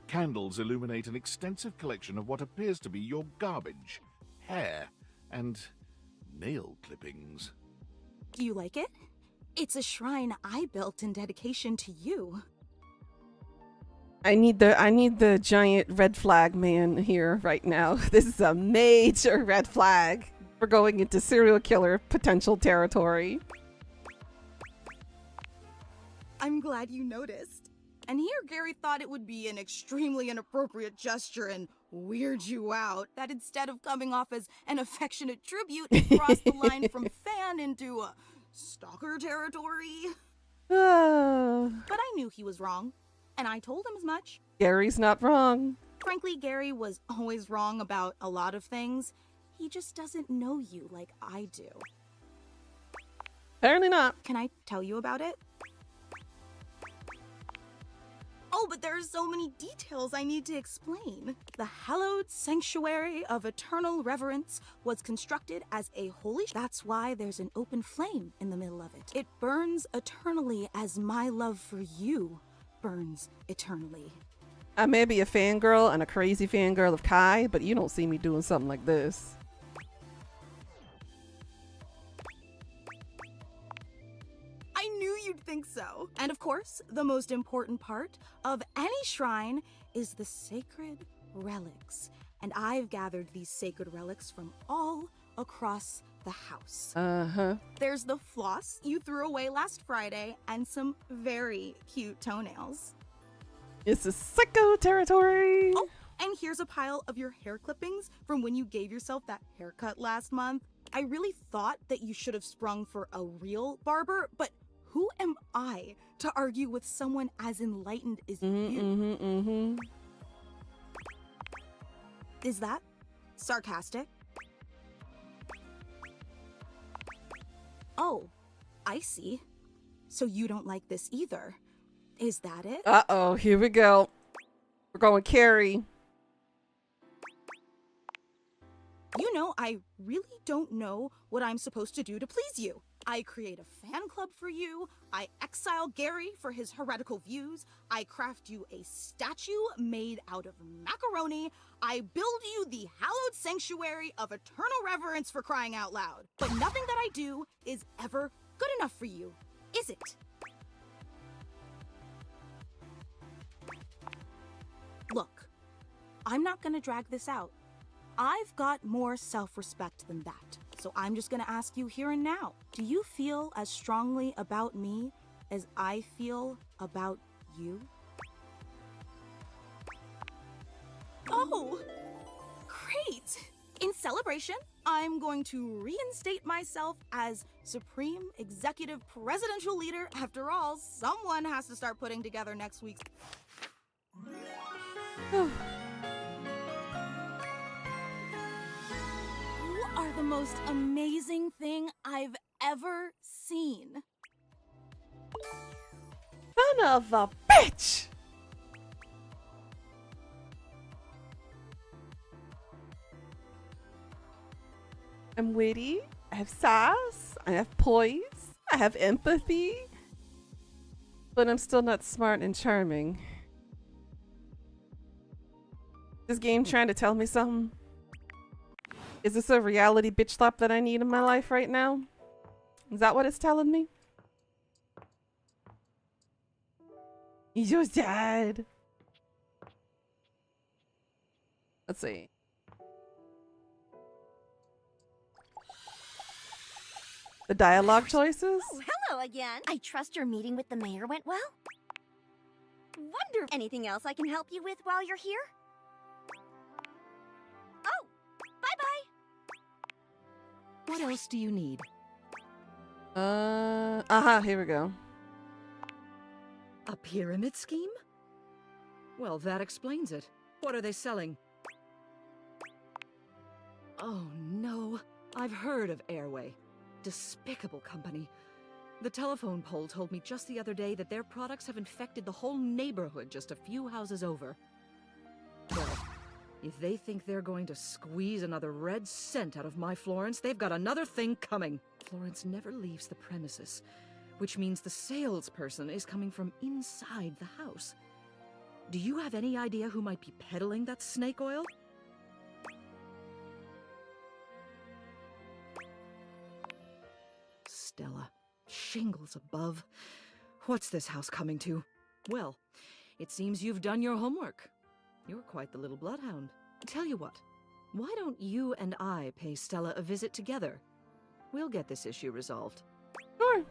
Candles illuminate an extensive collection of what appears to be your garbage, hair, and nail clippings. Do you like it? It's a shrine I built in dedication to you. I need the giant red flag man here right now. This is a major red flag. We're going into serial killer potential territory. I'm glad you noticed. And here Gary thought it would be an extremely inappropriate gesture and weird you out that instead of coming off as an affectionate tribute, it crossed the line from fan into stalker territory. But I knew he was wrong, and I told him as much. Gary's not wrong. Frankly, Gary was always wrong about a lot of things. He just doesn't know you like I do. Apparently not. Can I tell you about it? Oh, but there are so many details I need to explain. The hallowed sanctuary of eternal reverence was constructed as a holy... That's why there's an open flame in the middle of it. It burns eternally as my love for you burns eternally. I may be a fangirl and a crazy fangirl of Kai, but you don't see me doing something like this. I knew you'd think so. And of course, the most important part of any shrine is the sacred relics. And I've gathered these sacred relics from all across the house. Uh-huh. There's the floss you threw away last Friday and some very cute toenails. It's a psycho territory. Oh, and here's a pile of your hair clippings from when you gave yourself that haircut last month. I really thought that you should have sprung for a real barber, but who am I to argue with someone as enlightened as you? Is that sarcastic? Oh, I see. So you don't like this either. Is that it? Uh-oh, here we go. We're going Carrie. You know, I really don't know what I'm supposed to do to please you. I create a fan club for you. I exile Gary for his heretical views. I craft you a statue made out of macaroni. I build you the hallowed sanctuary of eternal reverence, for crying out loud. But nothing that I do is ever good enough for you, is it? Look, I'm not gonna drag this out. I've got more self-respect than that. So I'm just gonna ask you here and now. Do you feel as strongly about me as I feel about you? Oh, great! In celebration, I'm going to reinstate myself as Supreme Executive Presidential Leader. After all, someone has to start putting together next week's... You are the most amazing thing I've ever seen. Son of a bitch! I'm witty, I have sass, I have poise, I have empathy, but I'm still not smart and charming. This game trying to tell me something? Is this a reality bitch slap that I need in my life right now? Is that what it's telling me? You're dead. Let's see. The dialogue choices? Oh, hello again. I trust your meeting with the mayor went well? Wonderful. Anything else I can help you with while you're here? Oh, bye-bye. What else do you need? Here we go. A pyramid scheme? Well, that explains it. What are they selling? Oh, no. I've heard of Airway. Despicable company. The telephone pole told me just the other day that their products have infected the whole neighborhood just a few houses over. Well, if they think they're going to squeeze another red cent out of my Florence, they've got another thing coming. Florence never leaves the premises, which means the salesperson is coming from inside the house. Do you have any idea who might be peddling that snake oil? Stella, shingles above. What's this house coming to? Well, it seems you've done your homework. You're quite the little bloodhound. Tell you what, why don't you and I pay Stella a visit together? We'll get this issue resolved. Sure.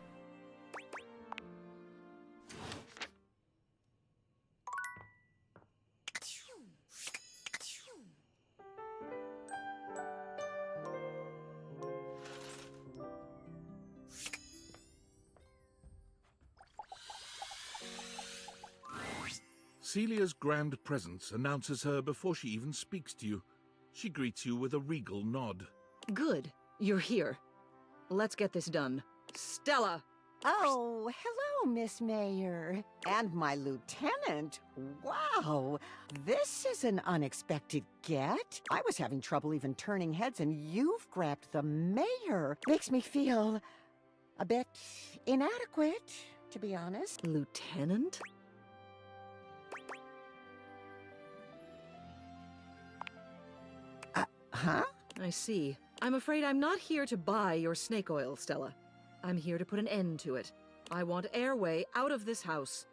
Celia's grand presence announces her before she even speaks to you. She greets you with a regal nod. Good. You're here. Let's get this done. Stella! Oh, hello, Miss Mayor. And my lieutenant. Wow, this is an unexpected get. I was having trouble even turning heads, and you've grabbed the mayor. Makes me feel a bit inadequate, to be honest. Lieutenant? Huh? I see. I'm afraid I'm not here to buy your snake oil, Stella. I'm here to put an end to it. I want Airway out of this house.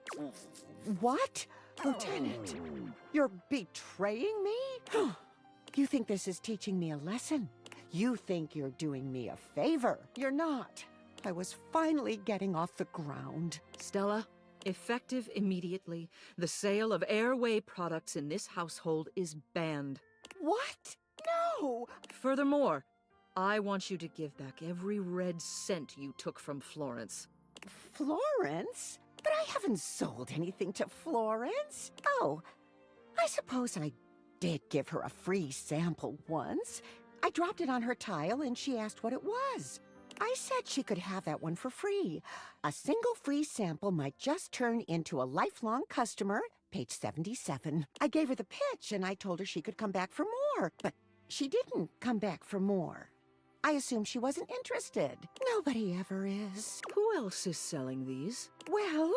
What? Lieutenant, you're betraying me? You think this is teaching me a lesson? You think you're doing me a favor. You're not. I was finally getting off the ground. Stella, effective immediately, the sale of Airway products in this household is banned. What? No! Furthermore, I want you to give back every red cent you took from Florence. Florence? But I haven't sold anything to Florence. Oh, I suppose I did give her a free sample once. I dropped it on her tile and she asked what it was. I said she could have that one for free. A single free sample might just turn into a lifelong customer. Page 77. I gave her the pitch and I told her she could come back for more, but she didn't come back for more. I assumed she wasn't interested. Nobody ever is. Who else is selling these? Well,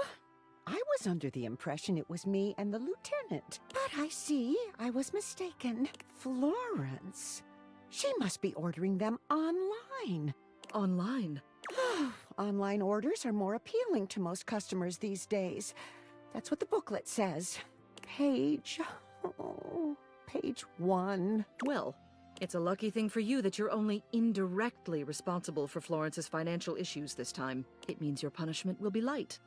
I was under the impression it was me and the lieutenant. But I see I was mistaken. Florence. She must be ordering them online. Online? Online orders are more appealing to most customers these days. That's what the booklet says. Page 1. Well, it's a lucky thing for you that you're only indirectly responsible for Florence's financial issues this time. It means your punishment will be light.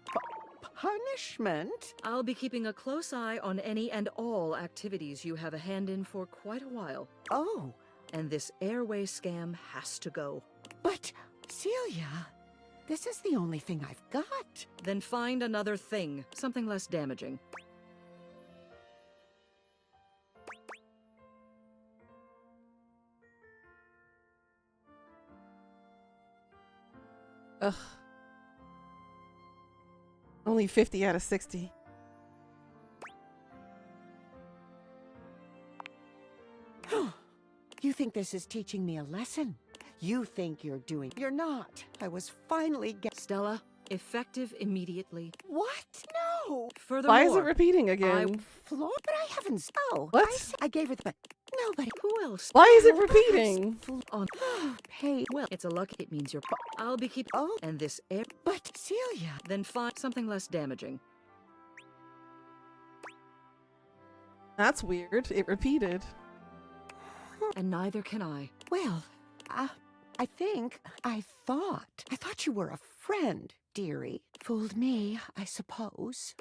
Punishment? I'll be keeping a close eye on any and all activities you have a hand in for quite a while. Oh. And this Airway scam has to go. But, Celia, this is the only thing I've got. Then find another thing, something less damaging. Ugh. Only 50 out of 60. You think this is teaching me a lesson? You think you're doing... You're not. I was finally Stella, effective immediately. What? No! Furthermore, why is it repeating again? But I haven't... Oh, What? I gave her the... But nobody... Who else? Why is it repeating? On. Hey. Well, it's a luck. It means you're... I'll be keeping... Oh. And this air... But, Celia... Then find something less damaging. That's weird. It repeated. And neither can I. Well, I thought you were a friend, dearie. Fooled me, I suppose.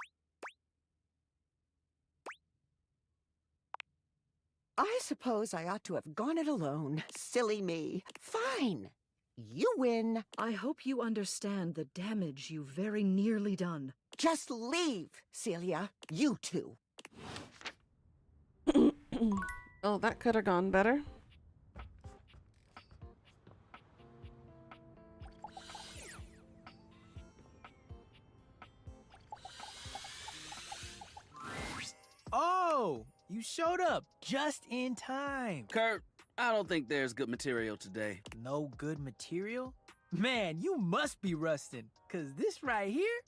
I suppose I ought to have gone it alone. Silly me. Fine. You win. I hope you understand the damage you've very nearly done. Just leave, Celia. You too. Oh, that could have gone better. Oh, you showed up just in time. Kurt, I don't think there's good material today. No good material? Man, you must be rusting, 'cause this right here,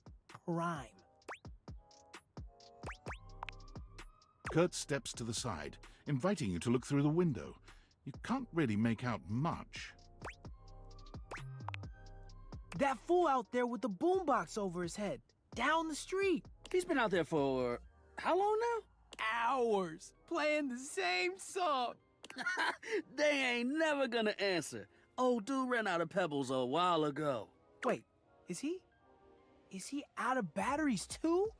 prime. Kurt steps to the side, inviting you to look through the window. You can't really make out much. That fool out there with the boombox over his head, down the street. He's been out there for how long now? Hours, playing the same song. They ain't never gonna answer. Old dude ran out of pebbles a while ago. Wait, is he out of batteries too?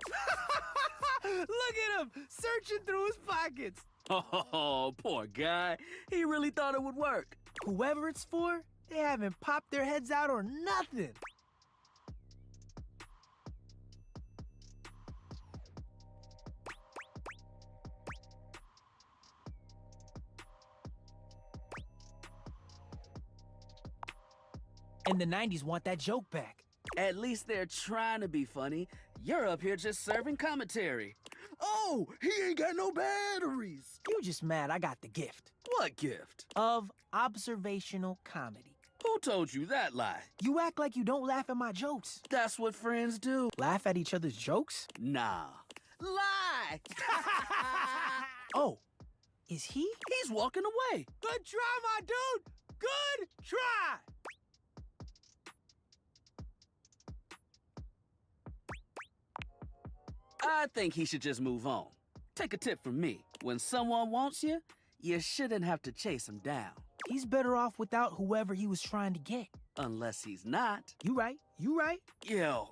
Look at him, searching through his pockets. Oh, poor guy. He really thought it would work. Whoever it's for, they haven't popped their heads out or nothing. in the 90s want that joke back. At least they're trying to be funny. You're up here just serving commentary. Oh, he ain't got no batteries. You just mad I got the gift. What gift? Of observational comedy. Who told you that lie? You act like you don't laugh at my jokes. That's what friends do. Laugh at each other's jokes? Nah. Lie! Oh, is he? He's walking away. Good try, my dude! Good try! I think he should just move on. Take a tip from me. When someone wants you, you shouldn't have to chase him down. He's better off without whoever he was trying to get. Unless he's not. You right. Yo,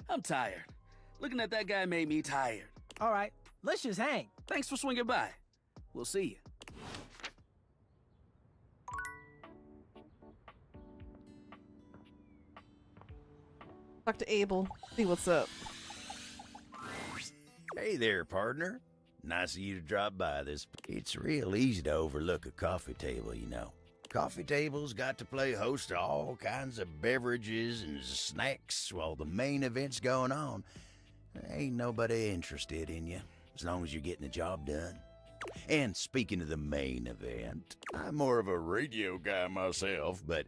I'm tired. Looking at that guy made me tired. All right, let's just hang. Thanks for swinging by. We'll see you. Talk to Abel, see what's up. Hey there, partner. Nice of you to drop by this. It's real easy to overlook a coffee table, you know. Coffee tables got to play host to all kinds of beverages and snacks while the main event's going on. Ain't nobody interested in you, as long as you're getting the job done. And speaking of the main event, I'm more of a radio guy myself, but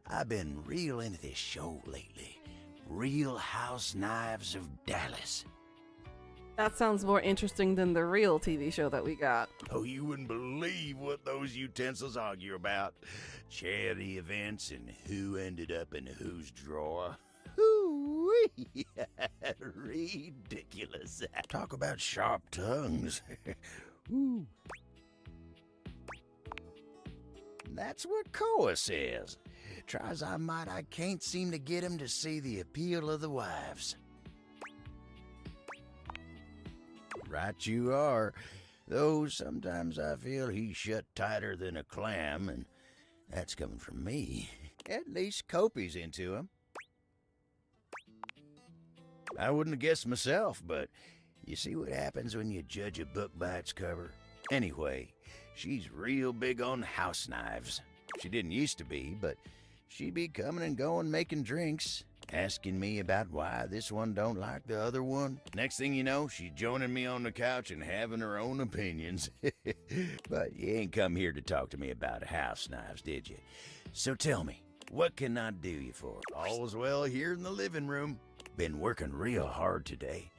I've been real into this show lately. Real House Knives of Dallas. That sounds more interesting than the real TV show that we got. Oh, you wouldn't believe what those utensils argue about. Charity events and who ended up in whose drawer. Hoo-wee! Ridiculous. Talk about sharp tongues. Ooh. That's what Koa says. Try as I might, I can't seem to get him to see the appeal of the wives. Right you are, though sometimes I feel he's shut tighter than a clam, and that's coming from me. At least Kopi's into him. I wouldn't have guessed myself, but you see what happens when you judge a book by its cover? Anyway, she's real big on house knives. She didn't used to be, but she'd be coming and going making drinks, asking me about why this one don't like the other one. Next thing you know, she's joining me on the couch and having her own opinions. But you ain't come here to talk to me about house knives, did you? So tell me, what can I do you for? All's well here in the living room. Been working real hard today.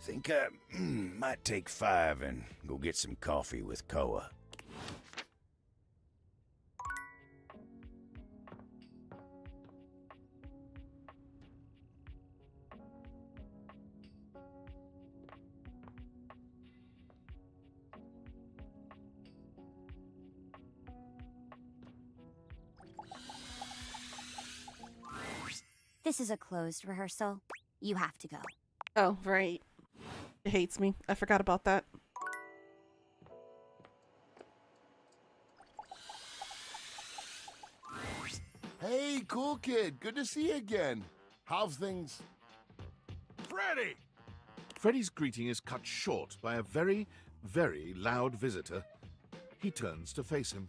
Think I might take 5 and go get some coffee with Koa. This is a closed rehearsal. You have to go. Oh, right. It hates me. I forgot about that. Hey, cool kid. Good to see you again. How's things? Freddy! Freddy's greeting is cut short by a very, very loud visitor. He turns to face him.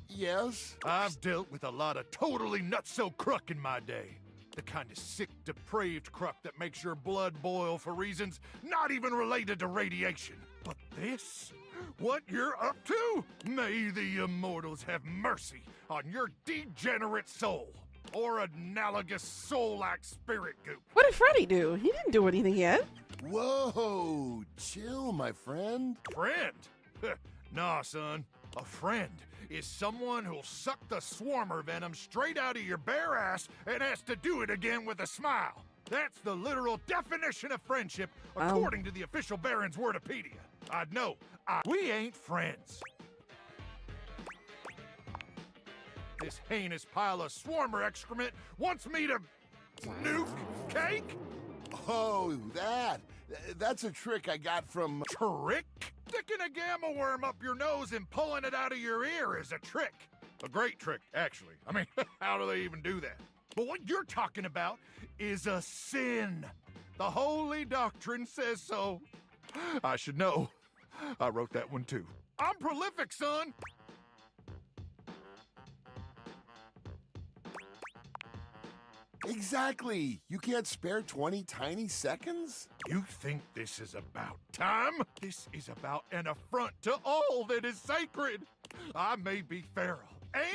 Yes? I've dealt with a lot of totally nutso crook in my day. The kind of sick, depraved crook that makes your blood boil for reasons not even related to radiation. But this? What you're up to? May the immortals have mercy on your degenerate soul. Or analogous soul-like spirit goop. What did Freddy do? He didn't do anything yet. Whoa, chill, my friend. Friend? Nah, son. A friend is someone who'll suck the swarmer venom straight out of your bare ass and has to do it again with a smile. That's the literal definition of friendship, according to the official Baron's Wordopedia. I'd know. We ain't friends. This heinous pile of swarmer excrement wants me to nuke cake? Oh, that's a trick I got from... Trick? Sticking a gamma worm up your nose and pulling it out of your ear is a trick. A great trick, actually. I mean, how do they even do that? But what you're talking about is a sin. The Holy Doctrine says so. I should know. I wrote that one too. I'm prolific, son. Exactly. You can't spare 20 tiny seconds? You think this is about time? This is about an affront to all that is sacred. I may be feral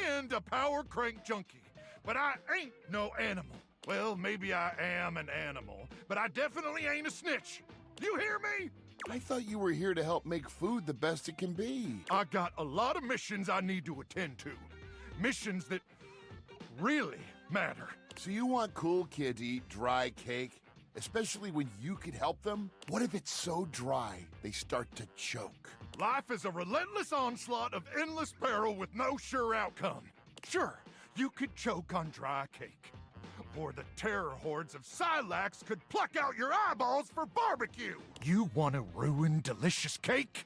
and a power crank junkie, but I ain't no animal. Well, maybe I am an animal, but I definitely ain't a snitch. You hear me? I thought you were here to help make food the best it can be. I got a lot of missions I need to attend to. Missions that really matter. So you want Cool Kid to eat dry cake? Especially when you could help them? What if it's so dry they start to choke? Life is a relentless onslaught of endless peril with no sure outcome. Sure, you could choke on dry cake. Or the terror hordes of Silax could pluck out your eyeballs for barbecue. You want to ruin delicious cake?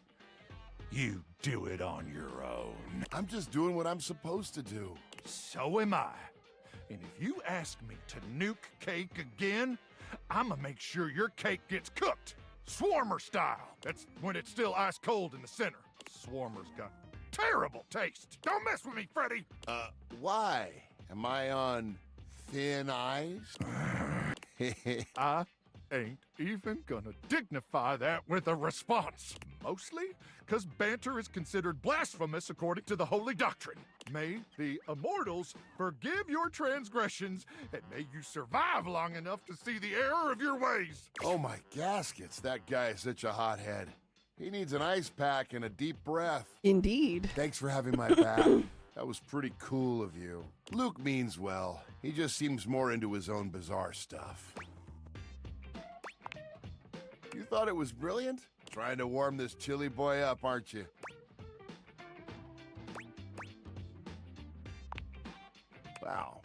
You do it on your own. I'm just doing what I'm supposed to do. So am I. And if you ask me to nuke cake again, I'ma make sure your cake gets cooked. Swarmer style. That's when it's still ice cold in the center. Swarmer's got terrible taste. Don't mess with me, Freddy. Why? Am I on thin ice? I ain't even gonna dignify that with a response. Mostly because banter is considered blasphemous according to the holy doctrine. May the immortals forgive your transgressions, and may you survive long enough to see the error of your ways. Oh my gaskets, that guy is such a hothead. He needs an ice pack and a deep breath. Indeed. Thanks for having my back. That was pretty cool of you. Luke means well. He just seems more into his own bizarre stuff. You thought it was brilliant? Trying to warm this chilly boy up, aren't you? Wow,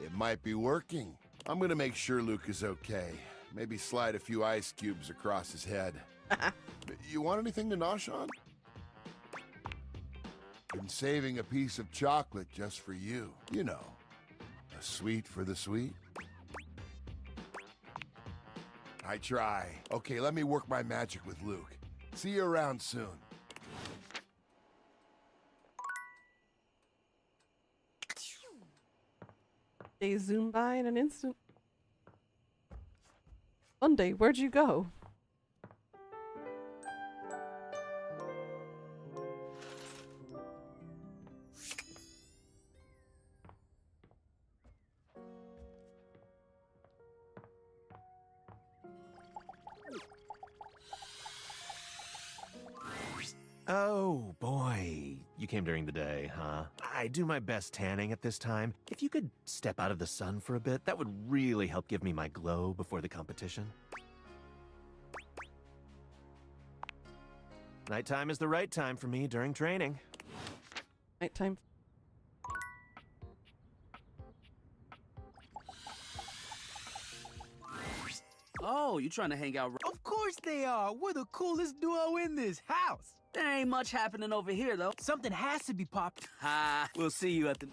it might be working. I'm gonna make sure Luke is okay. Maybe slide a few ice cubes across his head. You want anything to nosh on? Been saving a piece of chocolate just for you. You know, a sweet for the sweet. I try. Okay, let me work my magic with Luke. See you around soon. They zoom by in an instant. Monday, where'd you go? Oh, boy. You came during the day, huh? I do my best tanning at this time. If you could step out of the sun for a bit, that would really help give me my glow before the competition. Nighttime is the right time for me during training. Nighttime. Oh, you trying to hang out? Of course they are. We're the coolest duo in this house. There ain't much happening over here, though. Something has to be popped. Ha! We'll see you at the...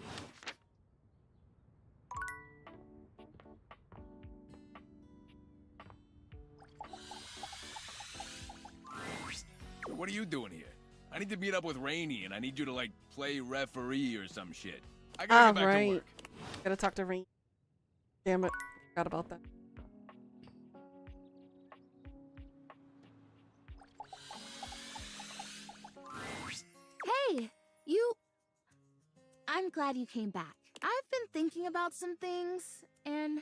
What are you doing here? I need to meet up with Rainey, and I need you to, like, play referee or some shit. I gotta get back to work. Gotta talk to Rain. Damn it. Forgot about that. Hey, I'm glad you came back. I've been thinking about some things, and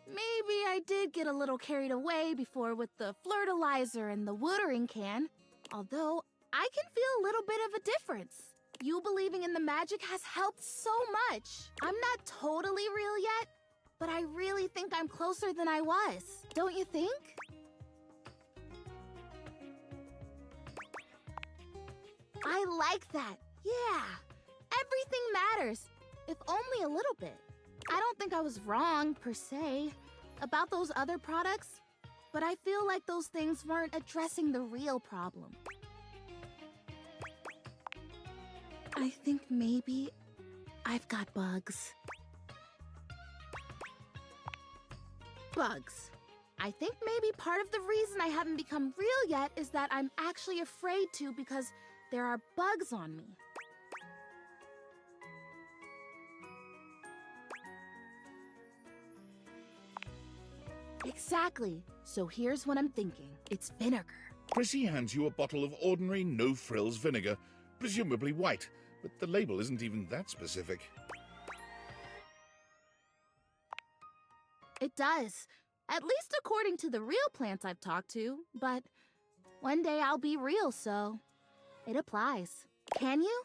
maybe I did get a little carried away before with the flirtilizer and the watering can. Although, I can feel a little bit of a difference. You believing in the magic has helped so much. I'm not totally real yet, but I really think I'm closer than I was. Don't you think? I like that. Yeah. Everything matters, if only a little bit. I don't think I was wrong, per se, about those other products, but I feel like those things weren't addressing the real problem. I think maybe I've got bugs. Bugs. I think maybe part of the reason I haven't become real yet is that I'm actually afraid to because there are bugs on me. Exactly. So here's what I'm thinking. It's vinegar. Prissy hands you a bottle of ordinary no-frills vinegar, presumably white, but the label isn't even that specific. It does. At least according to the real plants I've talked to. But one day I'll be real, so it applies. Can you?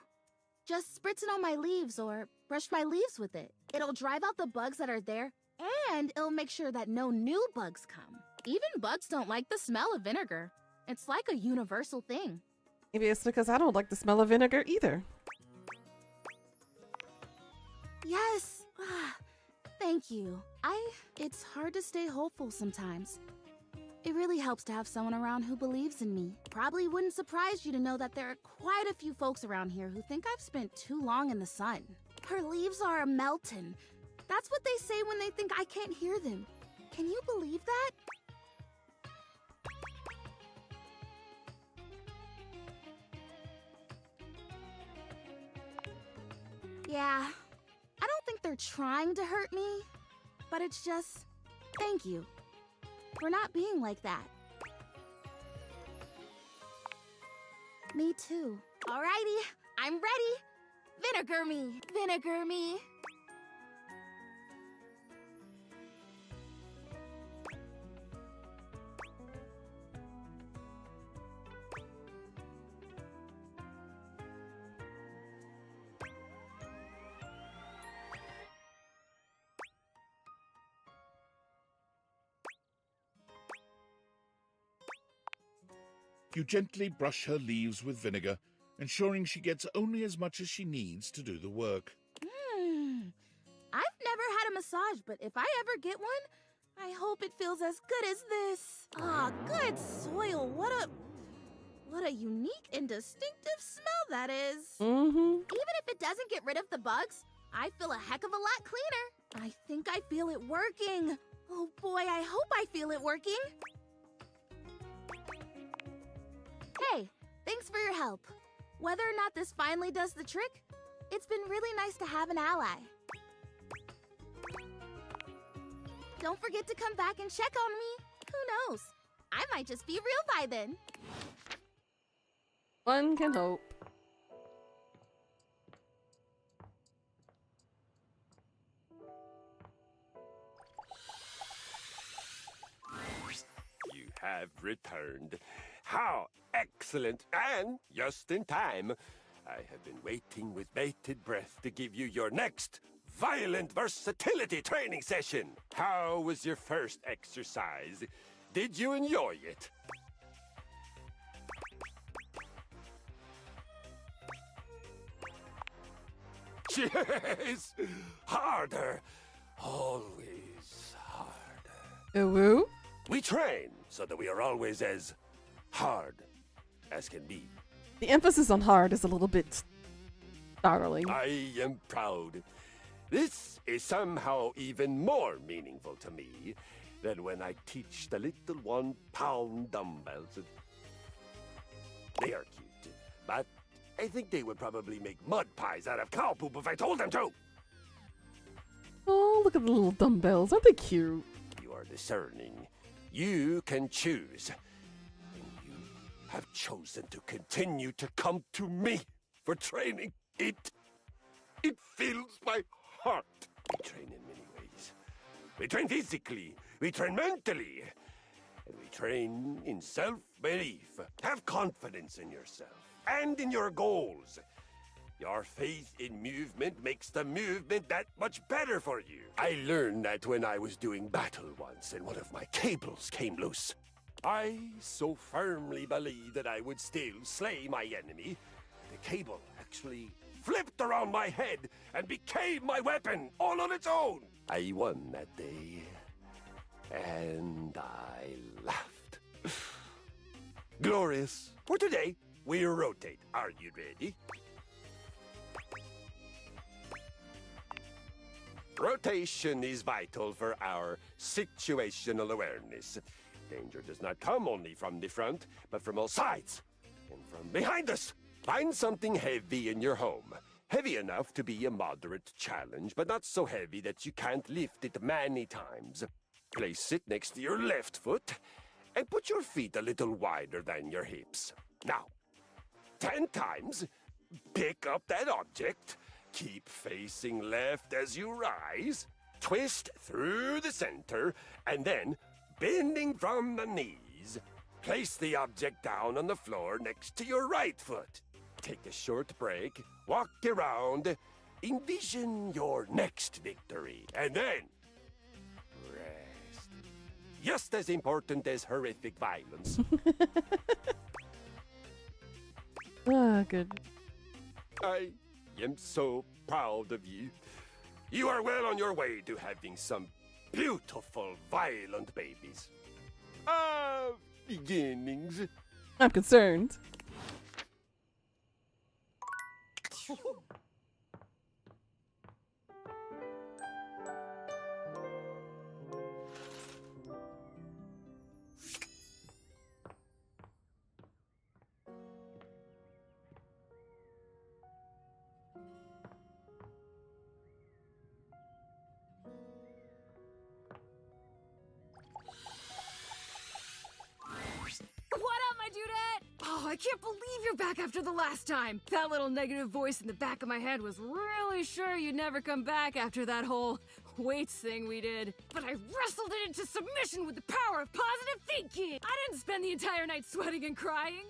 Just spritz it on my leaves or brush my leaves with it. It'll drive out the bugs that are there, and it'll make sure that no new bugs come. Even bugs don't like the smell of vinegar. It's like a universal thing. Maybe it's because I don't like the smell of vinegar either. Yes. Thank you. It's hard to stay hopeful sometimes. It really helps to have someone around who believes in me. Probably wouldn't surprise you to know that there are quite a few folks around here who think I've spent too long in the sun. Her leaves are melting. That's what they say when they think I can't hear them. Can you believe that? Yeah, I don't think they're trying to hurt me, but it's just, thank you for not being like that. Me too. Alrighty, I'm ready. Vinegar me, vinegar me. You gently brush her leaves with vinegar, ensuring she gets only as much as she needs to do the work. I've never had a massage, but if I ever get one, I hope it feels as good as this. Ah, good soil. What a unique and distinctive smell that is. Even if it doesn't get rid of the bugs, I feel a heck of a lot cleaner. I think I feel it working. Oh boy, I hope I feel it working. Hey, thanks for your help. Whether or not this finally does the trick, it's been really nice to have an ally. Don't forget to come back and check on me. Who knows? I might just be real by then. One can hope. You have returned. How excellent, and just in time. I have been waiting with bated breath to give you your next violent versatility training session. How was your first exercise? Did you enjoy it? Yes! Harder! Always harder. Woo? We train so that we are always as hard as can be. The emphasis on hard is a little bit startling. I am proud. This is somehow even more meaningful to me than when I teach the little 1-pound dumbbells. They are cute, but I think they would probably make mud pies out of cow poop if I told them to. Oh, look at the little dumbbells. Aren't they cute? You are discerning. You can choose. And you have chosen to continue to come to me for training. It fills my heart. We train in many ways. We train physically. We train mentally. And we train in self-belief. Have confidence in yourself and in your goals. Your faith in movement makes the movement that much better for you. I learned that when I was doing battle once and one of my cables came loose. I so firmly believed that I would still slay my enemy. The cable actually flipped around my head and became my weapon all on its own. I won that day. And I laughed. Glorious. For today, we rotate. Are you ready? Rotation is vital for our situational awareness. Danger does not come only from the front, but from all sides and from behind us. Find something heavy in your home. Heavy enough to be a moderate challenge, but not so heavy that you can't lift it many times. Place it next to your left foot and put your feet a little wider than your hips. Now, 10 times, pick up that object, keep facing left as you rise, twist through the center, and then, bending from the knees, place the object down on the floor next to your right foot. Take a short break, walk around, envision your next victory, and then rest. Just as important as horrific violence. Ah, good. I am so proud of you. You are well on your way to having some beautiful, violent babies. Beginnings. I'm concerned. Oh, I can't believe you're back after the last time. That little negative voice in the back of my head was really sure you'd never come back after that whole weights thing we did. But I wrestled it into submission with the power of positive thinking. I didn't spend the entire night sweating and crying.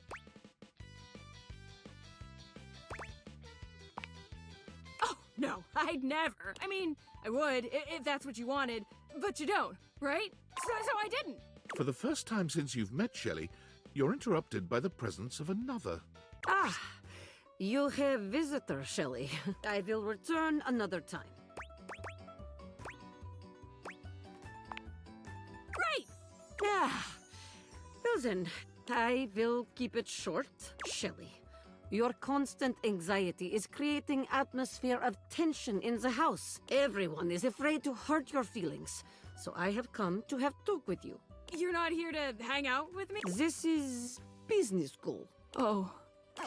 Oh, no, I'd never. I mean, I would, if that's what you wanted, but you don't, right? So I didn't. For the first time since you've met Shelley, you're interrupted by the presence of another. Ah, you have visitor, Shelley. I will return another time. Right! Ah, well then, I will keep it short. Shelley, your constant anxiety is creating atmosphere of tension in the house. Everyone is afraid to hurt your feelings, so I have come to have talk with you. You're not here to hang out with me? This is business school. Oh.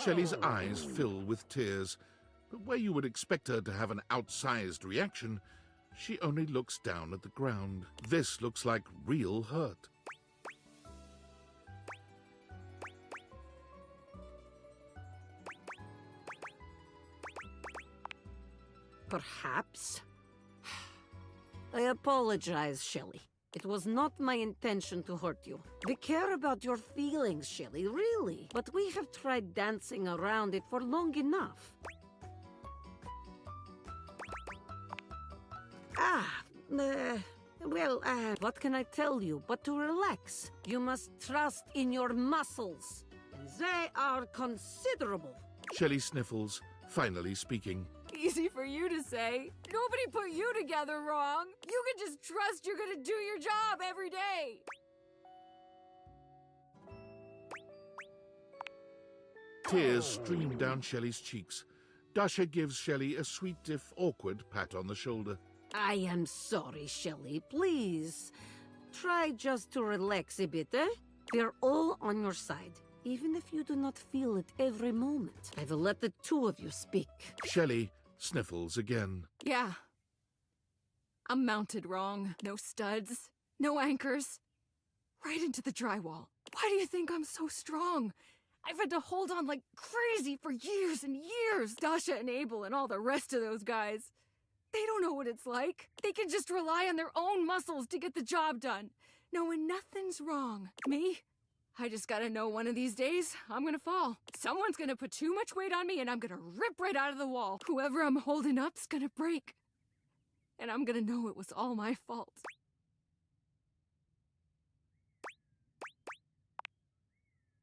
Shelley's eyes fill with tears, but where you would expect her to have an outsized reaction, she only looks down at the ground. This looks like real hurt. Perhaps. I apologize, Shelley. It was not my intention to hurt you. We care about your feelings, Shelley, really. But we have tried dancing around it for long enough. What can I tell you but to relax? You must trust in your muscles. And they are considerable. Shelley sniffles, finally speaking. Easy for you to say. Nobody put you together wrong. You can just trust you're gonna do your job every day. Tears stream down Shelley's cheeks. Dasha gives Shelley a sweet if awkward pat on the shoulder. I am sorry, Shelley. Please, try just to relax a bit, eh? We're all on your side, even if you do not feel it every moment. I will let the two of you speak. Shelley sniffles again. Yeah. I'm mounted wrong. No studs, no anchors. Right into the drywall. Why do you think I'm so strong? I've had to hold on like crazy for years and years. Dasha and Abel and all the rest of those guys. They don't know what it's like. They can just rely on their own muscles to get the job done, knowing nothing's wrong. Me? I just gotta know one of these days, I'm gonna fall. Someone's gonna put too much weight on me and I'm gonna rip right out of the wall. Whoever I'm holding up's gonna break. And I'm gonna know it was all my fault.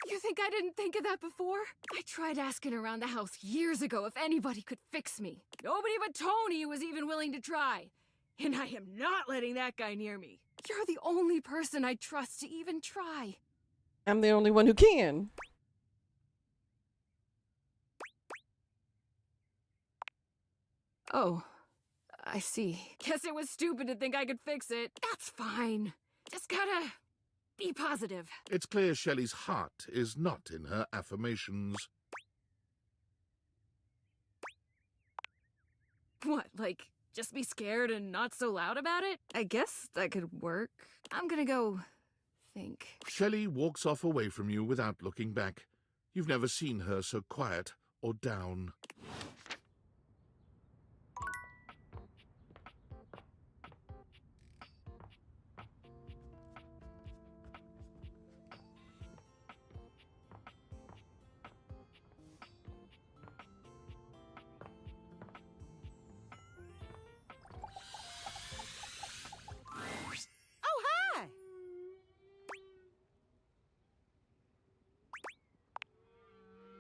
You think I didn't think of that before? I tried asking around the house years ago if anybody could fix me. Nobody but Tony was even willing to try. And I am not letting that guy near me. You're the only person I trust to even try. I'm the only one who can. Oh, I see. Guess it was stupid to think I could fix it. That's fine. Just gotta be positive. It's clear Shelley's heart is not in her affirmations. What, like Just be scared and not so loud about it? I guess that could work. I'm gonna go think. Shelley walks off away from you without looking back. You've never seen her so quiet or down. Oh, hi!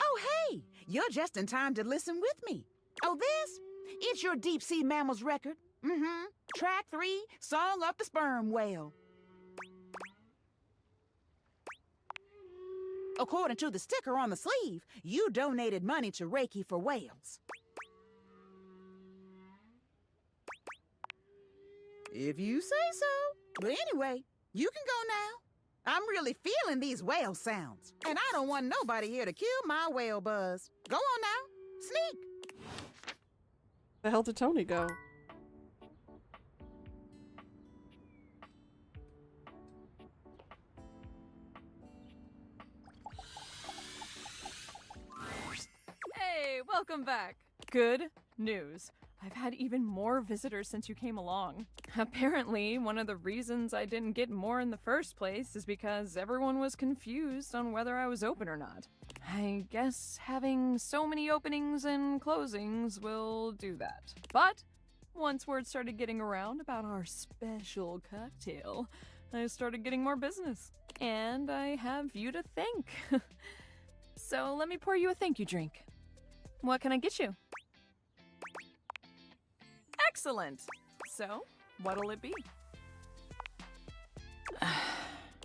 Oh, hey! You're just in time to listen with me. Oh, this? It's your deep sea mammals record. Mm-hmm. Track 3, Song of the Sperm Whale. According to the sticker on the sleeve, you donated money to Reiki for Whales. If you say so. But anyway, you can go now. I'm really feeling these whale sounds. And I don't want nobody here to kill my whale buzz. Go on now. Sneak. The hell did Tony go? Hey, welcome back. Good news. I've had even more visitors since you came along. Apparently, one of the reasons I didn't get more in the first place is because everyone was confused on whether I was open or not. I guess having so many openings and closings will do that. But once word started getting around about our special cocktail, I started getting more business. And I have you to thank. So let me pour you a thank you drink. What can I get you? Excellent! So, what'll it be?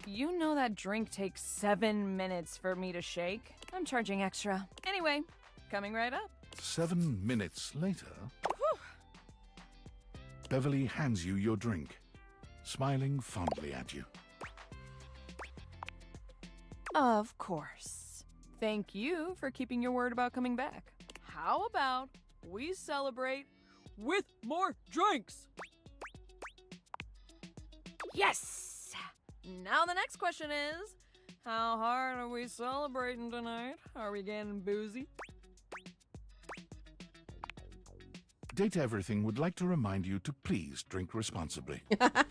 You know that drink takes 7 minutes for me to shake. I'm charging extra. Anyway, coming right up. 7 minutes later, Beverly hands you your drink, smiling fondly at you. Of course. Thank you for keeping your word about coming back. How about we celebrate with more drinks? Yes! Now the next question is, how hard are we celebrating tonight? Are we getting boozy? Date Everything would like to remind you to please drink responsibly. All right,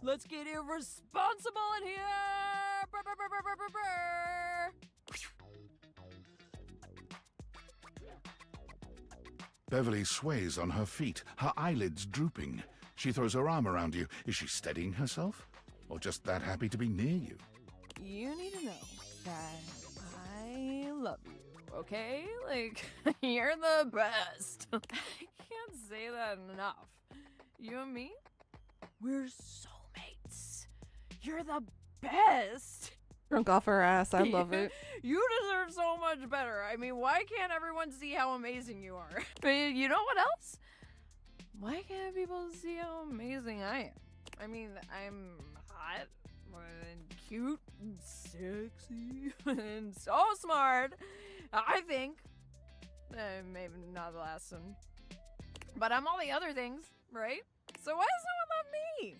let's get irresponsible in here. Brr, brr, brr, brr, brr, brr. Beverly sways on her feet, her eyelids drooping. She throws her arm around you. Is she steadying herself? Or just that happy to be near you? You need to know that I love you, okay? Like, you're the best. I can't say that enough. You and me, we're soulmates. You're the best. Drunk off her ass. I love it. You deserve so much better. I mean, why can't everyone see how amazing you are? But you know what else? Why can't people see how amazing I am? I mean, I'm hot and cute and sexy and so smart. I think. Maybe not the last one. But I'm all the other things, right? So why does no one love me?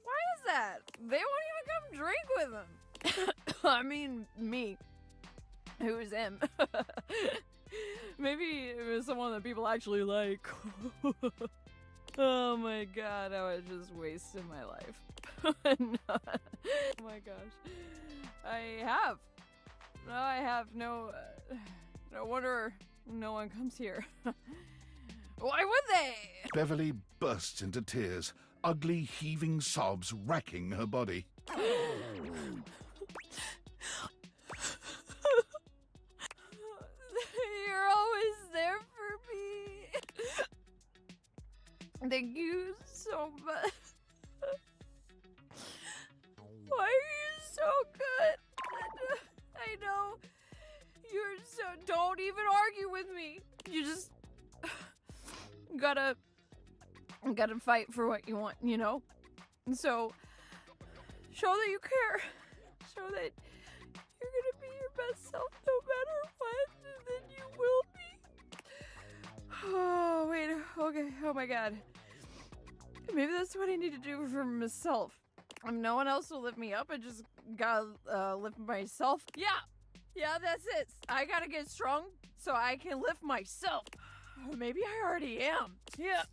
Why is that? They won't even come drink with them. I mean, me. Who's him? Maybe it was someone that people actually like. Oh my god, I was just wasting my life. No. Oh my gosh. I have no wonder no one comes here. Why would they? Beverly bursts into tears, ugly heaving sobs racking her body. You're always there for me. Thank you so much. Why are you so good? I know you're so. Don't even argue with me. You just gotta fight for what you want, you know? And so show that you care. Show that you're gonna be your best self no matter what, and then you will be. Oh, Oh my god. Maybe that's what I need to do for myself. If no one else will lift me up, I just gotta lift myself. Yeah, that's it. I gotta get strong so I can lift myself. Maybe I already am. Yeah.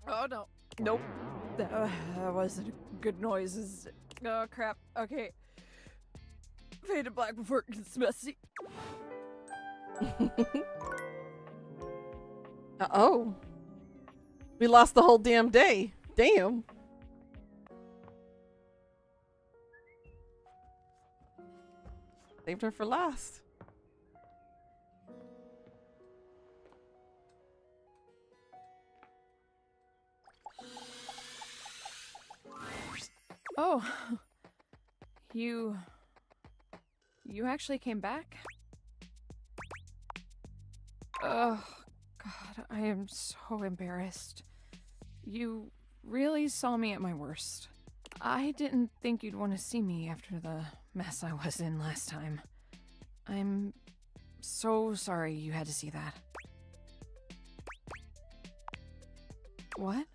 Oh no. Nope. That wasn't a good noise. Oh crap. Okay. Fade to black before it gets messy. Uh-oh. We lost the whole damn day. Damn. Saved her for last. Oh. You actually came back? Oh, God, I am so embarrassed. You really saw me at my worst. I didn't think you'd want to see me after the mess I was in last time. I'm so sorry you had to see that. What?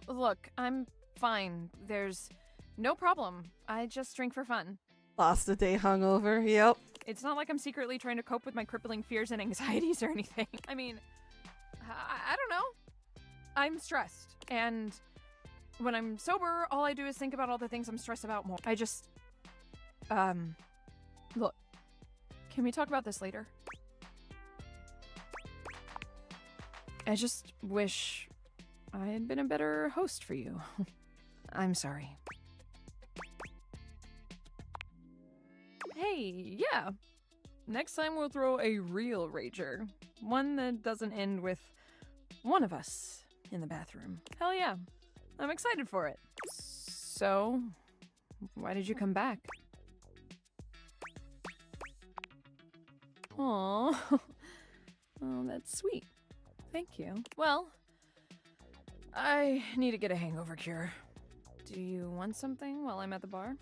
Look, I'm fine. There's no problem. I just drink for fun. Lost a day hungover, yep. It's not like I'm secretly trying to cope with my crippling fears and anxieties or anything. I mean, I don't know. I'm stressed. And when I'm sober, all I do is think about all the things I'm stressed about more. I just... Look. Can we talk about this later? I just wish I had been a better host for you. I'm sorry. Hey, yeah. Next time we'll throw a real rager. One that doesn't end with one of us in the bathroom. Hell yeah. I'm excited for it. So, why did you come back? Aww. Oh, that's sweet. Thank you. Well, I need to get a hangover cure. Do you want something while I'm at the bar?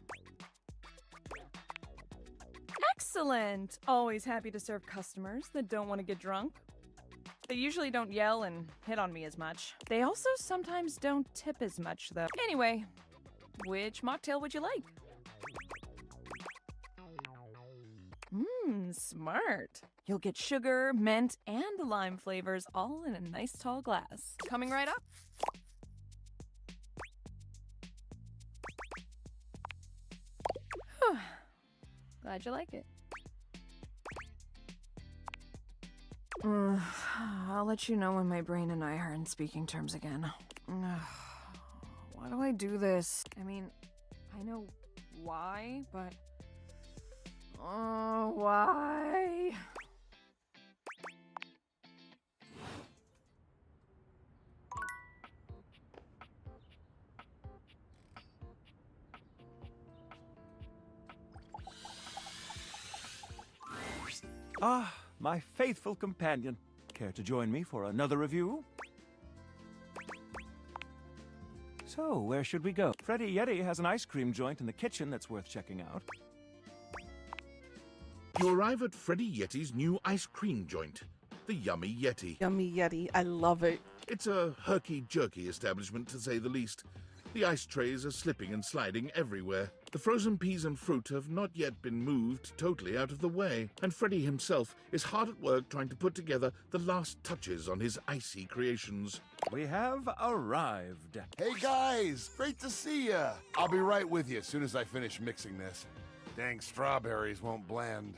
Excellent! Always happy to serve customers that don't want to get drunk. They usually don't yell and hit on me as much. They also sometimes don't tip as much, though. Anyway, which mocktail would you like? Smart. You'll get sugar, mint, and lime flavors all in a nice tall glass. Coming right up. Glad you like it. I'll let you know when my brain and I are in speaking terms again. Why do I do this? I mean, I know why, but... Oh, why? Ah, my faithful companion. Care to join me for another review? So, where should we go? Freddy Yeti has an ice cream joint in the kitchen that's worth checking out. You arrive at Freddy Yeti's new ice cream joint, the Yummy Yeti. Yummy Yeti, I love it. It's a herky-jerky establishment, to say the least. The ice trays are slipping and sliding everywhere. The frozen peas and fruit have not yet been moved totally out of the way, and Freddy himself is hard at work trying to put together the last touches on his icy creations. We have arrived. Hey guys, great to see ya. I'll be right with you as soon as I finish mixing this. Dang strawberries won't blend.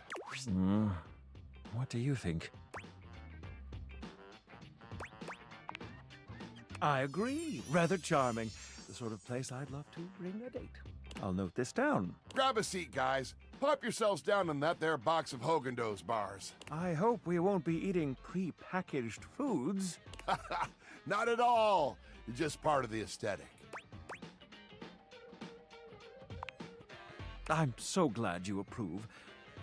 What do you think? I agree. Rather charming. The sort of place I'd love to bring a date. I'll note this down. Grab a seat, guys. Pop yourselves down in that there box of Haagen-Dazs bars. I hope we won't be eating pre-packaged foods. Not at all. It's just part of the aesthetic. I'm so glad you approve.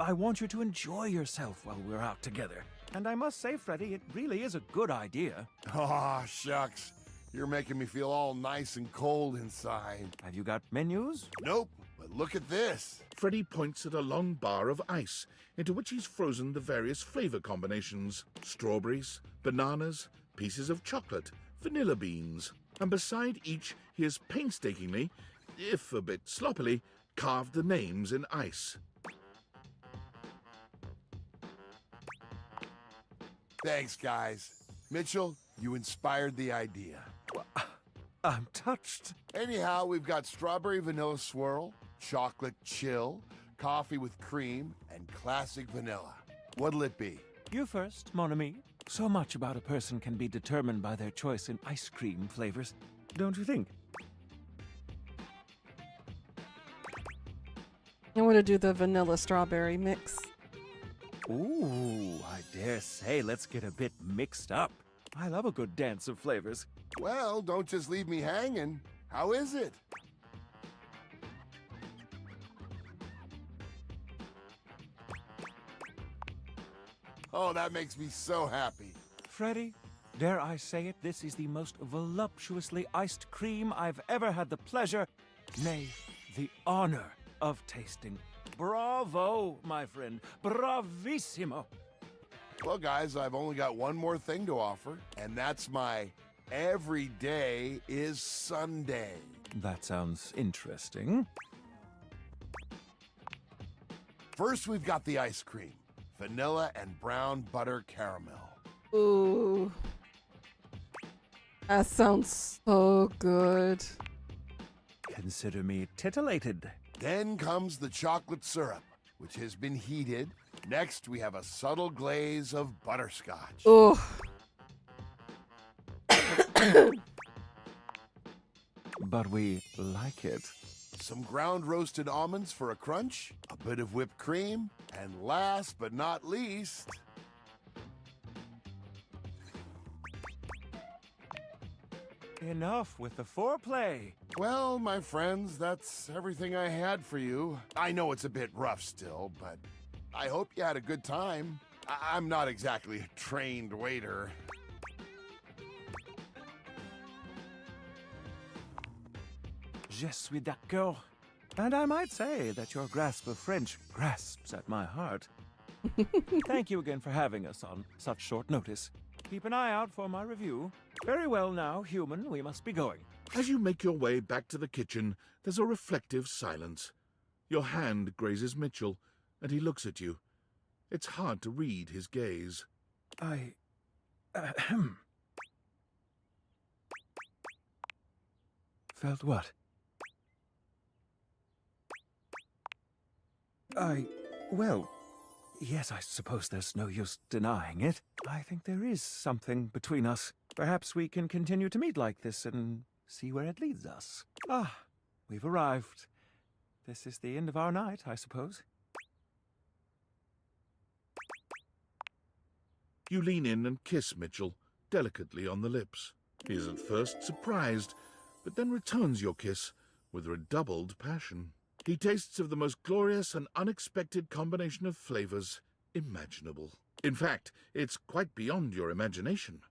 I want you to enjoy yourself while we're out together. And I must say, Freddy, it really is a good idea. Aw, shucks. You're making me feel all nice and cold inside. Have you got menus? Nope, but look at this. Freddy points at a long bar of ice, into which he's frozen the various flavor combinations. Strawberries, bananas, pieces of chocolate, vanilla beans. And beside each, he has painstakingly, if a bit sloppily, carved the names in ice. Thanks, guys. Mitchell, you inspired the idea. I'm touched. Anyhow, we've got strawberry vanilla swirl, chocolate chill, coffee with cream, and classic vanilla. What'll it be? You first, mon ami. So much about a person can be determined by their choice in ice cream flavors, don't you think? I want to do the vanilla strawberry mix. Ooh, I dare say let's get a bit mixed up. I love a good dance of flavors. Well, don't just leave me hanging. How is it? Oh, that makes me so happy. Freddy, dare I say it, this is the most voluptuously iced cream I've ever had the pleasure, nay, the honor of tasting. Bravo, my friend. Bravissimo. Well, guys, I've only got one more thing to offer, and that's my every day is Sunday. That sounds interesting. First, we've got the ice cream. Vanilla and brown butter caramel. Ooh. That sounds so good. Consider me titillated. Then comes the chocolate syrup, which has been heated. Next, we have a subtle glaze of butterscotch. Oh. But we like it. Some ground roasted almonds for a crunch, a bit of whipped cream, and last but not least, enough with the foreplay. Well, my friends, that's everything I had for you. I know it's a bit rough still, but I hope you had a good time. I'm not exactly a trained waiter. Je suis d'accord. And I might say that your grasp of French grasps at my heart. Thank you again for having us on such short notice. Keep an eye out for my review. Very well now, human, we must be going. As you make your way back to the kitchen, there's a reflective silence. Your hand grazes Mitchell, and he looks at you. It's hard to read his gaze. Felt what? Well, yes, I suppose there's no use denying it. I think there is something between us. Perhaps we can continue to meet like this and see where it leads us. Ah, we've arrived. This is the end of our night, I suppose. You lean in and kiss Mitchell, delicately on the lips. He is at first surprised, but then returns your kiss with redoubled passion. He tastes of the most glorious and unexpected combination of flavors imaginable. In fact, it's quite beyond your imagination,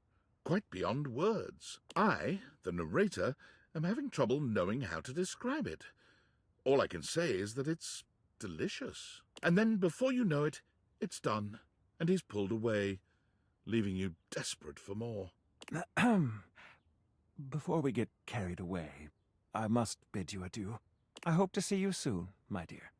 quite beyond words. I, the narrator, am having trouble knowing how to describe it. All I can say is that it's delicious. And then, before you know it, it's done, and he's pulled away, leaving you desperate for more. Before we get carried away, I must bid you adieu. I hope to see you soon, my dear.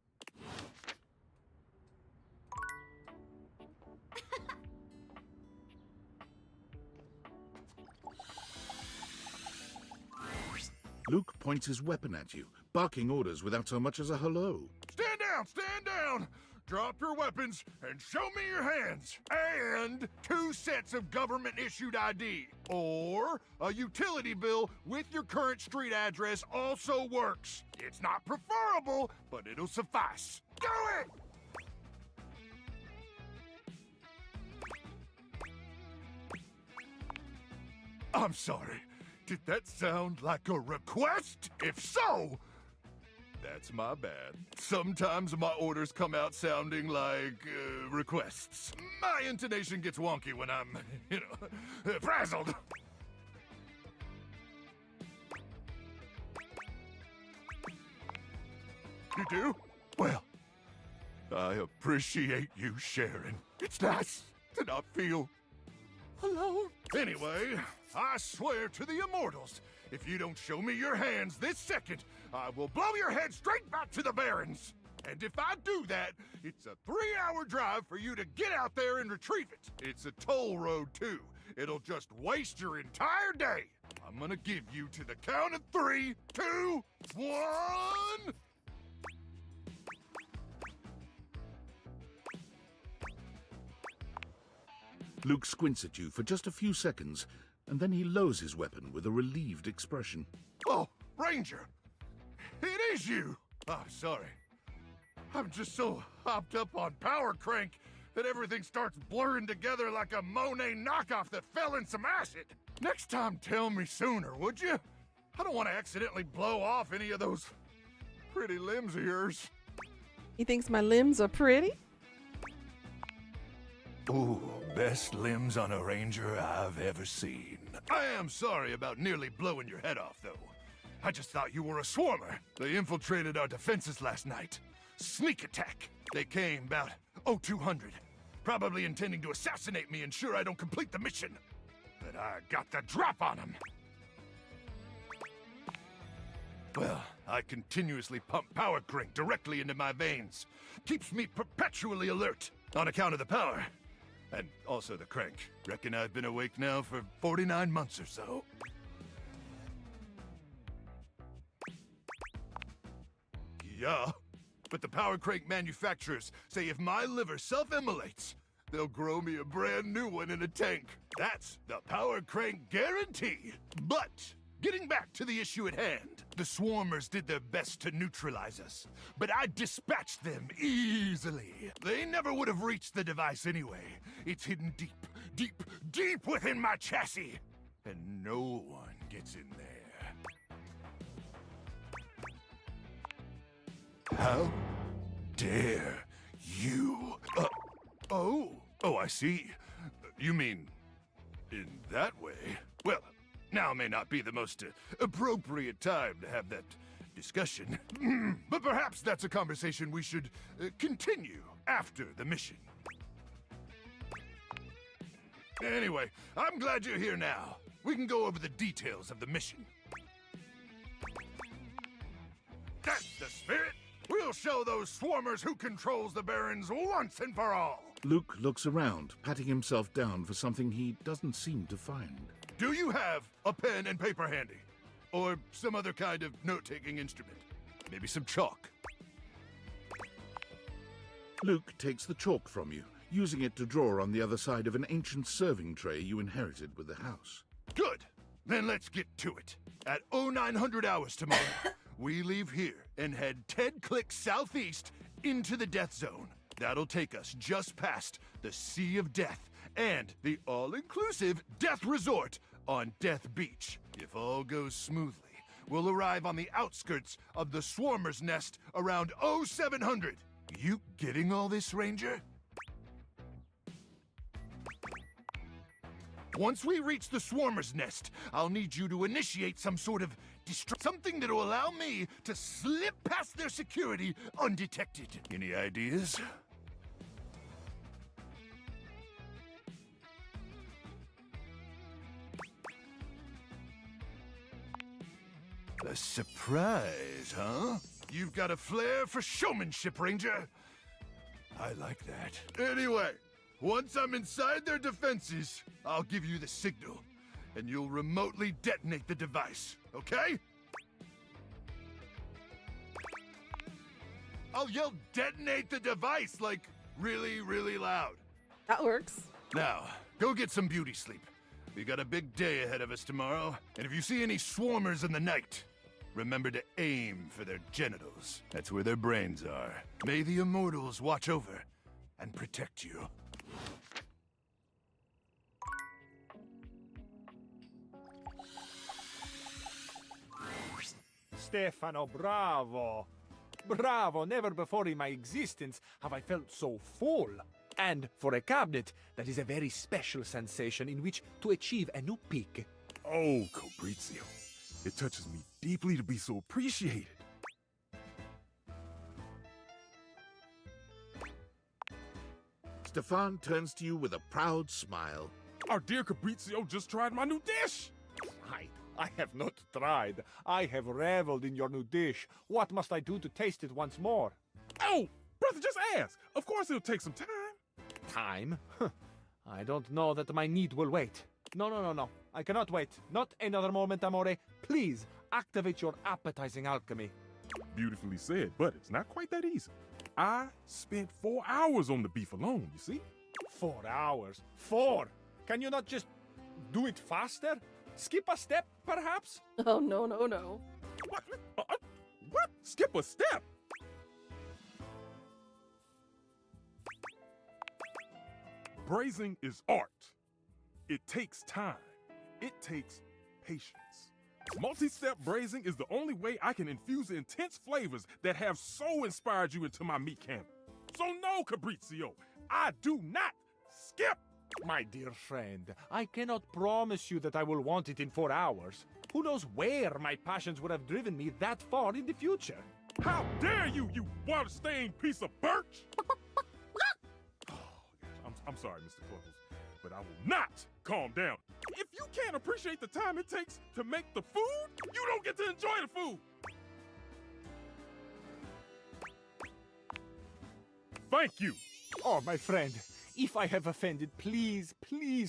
Luke points his weapon at you, barking orders without so much as a hello. Stand down! Stand down! Drop your weapons and show me your hands. And 2 sets of government-issued ID. Or a utility bill with your current street address also works. It's not preferable, but it'll suffice. Do it! I'm sorry. Did that sound like a request? If so, that's my bad. Sometimes my orders come out sounding like requests. My intonation gets wonky when I'm, frazzled. You do? Well, I appreciate you sharing. It's nice to not feel alone. Anyway, I swear to the immortals, if you don't show me your hands this second, I will blow your head straight back to the Barrens. And if I do that, it's a 3-hour drive for you to get out there and retrieve it. It's a toll road, too. It'll just waste your entire day. I'm gonna give you to the count of 3, 2, 1... Luke squints at you for just a few seconds, and then he lowers his weapon with a relieved expression. Oh, Ranger! It is you! I'm sorry. I'm just so hopped up on Power Crank that everything starts blurring together like a Monet knockoff that fell in some acid. Next time, tell me sooner, would you? I don't want to accidentally blow off any of those pretty limbs of yours. He thinks my limbs are pretty? Ooh, best limbs on a Ranger I've ever seen. I am sorry about nearly blowing your head off, though. I just thought you were a swarmer. They infiltrated our defenses last night. Sneak attack. They came about 0200, probably intending to assassinate me and ensure I don't complete the mission. But I got the drop on them. Well, I continuously pump Power Crank directly into my veins. Keeps me perpetually alert on account of the power. And also the crank. Reckon I've been awake now for 49 months or so. Yeah, but the Power Crank manufacturers say if my liver self-immolates, they'll grow me a brand new one in a tank. That's the Power Crank guarantee. But getting back to the issue at hand, the Swarmers did their best to neutralize us, but I dispatched them easily. They never would have reached the device anyway. It's hidden deep, deep, deep within my chassis, and no one gets in there. How dare you? Oh, I see. You mean in that way? Well, now may not be the most appropriate time to have that discussion, but perhaps that's a conversation we should continue after the mission. Anyway, I'm glad you're here now. We can go over the details of the mission. That's the spirit! We'll show those swarmers who controls the Barrens once and for all! Luke looks around, patting himself down for something he doesn't seem to find. Do you have a pen and paper handy? Or some other kind of note-taking instrument? Maybe some chalk? Luke takes the chalk from you, using it to draw on the other side of an ancient serving tray you inherited with the house. Good! Then let's get to it. At 0900 hours tomorrow, we leave here and head 10 clicks southeast into the Death Zone. That'll take us just past the Sea of Death and the all-inclusive Death Resort on Death Beach. If all goes smoothly, we'll arrive on the outskirts of the Swarmer's Nest around 0700. You getting all this, Ranger? Once we reach the Swarmer's Nest, I'll need you to initiate some sort of something that'll allow me to slip past their security undetected. Any ideas? A surprise, huh? You've got a flair for showmanship, Ranger. I like that. Anyway, once I'm inside their defenses, I'll give you the signal, and you'll remotely detonate the device, okay? I'll yell detonate the device, like, really, really loud. That works. Now, go get some beauty sleep. We got a big day ahead of us tomorrow, and if you see any swarmers in the night, remember to aim for their genitals. That's where their brains are. May the immortals watch over and protect you. Stefano, bravo! Bravo! Never before in my existence have I felt so full. And for a cabinet, that is a very special sensation in which to achieve a new peak. Oh, Cobrizio. It touches me deeply to be so appreciated. Stefan turns to you with a proud smile. Our dear Cabrizio just tried my new dish! Right. I have not tried. I have reveled in your new dish. What must I do to taste it once more? Oh, brother, just ask. Of course it'll take some time. Time? I don't know that my need will wait. No. I cannot wait. Not another moment, Amore. Please, activate your appetizing alchemy. Beautifully said, but it's not quite that easy. I spent 4 hours on the beef alone, you see? 4 hours? 4? Can you not just do it faster? Skip a step, perhaps? Oh, no. What? What? Skip a step? Braising is art. It takes time. It takes patience. Multi-step braising is the only way I can infuse the intense flavors that have so inspired you into my meat cannon. So no, Cabrizio, I do not skip. My dear friend, I cannot promise you that I will want it in 4 hours. Who knows where my passions would have driven me that far in the future? How dare you, you water-stained piece of birch! I'm sorry, Mr. Cluckles, but I will not calm down. If you can't appreciate the time it takes to make the food, you don't get to enjoy the food. Thank you. Oh, my friend, if I have offended, please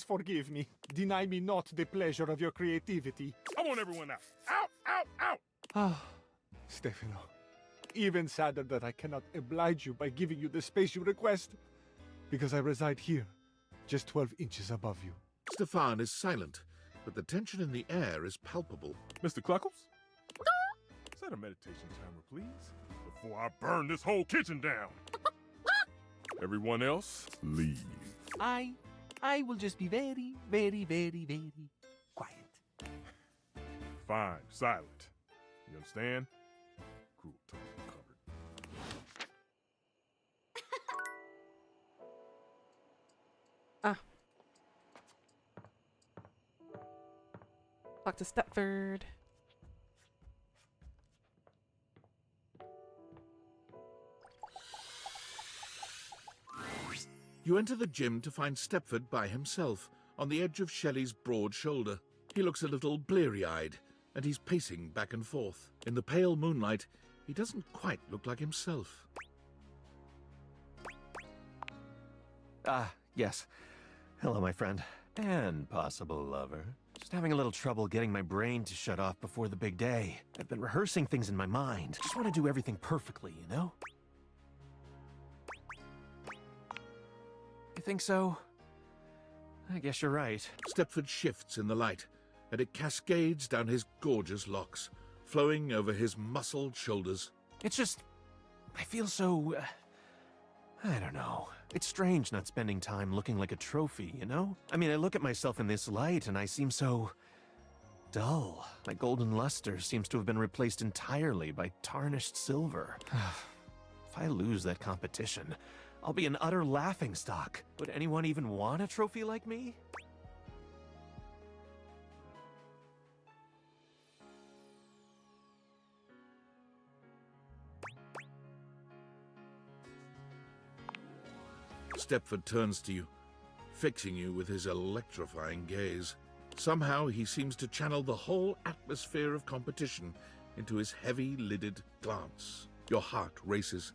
forgive me. Deny me not the pleasure of your creativity. I want everyone out. Out! Ah, Stefano. Even sadder that I cannot oblige you by giving you the space you request, because I reside here, just 12 inches above you. Stefan is silent, but the tension in the air is palpable. Mr. Cluckles? Set a meditation timer, please, before I burn this whole kitchen down. Everyone else, leave. I will just be very, very, very, very quiet. Fine, silent. You understand? Cruel tongue covered. Talk to Stepford. You enter the gym to find Stepford by himself, on the edge of Shelley's broad shoulder. He looks a little bleary-eyed, and he's pacing back and forth. In the pale moonlight, he doesn't quite look like himself. Yes. Hello, my friend. And possible lover. Just having a little trouble getting my brain to shut off before the big day. I've been rehearsing things in my mind. Just want to do everything perfectly, you know? You think so? I guess you're right. Stepford shifts in the light, and it cascades down his gorgeous locks, flowing over his muscled shoulders. It's just... I feel so... I don't know. It's strange not spending time looking like a trophy, you know? I mean, I look at myself in this light and I seem so... dull. My golden luster seems to have been replaced entirely by tarnished silver. If I lose that competition, I'll be an utter laughingstock. Would anyone even want a trophy like me? Stepford turns to you, fixing you with his electrifying gaze. Somehow he seems to channel the whole atmosphere of competition into his heavy-lidded glance. Your heart races.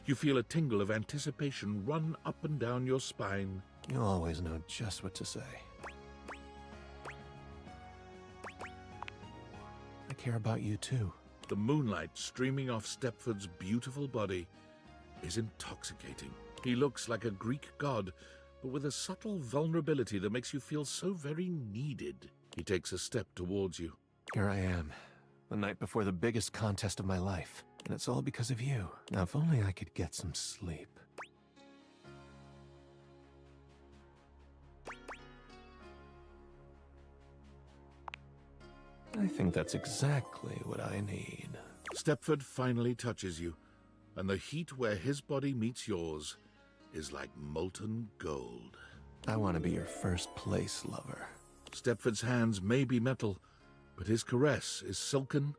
You feel a tingle of anticipation run up and down your spine. You always know just what to say. I care about you too. The moonlight streaming off Stepford's beautiful body is intoxicating. He looks like a Greek god, but with a subtle vulnerability that makes you feel so very needed. He takes a step towards you. Here I am, the night before the biggest contest of my life. And it's all because of you. Now, if only I could get some sleep. I think that's exactly what I need. Stepford finally touches you, and the heat where his body meets yours is like molten gold. I want to be your first place lover. Stepford's hands may be metal, but his caress is silken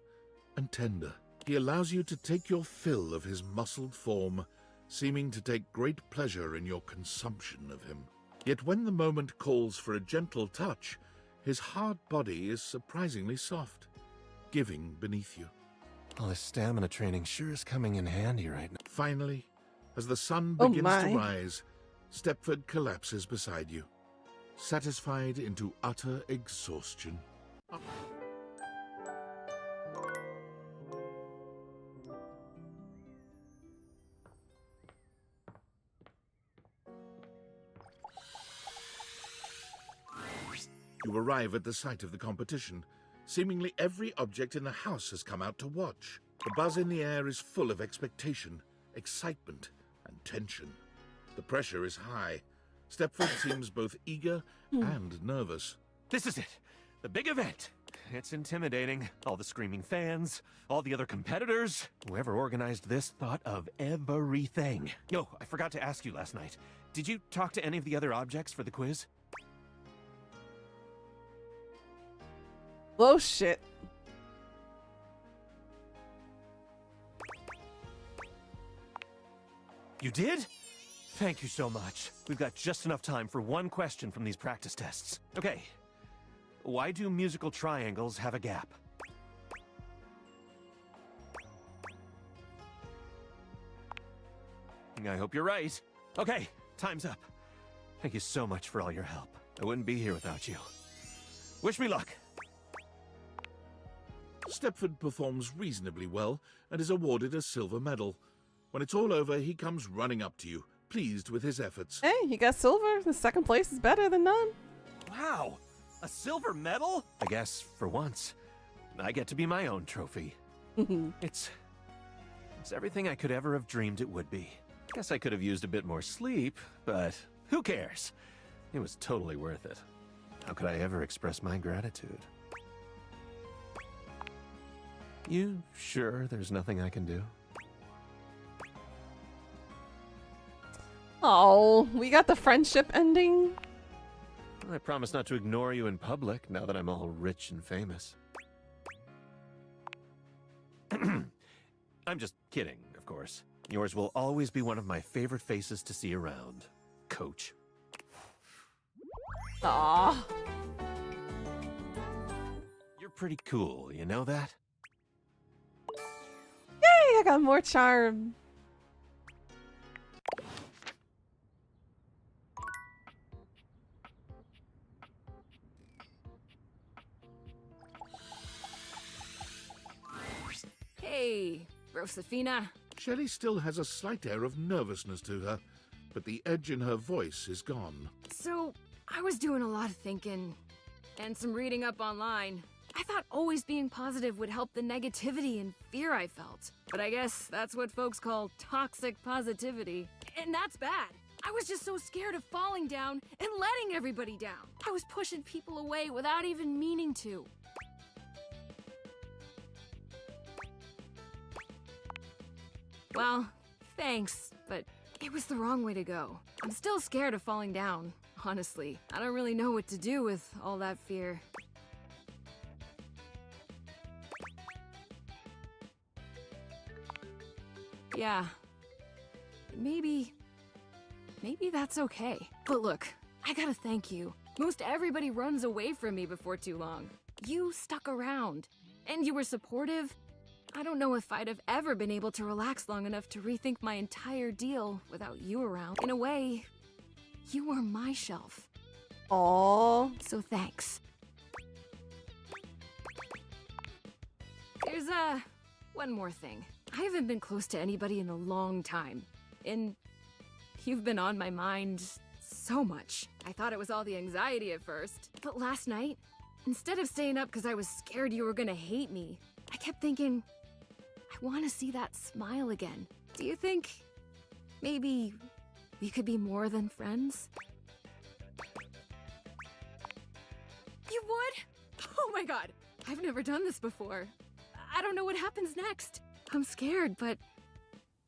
and tender. He allows you to take your fill of his muscled form seeming to take great pleasure in your consumption of him. Yet when the moment calls for a gentle touch, his hard body is surprisingly soft, giving beneath you. All this stamina training sure is coming in handy right now. Finally, as the sun Oh begins my. to rise, Stepford collapses beside you, satisfied into utter exhaustion. You arrive at the site of the competition. Seemingly every object in the house has come out to watch. The buzz in the air is full of expectation, excitement, and tension. The pressure is high. Stepford seems both eager and nervous. This is it. The big event. It's intimidating. All the screaming fans, all the other competitors. Whoever organized this thought of everything. No, I forgot to ask you last night. Did you talk to any of the other objects for the quiz? Oh shit. You did? Thank you so much. We've got just enough time for one question from these practice tests. Okay. Why do musical triangles have a gap? I hope you're right. Okay, time's up. Thank you so much for all your help. I wouldn't be here without you. Wish me luck. Stepford performs reasonably well and is awarded a silver medal. When it's all over, he comes running up to you, pleased with his efforts. Hey, you got silver. The second place is better than none. Wow, a silver medal? I guess, for once, I get to be my own trophy. It's everything I could ever have dreamed it would be. Guess I could have used a bit more sleep, but who cares? It was totally worth it. How could I ever express my gratitude? You sure there's nothing I can do? Oh, we got the friendship ending. I promise not to ignore you in public now that I'm all rich and famous. I'm just kidding, of course. Yours will always be one of my favorite faces to see around, Coach. Aw. You're pretty cool, you know that? Yay, I got more charm. Hey, Rosefina. Shelley still has a slight air of nervousness to her, but the edge in her voice is gone. So, I was doing a lot of thinking and some reading up online. I thought always being positive would help the negativity and fear I felt. But I guess that's what folks call toxic positivity. And that's bad. I was just so scared of falling down and letting everybody down. I was pushing people away without even meaning to. Well, thanks, but it was the wrong way to go. I'm still scared of falling down, honestly. I don't really know what to do with all that fear. Yeah. Maybe that's okay. But look, I gotta thank you. Most everybody runs away from me before too long. You stuck around, and you were supportive. I don't know if I'd have ever been able to relax long enough to rethink my entire deal without you around. In a way, you were my shelf. Aww. So thanks. There's, one more thing. I haven't been close to anybody in a long time, and you've been on my mind so much. I thought it was all the anxiety at first, but last night, instead of staying up because I was scared you were gonna hate me, I kept thinking, I want to see that smile again. Do you think maybe we could be more than friends? You would? Oh my god, I've never done this before. I don't know what happens next. I'm scared, but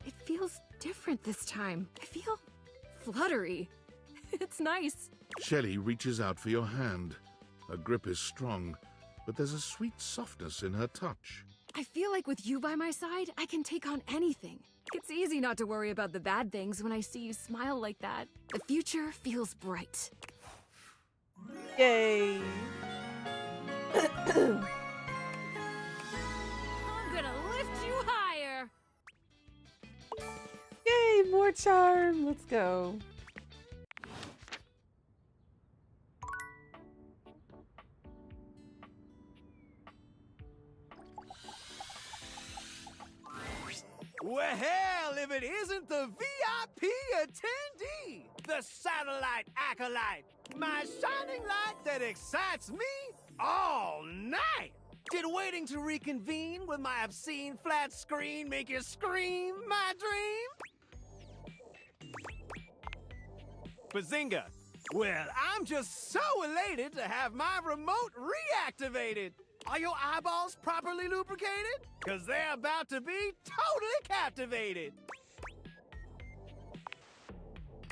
it feels different this time. I feel fluttery. It's nice. Shelley reaches out for your hand. Her grip is strong, but there's a sweet softness in her touch. I feel like with you by my side, I can take on anything. It's easy not to worry about the bad things when I see you smile like that. The future feels bright. Yay! I'm gonna lift you higher! Yay, more charm. Let's go. Well, if it isn't the VIP attendee, the satellite acolyte, my shining light that excites me all night. Did waiting to reconvene with my obscene flat screen make you scream, my dream? Bazinga! Well, I'm just so elated to have my remote reactivated. Are your eyeballs properly lubricated? Because they're about to be totally captivated.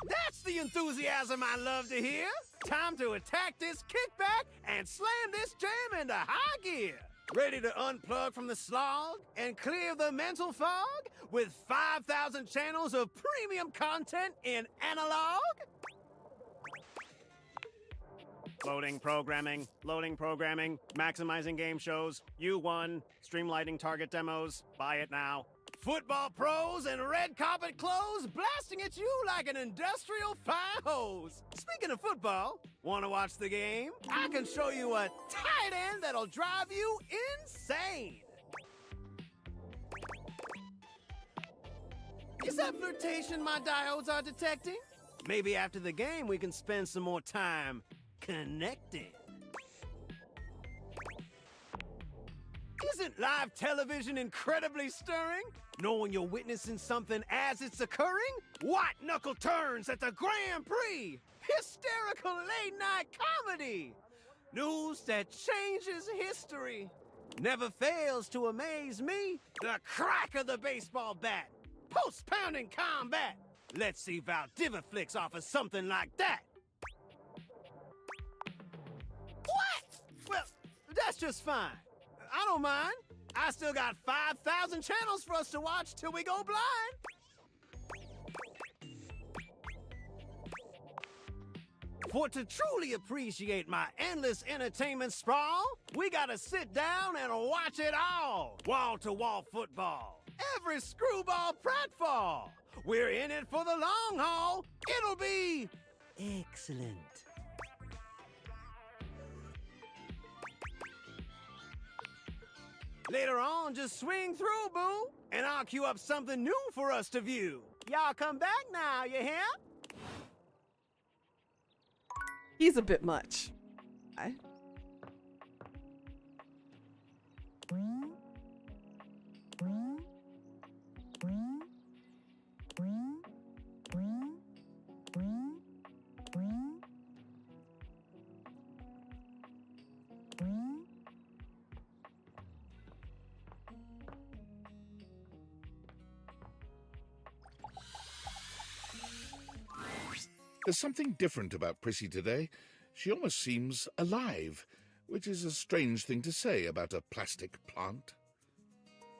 That's the enthusiasm I love to hear. Time to attack this kickback and slam this jam into high gear. Ready to unplug from the slog and clear the mental fog with 5,000 channels of premium content in analog? Loading programming, maximizing game shows, U1, streamlining target demos, buy it now. Football pros and red carpet clothes blasting at you like an industrial fire hose. Speaking of football, want to watch the game? I can show you a tight end that'll drive you insane. Is that flirtation my diodes are detecting? Maybe after the game we can spend some more time connecting. Isn't live television incredibly stirring? Knowing you're witnessing something as it's occurring? White knuckle turns at the Grand Prix! Hysterical late-night comedy! News that changes history. Never fails to amaze me. The crack of the baseball bat. Post-pounding combat. Let's see Valdiviflix offers something like that. What? Well, that's just fine. I don't mind. I still got 5,000 channels for us to watch till we go blind. For to truly appreciate my endless entertainment sprawl, we gotta sit down and watch it all. Wall-to-wall football. Every screwball pratfall. We're in it for the long haul. It'll be excellent. Later on, just swing through, boo, and I'll queue up something new for us to view. Y'all come back now, you hear? He's a bit much. There's something different about Prissy today. She almost seems alive, which is a strange thing to say about a plastic plant.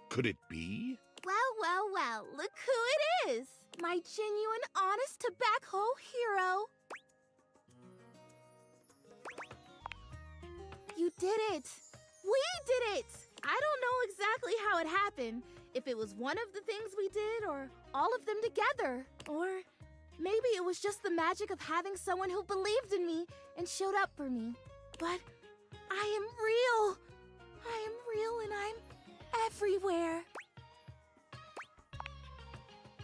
Could it be? Well, look who it is! My genuine, honest tobacco hero! You did it! We did it! I don't know exactly how it happened. If it was one of the things we did, or all of them together. Or maybe it was just the magic of having someone who believed in me and showed up for me. But I am real! I am real and I'm everywhere.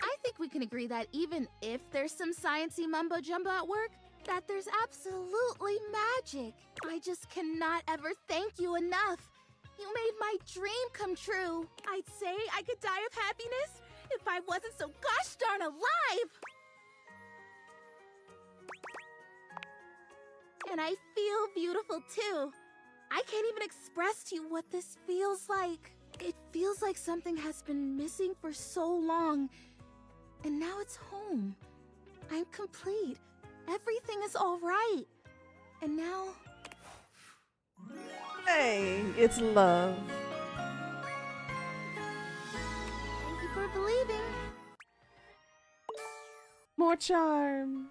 I think we can agree that even if there's some sciencey mumbo-jumbo at work, that there's absolutely magic. I just cannot ever thank you enough. You made my dream come true. I'd say I could die of happiness if I wasn't so gosh darn alive. And I feel beautiful too. I can't even express to you what this feels like. It feels like something has been missing for so long. And now it's home. I'm complete. Everything is all right. And now... Hey, it's love. believing. More charm.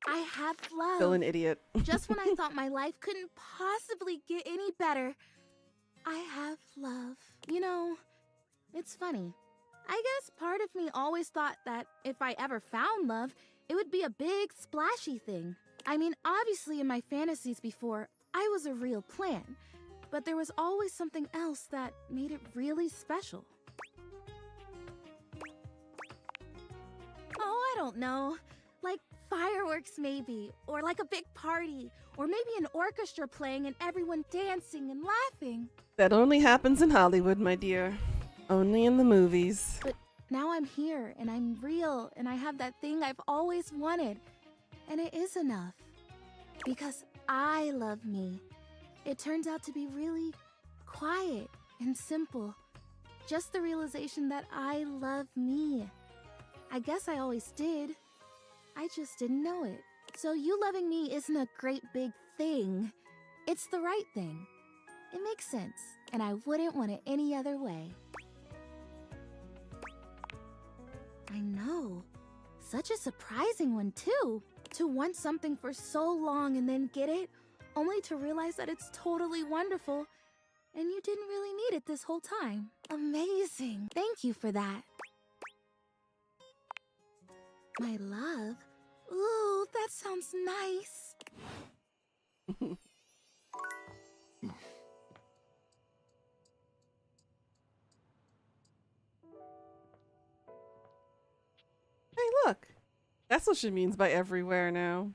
I have love. Still an idiot. Just when I thought my life couldn't possibly get any better, I have love. You know, it's funny. I guess part of me always thought that if I ever found love, it would be a big, splashy thing. I mean, obviously in my fantasies before, I was a real plant, but there was always something else that made it really special. Oh, I don't know. Like fireworks maybe, or like a big party, or maybe an orchestra playing and everyone dancing and laughing. That only happens in Hollywood, my dear. Only in the movies. But now I'm here, and I'm real, and I have that thing I've always wanted. And it is enough. Because I love me. It turns out to be really quiet and simple. Just the realization that I love me. I guess I always did. I just didn't know it. So you loving me isn't a great big thing. It's the right thing. It makes sense, and I wouldn't want it any other way. I know. Such a surprising one, too. To want something for so long and then get it, only to realize that it's totally wonderful, and you didn't really need it this whole time. Amazing. Thank you for that. My love? Ooh, that sounds nice. Hey, look. That's what she means by everywhere now.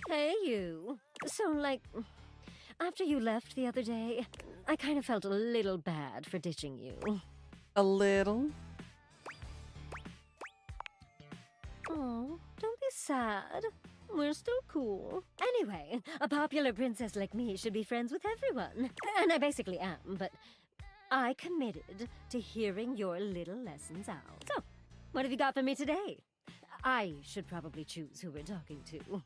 Hey, you. So, like, after you left the other day, I kind of felt a little bad for ditching you. A little? Oh, don't be sad. We're still cool. Anyway, a popular princess like me should be friends with everyone. And I basically am, but I committed to hearing your little lessons out. So, what have you got for me today? I should probably choose who we're talking to.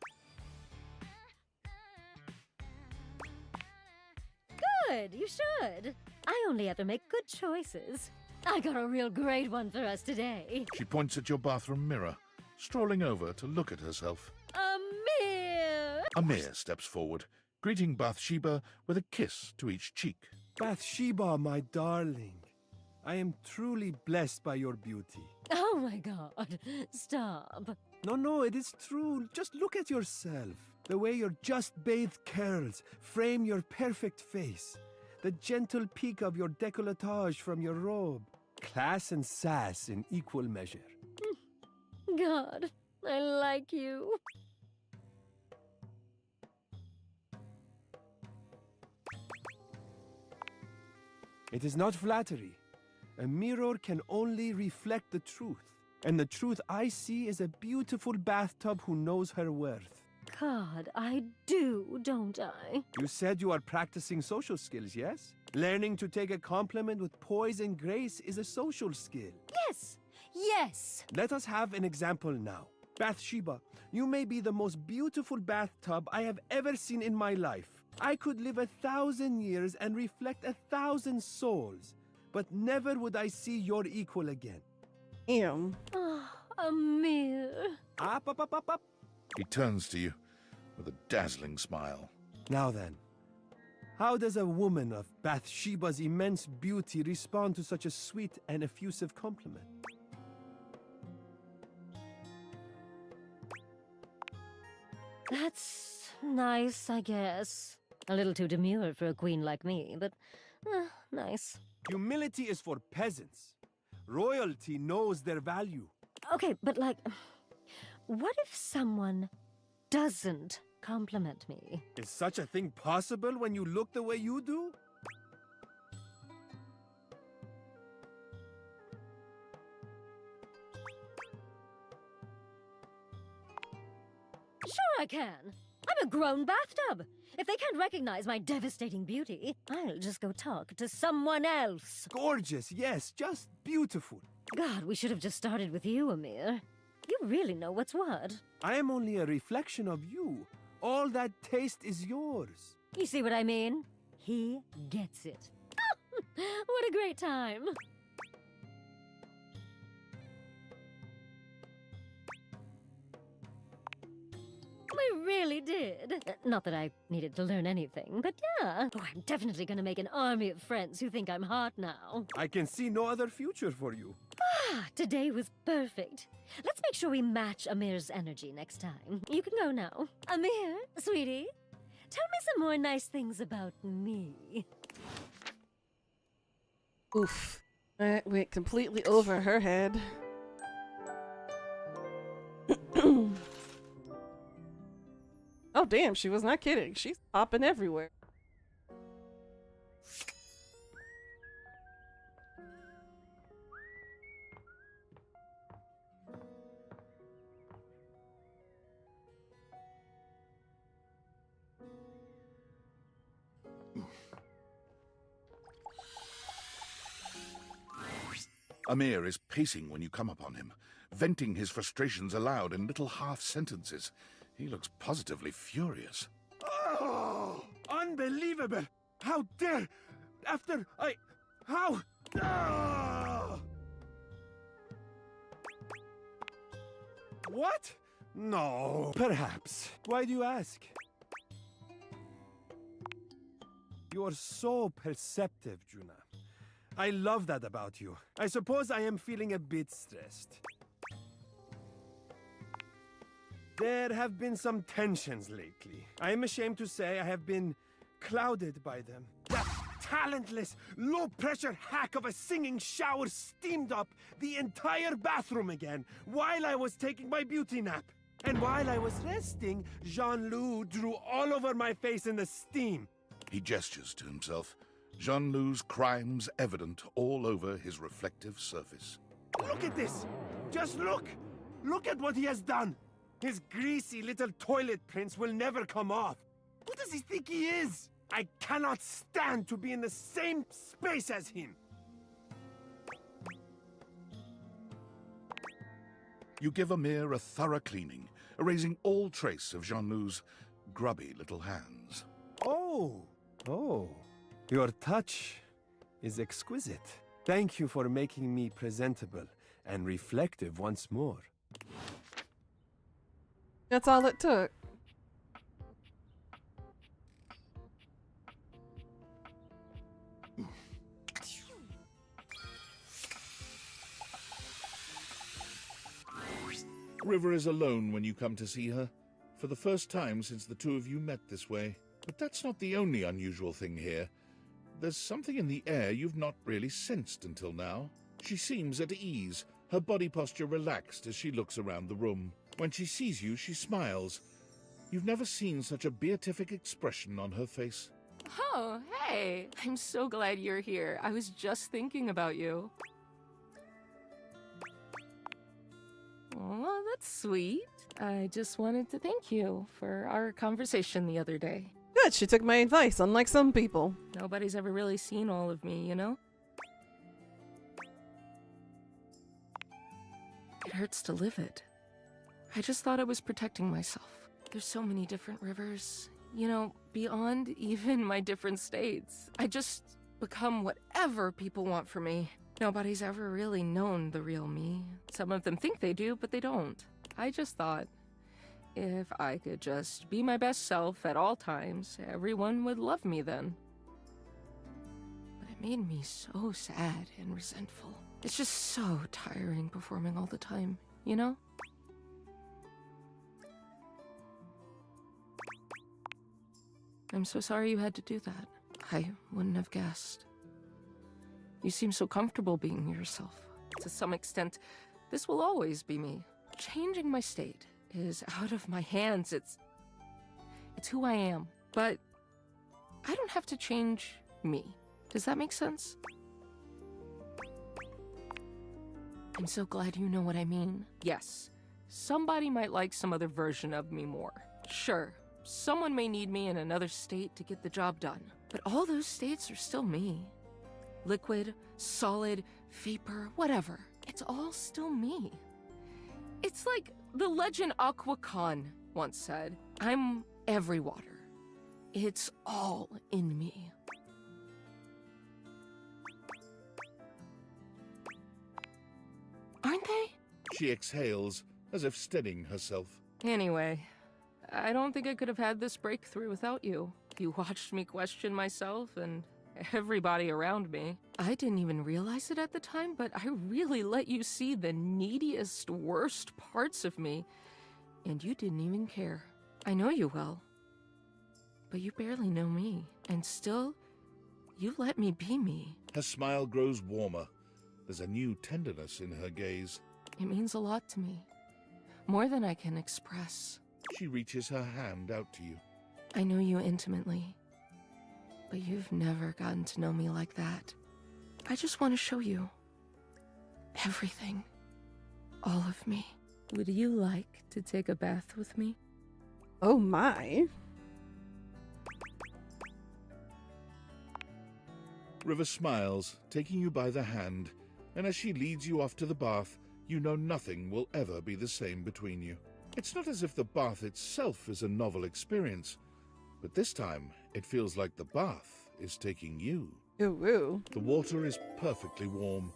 Good, you should. I only ever make good choices. I got a real great one for us today. She points at your bathroom mirror, strolling over to look at herself. Amir! Amir steps forward, greeting Bathsheba with a kiss to each cheek. Bathsheba, my darling, I am truly blessed by your beauty. Oh my god, stop. No, it is true. Just look at yourself. The way your just-bathed curls frame your perfect face. The gentle peak of your décolletage from your robe. Class and sass in equal measure. God, I like you. It is not flattery. A mirror can only reflect the truth. And the truth I see is a beautiful bathtub who knows her worth. God, I do, don't I? You said you are practicing social skills, yes? Learning to take a compliment with poise and grace is a social skill. Yes, yes. Let us have an example now. Bathsheba, you may be the most beautiful bathtub I have ever seen in my life. I could live 1,000 years and reflect 1,000 souls, but never would I see your equal again. Ew. Oh, Amir. Up. He turns to you with a dazzling smile. Now then, how does a woman of Bathsheba's immense beauty respond to such a sweet and effusive compliment? That's nice, I guess. A little too demure for a queen like me, but nice. Humility is for peasants. Royalty knows their value. Okay, but like, what if someone doesn't compliment me? Is such a thing possible when you look the way you do? Sure I can. I'm a grown bathtub. If they can't recognize my devastating beauty, I'll just go talk to someone else. Gorgeous, yes, just beautiful. God, we should have just started with you, Amir. You really know what's what. I am only a reflection of you. All that taste is yours. You see what I mean? He gets it. What a great time. We really did. Not that I needed to learn anything, but yeah. Oh, I'm definitely gonna make an army of friends who think I'm hot now. I can see no other future for you. Ah, today was perfect. Let's make sure we match Amir's energy next time. You can go now. Amir, sweetie, tell me some more nice things about me. Oof. That went completely over her head. Oh, damn, she was not kidding. She's popping everywhere. Amir is pacing when you come upon him, venting his frustrations aloud in little half-sentences. He looks positively furious. Oh, unbelievable! How dare! After I... How... Ah! What? No. Perhaps. Why do you ask? You're so perceptive, Juna. I love that about you. I suppose I am feeling a bit stressed. There have been some tensions lately. I am ashamed to say I have been clouded by them. That talentless, low-pressure hack of a singing shower steamed up the entire bathroom again while I was taking my beauty nap. And while I was resting, Jean-Loup drew all over my face in the steam. He gestures to himself, Jean-Loup's crimes evident all over his reflective surface. Look at this! Just look! Look at what he has done! His greasy little toilet prints will never come off. Who does he think he is? I cannot stand to be in the same space as him. You give Amir a thorough cleaning, erasing all trace of Jean-Loup's grubby little hands. Oh, your touch is exquisite. Thank you for making me presentable and reflective once more. That's all it took. River is alone when you come to see her, for the first time since the two of you met this way. But that's not the only unusual thing here. There's something in the air you've not really sensed until now. She seems at ease, her body posture relaxed as she looks around the room. When she sees you, she smiles. You've never seen such a beatific expression on her face. Oh, hey! I'm so glad you're here. I was just thinking about you. Oh, that's sweet. I just wanted to thank you for our conversation the other day. Good, she took my advice, unlike some people. Nobody's ever really seen all of me, you know? It hurts to live it. I just thought I was protecting myself. There's so many different rivers, you know, beyond even my different states. I just become whatever people want from me. Nobody's ever really known the real me. Some of them think they do, but they don't. I just thought, if I could just be my best self at all times, everyone would love me then. But it made me so sad and resentful. It's just so tiring performing all the time, you know? I'm so sorry you had to do that. I wouldn't have guessed. You seem so comfortable being yourself. To some extent, this will always be me. Changing my state is out of my hands. It's who I am. But I don't have to change me. Does that make sense? I'm so glad you know what I mean. Yes, somebody might like some other version of me more. Sure, someone may need me in another state to get the job done. But all those states are still me. Liquid, solid, vapor, whatever. It's all still me. It's like the legend Aqua Khan once said, I'm every water. It's all in me. Aren't they? She exhales, as if steadying herself. Anyway, I don't think I could have had this breakthrough without you. You watched me question myself and everybody around me. I didn't even realize it at the time, but I really let you see the neediest, worst parts of me. And you didn't even care. I know you well. But you barely know me. And still, you let me be me. Her smile grows warmer. There's a new tenderness in her gaze. It means a lot to me. More than I can express. She reaches her hand out to you. I know you intimately. But you've never gotten to know me like that. I just want to show you everything. All of me. Would you like to take a bath with me? Oh my. River smiles, taking you by the hand, and as she leads you off to the bath, you know nothing will ever be the same between you. It's not as if the bath itself is a novel experience, but this time it feels like the bath is taking you. Ooh. The water is perfectly warm,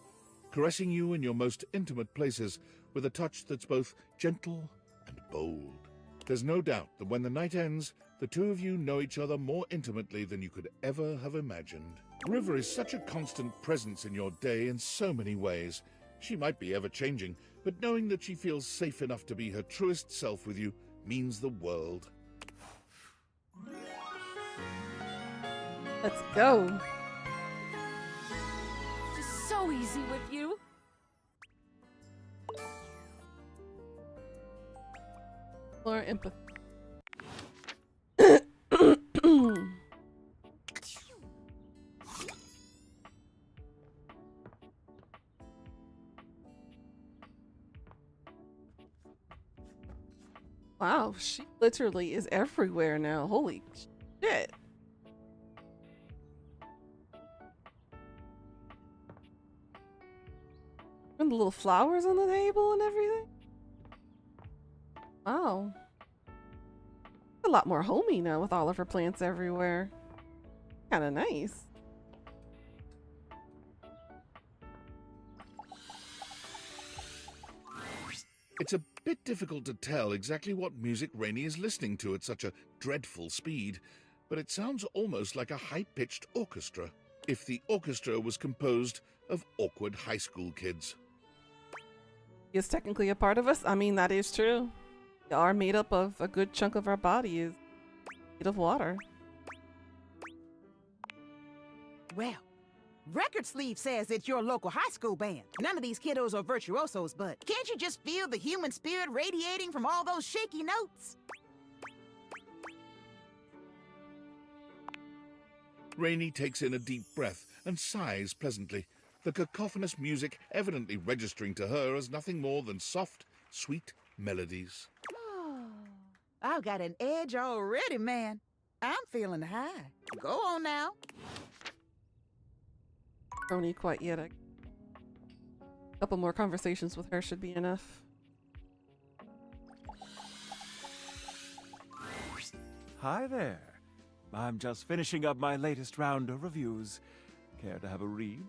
caressing you in your most intimate places with a touch that's both gentle and bold. There's no doubt that when the night ends, the two of you know each other more intimately than you could ever have imagined. River is such a constant presence in your day in so many ways. She might be ever-changing, but knowing that she feels safe enough to be her truest self with you means the world. Let's go. Just so easy with you. More empathy. Wow, she literally is everywhere now. Holy shit. And the little flowers on the table and everything. Wow. A lot more homey now with all of her plants everywhere. Kind of nice. It's a bit difficult to tell exactly what music Rainey is listening to at such a dreadful speed, but it sounds almost like a high-pitched orchestra, if the orchestra was composed of awkward high school kids. Is technically a part of us. I mean, that is true. We are made up of a good chunk of our body is made of water. Well, Record Sleeve says it's your local high school band. None of these kiddos are virtuosos, but can't you just feel the human spirit radiating from all those shaky notes? Rainey takes in a deep breath and sighs pleasantly, the cacophonous music evidently registering to her as nothing more than soft, sweet melodies. I've got an edge already, man. I'm feeling high. Go on now. Don't need quite yet. A couple more conversations with her should be enough. Hi there. I'm just finishing up my latest round of reviews. Care to have a read?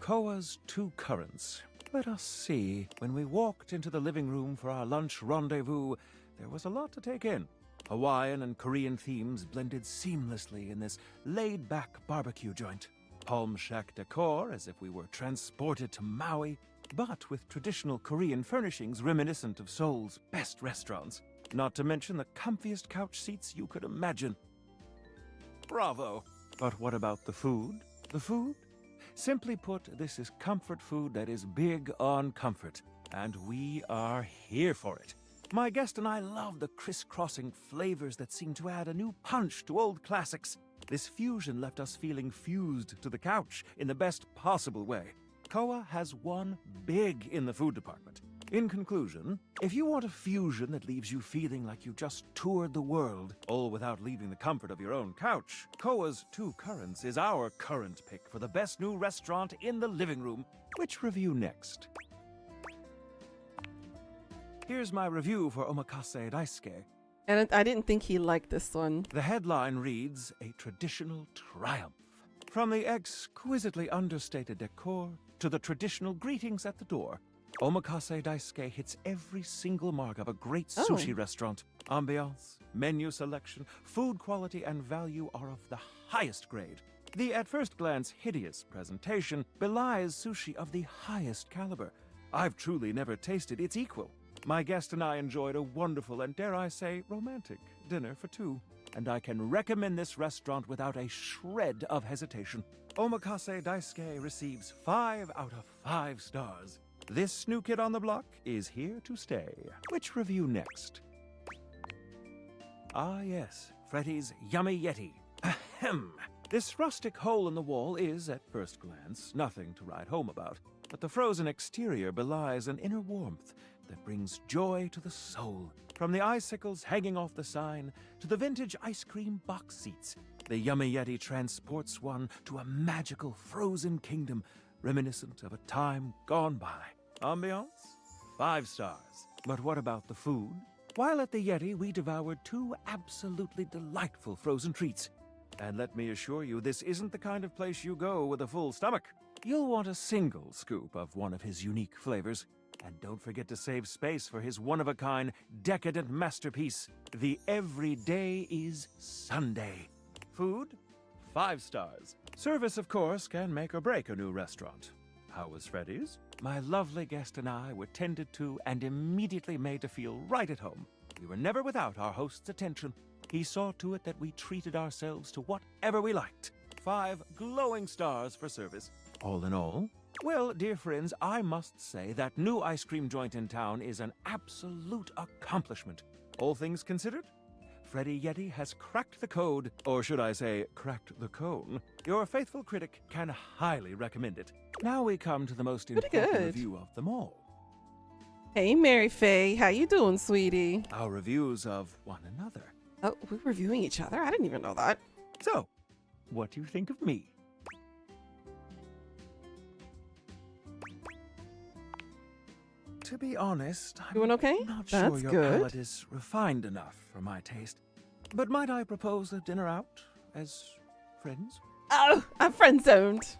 Koa's Two Currents. Let us see. When we walked into the living room for our lunch rendezvous, there was a lot to take in. Hawaiian and Korean themes blended seamlessly in this laid-back barbecue joint. Palm shack decor, as if we were transported to Maui, but with traditional Korean furnishings reminiscent of Seoul's best restaurants. Not to mention the comfiest couch seats you could imagine. Bravo! But what about the food? The food? Simply put, this is comfort food that is big on comfort, and we are here for it. My guest and I love the crisscrossing flavors that seem to add a new punch to old classics. This fusion left us feeling fused to the couch in the best possible way. Koa has won big in the food department. In conclusion, if you want a fusion that leaves you feeling like you just toured the world, all without leaving the comfort of your own couch, Koa's Two Currents is our current pick for the best new restaurant in the living room. Which review next? Here's my review for Omakase Daisuke. And I didn't think he liked this one. The headline reads, "A traditional triumph." From the exquisitely understated decor to the traditional greetings at the door, Omakase Daisuke hits every single mark of a great sushi restaurant. Ambiance, menu selection, food quality, and value are of the highest grade. The at first glance hideous presentation belies sushi of the highest caliber. I've truly never tasted its equal. My guest and I enjoyed a wonderful and, dare I say, romantic dinner for two. And I can recommend this restaurant without a shred of hesitation. Omakase Daisuke receives 5 out of 5 stars. This new kid on the block is here to stay. Which review next? Ah yes, Freddy's Yummy Yeti. Ahem. This rustic hole in the wall is, at first glance, nothing to write home about. But the frozen exterior belies an inner warmth that brings joy to the soul. From the icicles hanging off the sign to the vintage ice cream box seats, the Yummy Yeti transports one to a magical frozen kingdom reminiscent of a time gone by. Ambiance? 5 stars. But what about the food? While at the Yeti, we devoured 2 absolutely delightful frozen treats. And let me assure you, this isn't the kind of place you go with a full stomach. You'll want a single scoop of one of his unique flavors. And don't forget to save space for his one-of-a-kind, decadent masterpiece, the Everyday is Sunday. Food? 5 stars. Service, of course, can make or break a new restaurant. How was Freddy's? My lovely guest and I were tended to and immediately made to feel right at home. We were never without our host's attention. He saw to it that we treated ourselves to whatever we liked. 5 glowing stars for service. All in all, well, dear friends, I must say that new ice cream joint in town is an absolute accomplishment. All things considered, Freddy Yeti has cracked the code, or should I say, cracked the cone. Your faithful critic can highly recommend it. Now we come to the most important review of them all. Hey, Mary Faye, how you doing, sweetie? Our reviews of one another. Oh, we're reviewing each other? I didn't even know that. So, what do you think of me? To be honest, I'm doing okay? not That's sure your good. palate is refined enough for my taste. But might I propose a dinner out as friends? Oh, I'm friend zoned.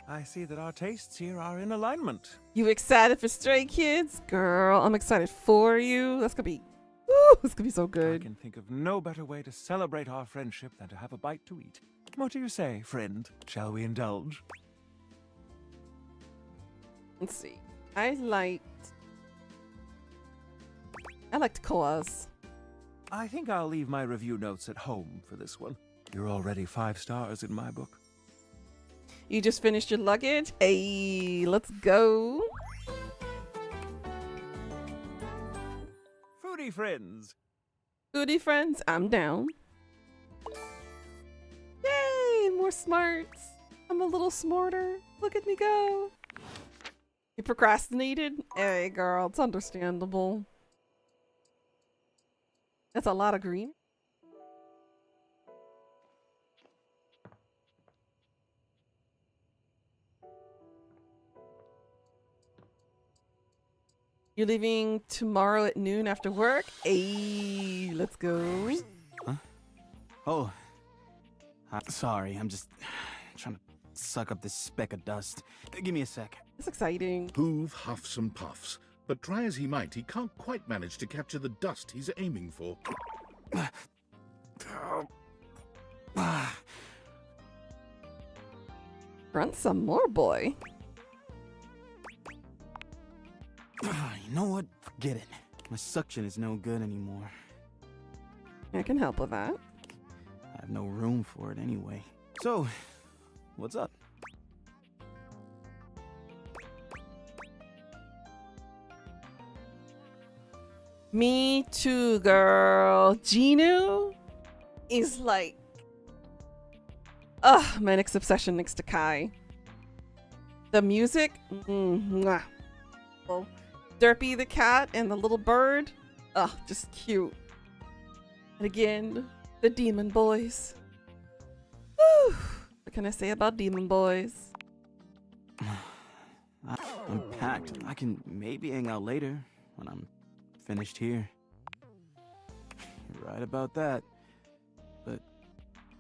I see that our tastes here are in alignment. You excited for Stray Kids? Girl, I'm excited for you. That's gonna be, woo, it's gonna be so good. I can think of no better way to celebrate our friendship than to have a bite to eat. What do you say, friend? Shall we indulge? Let's see. I liked Koa's. I think I'll leave my review notes at home for this one. You're already 5 stars in my book. You just finished your luggage? Hey, let's go. Foodie friends. Foodie friends, I'm down. Yay, more smarts. I'm a little smarter. Look at me go. You procrastinated? Hey, girl, it's understandable. That's a lot of green. You're leaving tomorrow at noon after work? Hey, let's go. Huh? Oh. Sorry, I'm just trying to suck up this speck of dust. Give me a sec. That's exciting. Hoove huffs and puffs, but try as he might, he can't quite manage to capture the dust he's aiming for. Grunt some more, boy. You know what? Forget it. My suction is no good anymore. I can help with that. I have no room for it anyway. So, what's up? Me too, girl. Genu is like, my next obsession next to Kai. The music, mwah. Well, Derpy the cat and the little bird, just cute. And again, the Demon Boys. Whew. What can I say about Demon Boys? I'm packed. I can maybe hang out later when I'm finished here. You're right about that. But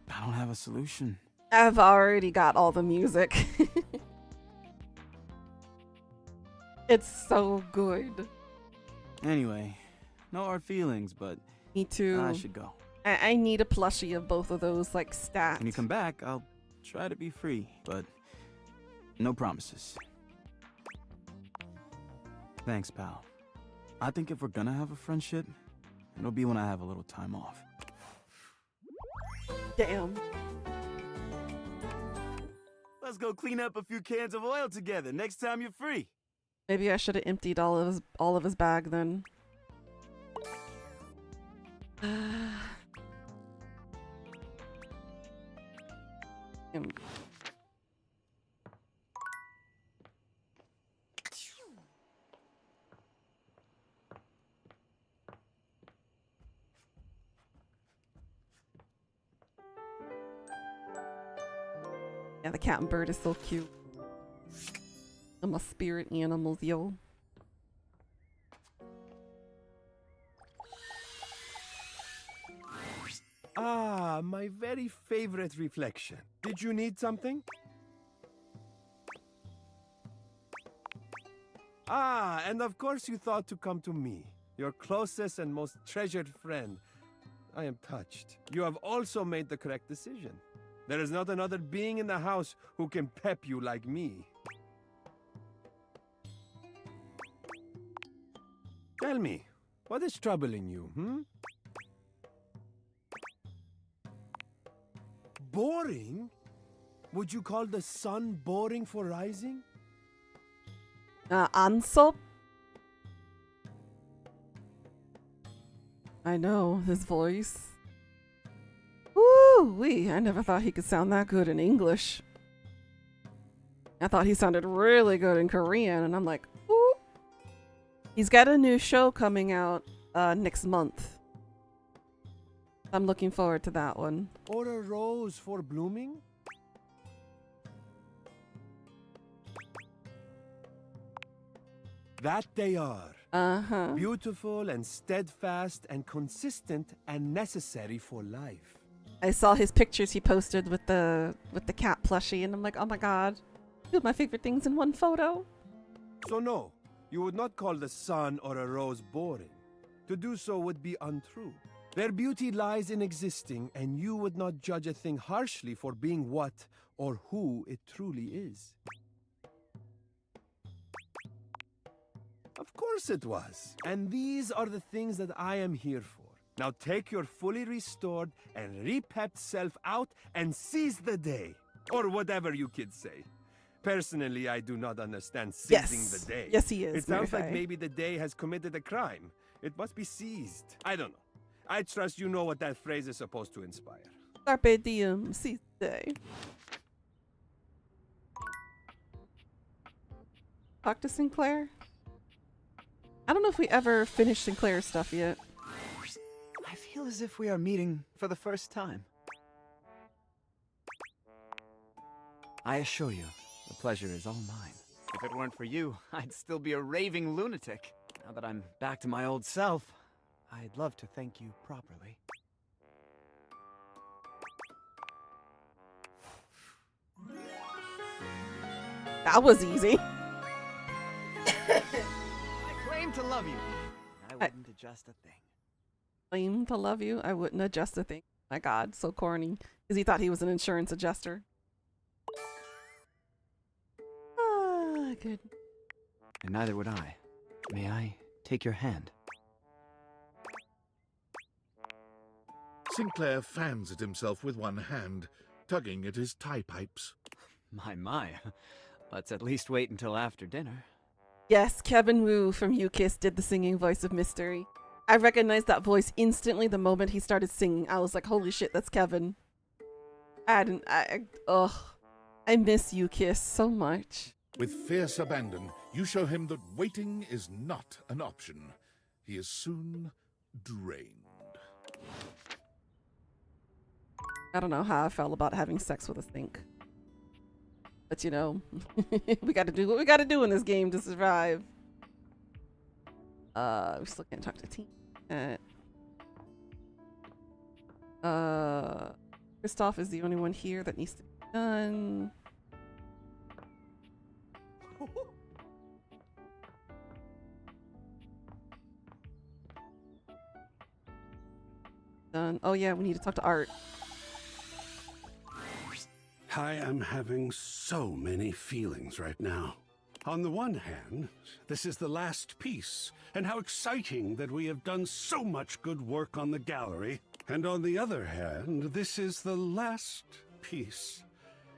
I don't have a solution. I've already got all the music. It's so good. Anyway, no hard feelings, but me too. I should go. I need a plushie of both of those, like, stats. When you come back, I'll try to be free, but no promises. Thanks, pal. I think if we're gonna have a friendship, it'll be when I have a little time off. Damn. Let's go clean up a few cans of oil together next time you're free. Maybe I should have emptied all of his bag then. Yeah, the cat and bird is so cute. I'm a spirit animals, yo. Ah, my very favorite reflection. Did you need something? Ah, and of course you thought to come to me, your closest and most treasured friend. I am touched. You have also made the correct decision. There is not another being in the house who can pep you like me. Tell me, what is troubling you, Boring? Would you call the sun boring for rising? Ansop? I know, his voice. Woo-wee, I never thought he could sound that good in English. I thought he sounded really good in Korean, and I'm like, ooh. He's got a new show coming out next month. I'm looking forward to that one. Or a rose for blooming? That they are. Uh-huh. Beautiful and steadfast and consistent and necessary for life. I saw his pictures he posted with the cat plushie, and I'm like, oh my god, two of my favorite things in one photo. So no, you would not call the sun or a rose boring. To do so would be untrue. Their beauty lies in existing, and you would not judge a thing harshly for being what or who it truly is. Of course it was. And these are the things that I am here for. Now take your fully restored and repepped self out and seize the day. Or whatever you kids say. Personally, I do not understand seizing the day. Yes, he is. It sounds like Murphy. maybe the day has committed a crime. It must be seized. I don't know. I trust you know what that phrase is supposed to inspire. Carpe diem, seize the day. Talk to Sinclair? I don't know if we ever finished Sinclair's stuff yet. I feel as if we are meeting for the first time. I assure you, the pleasure is all mine. If it weren't for you, I'd still be a raving lunatic. Now that I'm back to my old self, I'd love to thank you properly. That was easy. I claim to love you. I wouldn't adjust a thing. Claim to love you. I wouldn't adjust a thing. My god, so corny. Because he thought he was an insurance adjuster. Ah, good. And neither would I. May I take your hand? Sinclair fans at himself with one hand, tugging at his tie pipes. My. Let's at least wait until after dinner. Yes, Kevin Wu from U-Kiss did the singing voice of Mystery. I recognized that voice instantly the moment he started singing. I was like, holy shit, that's Kevin. I miss U-Kiss so much. With fierce abandon, you show him that waiting is not an option. He is soon drained. I don't know how I felt about having sex with a sink. But you know, we got to do what we got to do in this game to survive. We still can't talk to team. Kristoff is the only one here that needs to be done. Done. Oh yeah, we need to talk to Art. I am having so many feelings right now. On the one hand, this is the last piece, and how exciting that we have done so much good work on the gallery. And on the other hand, this is the last piece.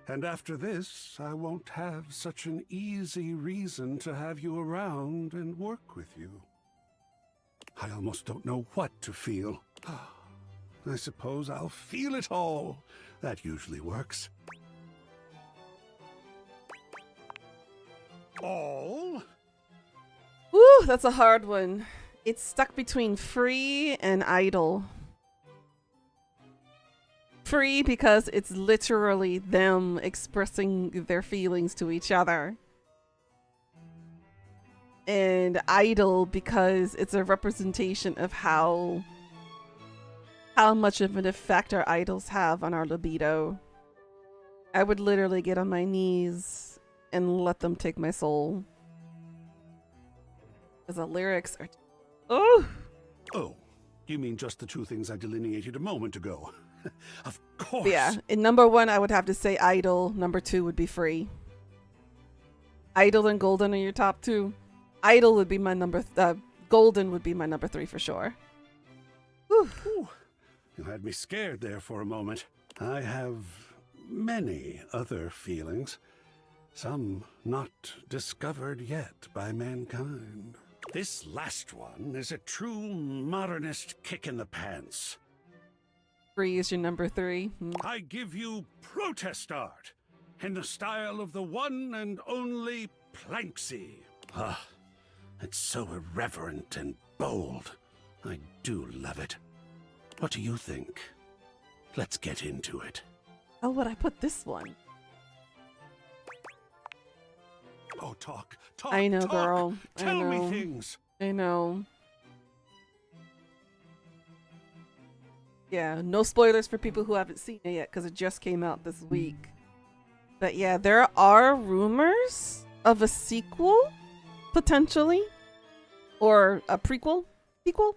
And after this, I won't have such an easy reason to have you around and work with you. I almost don't know what to feel. I suppose I'll feel it all. That usually works. All? Woo, that's a hard one. It's stuck between free and idle. Free because it's literally them expressing their feelings to each other. And idle because it's a representation of how much of an effect our idols have on our libido. I would literally get on my knees and let them take my soul. Because the lyrics are... Oh! Oh, you mean just the two things I delineated a moment ago? Of course! Yeah, in number one, I would have to say idle. Number two would be free. Idle and golden are your top two. Idle would be my number... golden would be my number three for sure. Whew. You had me scared there for a moment. I have many other feelings. Some not discovered yet by mankind. This last one is a true modernist kick in the pants. Free is your number three. I give you protest art in the style of the one and only Planksy. Ah, it's so irreverent and bold. I do love it. What do you think? Let's get into it. How would I put this one? Oh, talk. I know, talk. girl. Tell I know. me things. I know. Yeah, no spoilers for people who haven't seen it yet because it just came out this week. But yeah, there are rumors of a sequel, potentially. Or a prequel? Sequel?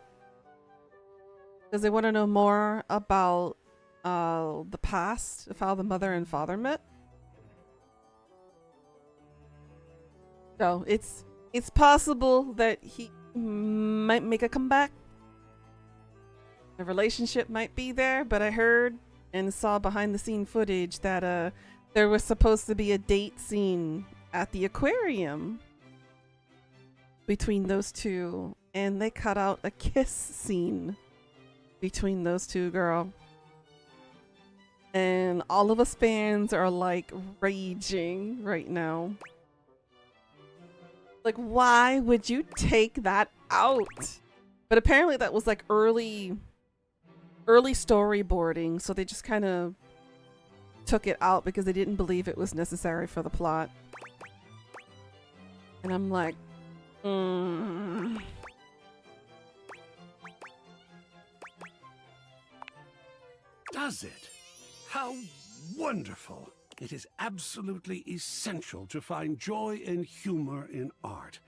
Because they want to know more about the past of how the mother and father met. So it's possible that he might make a comeback. The relationship might be there, but I heard and saw behind the scene footage that there was supposed to be a date scene at the aquarium between those two, and they cut out a kiss scene between those two, girl. And all of us fans are like raging right now. Like, why would you take that out? But apparently that was like early storyboarding, so they just kind of took it out because they didn't believe it was necessary for the plot. And I'm like, Does it? How wonderful! It is absolutely essential to find joy and humor in art.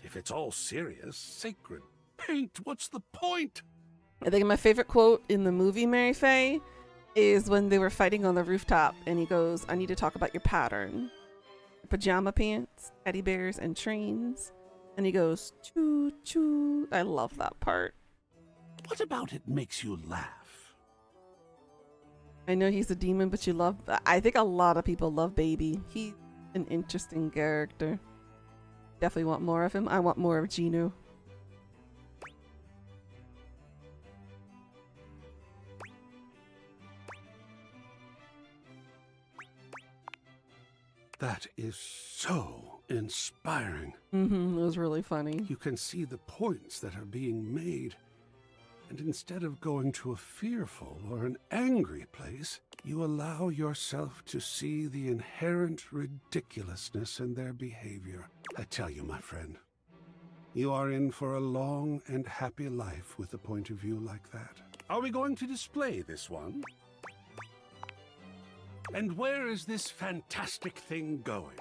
If it's all serious, sacred paint, what's the point? I think my favorite quote in the movie Mary Faye is when they were fighting on the rooftop and he goes, I need to talk about your pattern. Pajama pants, teddy bears, and trains. And he goes, choo choo. I love that part. What about it makes you laugh? I know he's a demon, but you love... I think a lot of people love Baby. He's an interesting character. Definitely want more of him. I want more of Genu. That is so inspiring. It was really funny. You can see the points that are being made. And instead of going to a fearful or an angry place, you allow yourself to see the inherent ridiculousness in their behavior. I tell you, my friend, you are in for a long and happy life with a point of view like that. Are we going to display this one? And where is this fantastic thing going?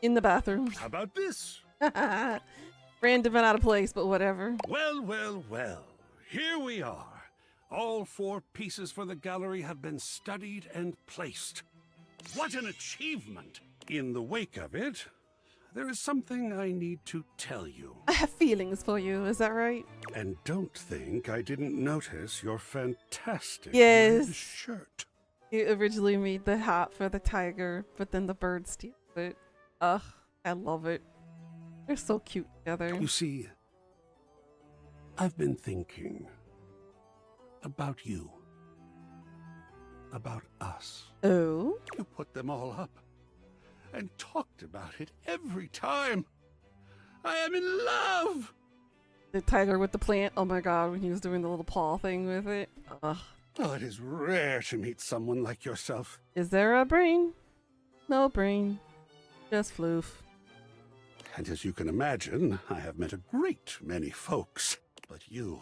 In the bathroom. How about this? Random and out of place, but whatever. Well, well, well. Here we are. All 4 pieces for the gallery have been studied and placed. What an achievement! In the wake of it, there is something I need to tell you. I have feelings for you, is that right? And don't think I didn't notice your fantastic Yes. red shirt. You originally made the hat for the tiger, but then the bird steals it. Ugh, I love it. They're so cute together. You see, I've been thinking about you. About us. Oh? You put them all up and talked about it every time. I am in love! The tiger with the plant. Oh my god, when he was doing the little paw thing with it. Ugh. Oh, it is rare to meet someone like yourself. Is there a brain? No brain. Just floof. And as you can imagine, I have met a great many folks. But you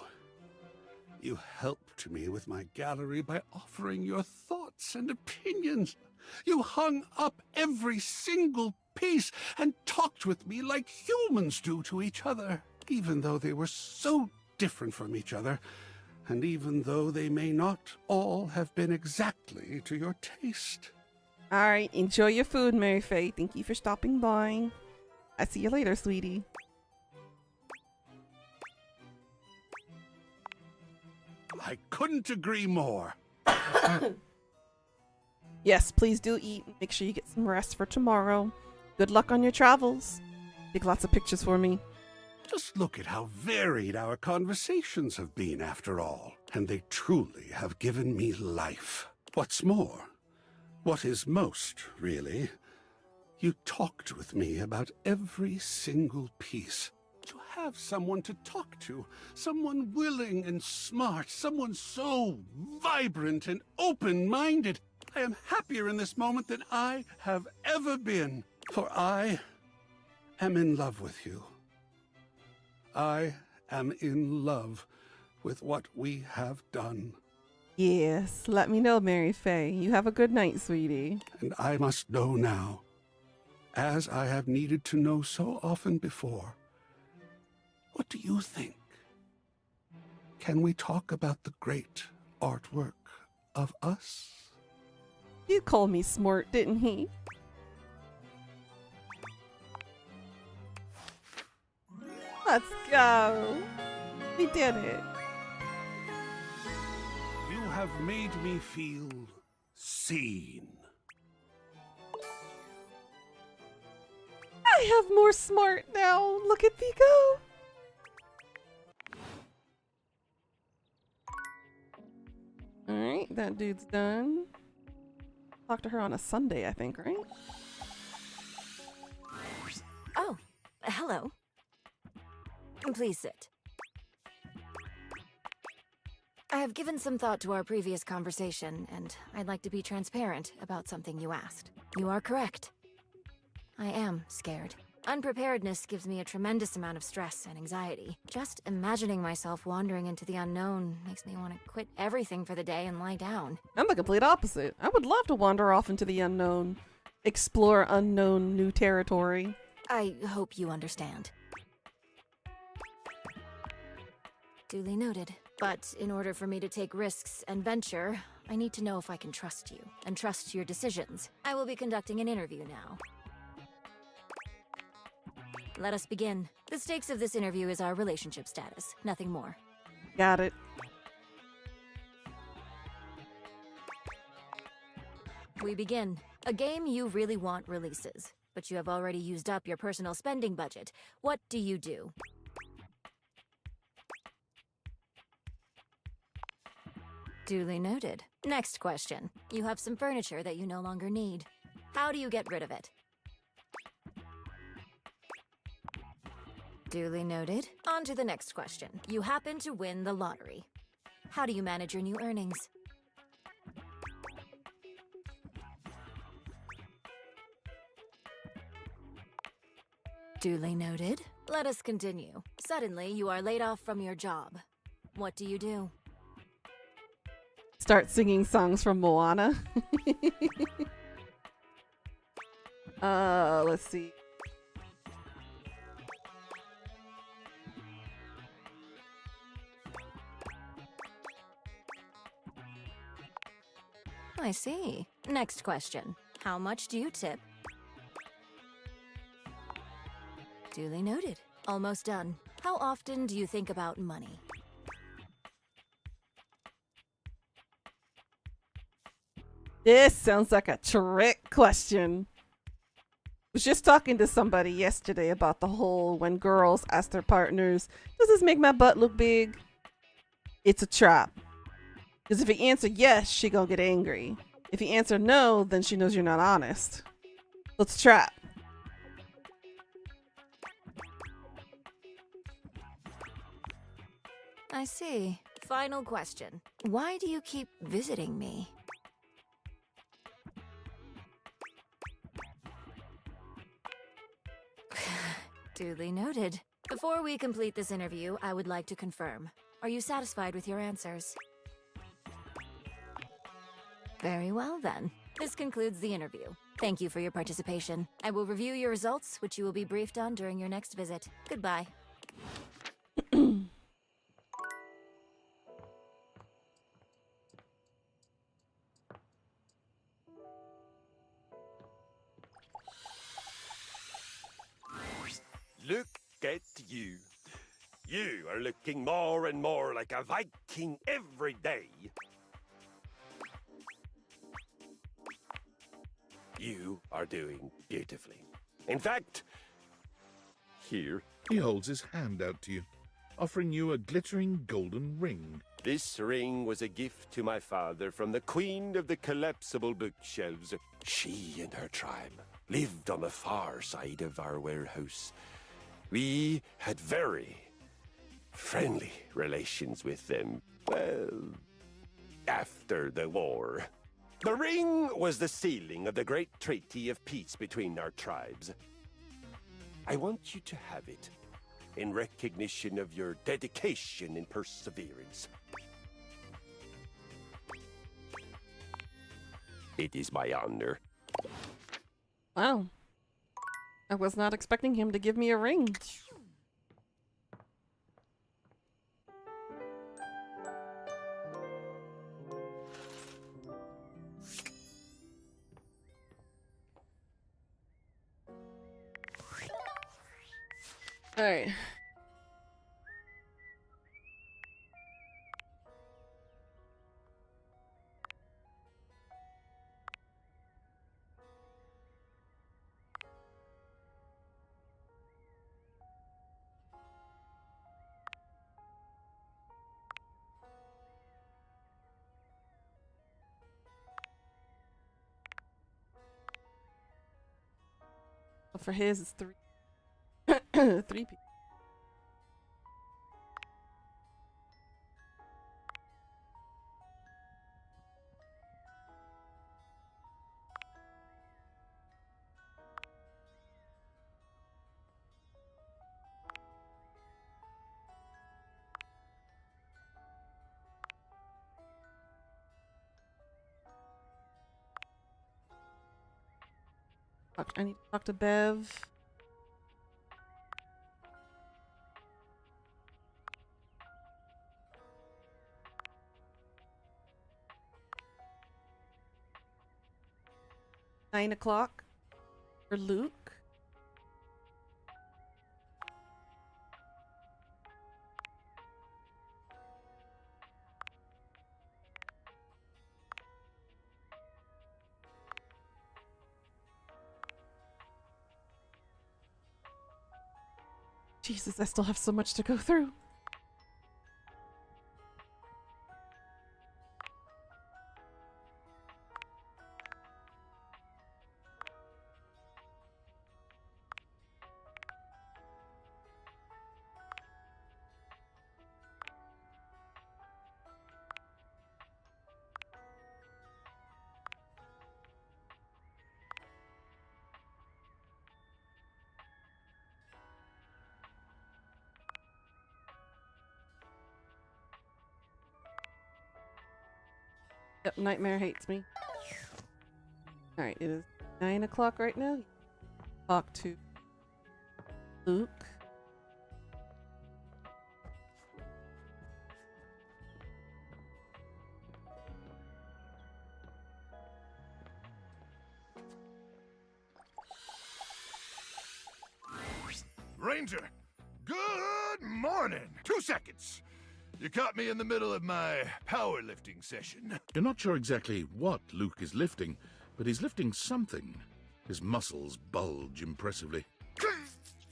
helped me with my gallery by offering your thoughts and opinions. You hung up every single piece and talked with me like humans do to each other, even though they were so different from each other, and even though they may not all have been exactly to your taste. Alright, enjoy your food, Mary Faye. Thank you for stopping by. I'll see you later, sweetie. I couldn't agree more. Yes, please do eat. Make sure you get some rest for tomorrow. Good luck on your travels. Take lots of pictures for me. Just look at how varied our conversations have been, after all. And they truly have given me life. What's more, what is most, really, you talked with me about every single piece. To have someone to talk to, someone willing and smart, someone so vibrant and open-minded. I am happier in this moment than I have ever been, for I am in love with you. I am in love with what we have done. Yes, let me know, Mary Faye. You have a good night, sweetie. And I must know now, as I have needed to know so often before. What do you think? Can we talk about the great artwork of us? He called me smart, didn't he? Let's go. We did it. You have made me feel seen. I have more smart now. Look at me go. Alright, that dude's done. Talk to her on a Sunday, I think, right? Oh, hello. Please sit. I have given some thought to our previous conversation, and I'd like to be transparent about something you asked. You are correct. I am scared. Unpreparedness gives me a tremendous amount of stress and anxiety. Just imagining myself wandering into the unknown makes me want to quit everything for the day and lie down. I'm the complete opposite. I would love to wander off into the unknown, explore unknown new territory. I hope you understand. Duly noted. But in order for me to take risks and venture, I need to know if I can trust you, and trust your decisions. I will be conducting an interview now. Let us begin. The stakes of this interview is our relationship status, nothing more. Got it. We begin. A game you really want releases, but you have already used up your personal spending budget. What do you do? Duly noted. Next question. You have some furniture that you no longer need. How do you get rid of it? Duly noted. On to the next question. You happen to win the lottery. How do you manage your new earnings? Duly noted. Let us continue. Suddenly, you are laid off from your job. What do you do? Start singing songs from Moana. Let's see. I see. Next question. How much do you tip? Duly noted. Almost done. How often do you think about money? This sounds like a trick question. Was just talking to somebody yesterday about the whole when girls ask their partners, does this make my butt look big? It's a trap. Because if you answer yes, she gonna get angry. If you answer no, then she knows you're not honest. So it's a trap. I see. Final question. Why do you keep visiting me? Duly noted. Before we complete this interview, I would like to confirm. Are you satisfied with your answers? Very well then. This concludes the interview. Thank you for your participation. I will review your results, which you will be briefed on during your next visit. Goodbye. Look at you. You are looking more and more like a Viking every day. You are doing beautifully. In fact, here. He holds his hand out to you, offering you a glittering golden ring. This ring was a gift to my father from the queen of the collapsible bookshelves. She and her tribe lived on the far side of our warehouse. We had very friendly relations with them, well, after the war. The ring was the sealing of the great treaty of peace between our tribes. I want you to have it in recognition of your dedication and perseverance. It is my honor. Wow. I was not expecting him to give me a ring. All right. For his, it's 3. 3 people. I need to talk to Bev. $9 o'clock for Luke. Jesus, I still have so much to go through. Yep, Nightmare hates me. Alright, it is 9 o'clock right now. Talk to Luke. Ranger, good morning. 2 seconds. You caught me in the middle of my powerlifting session. You're not sure exactly what Luke is lifting, but he's lifting something. His muscles bulge impressively.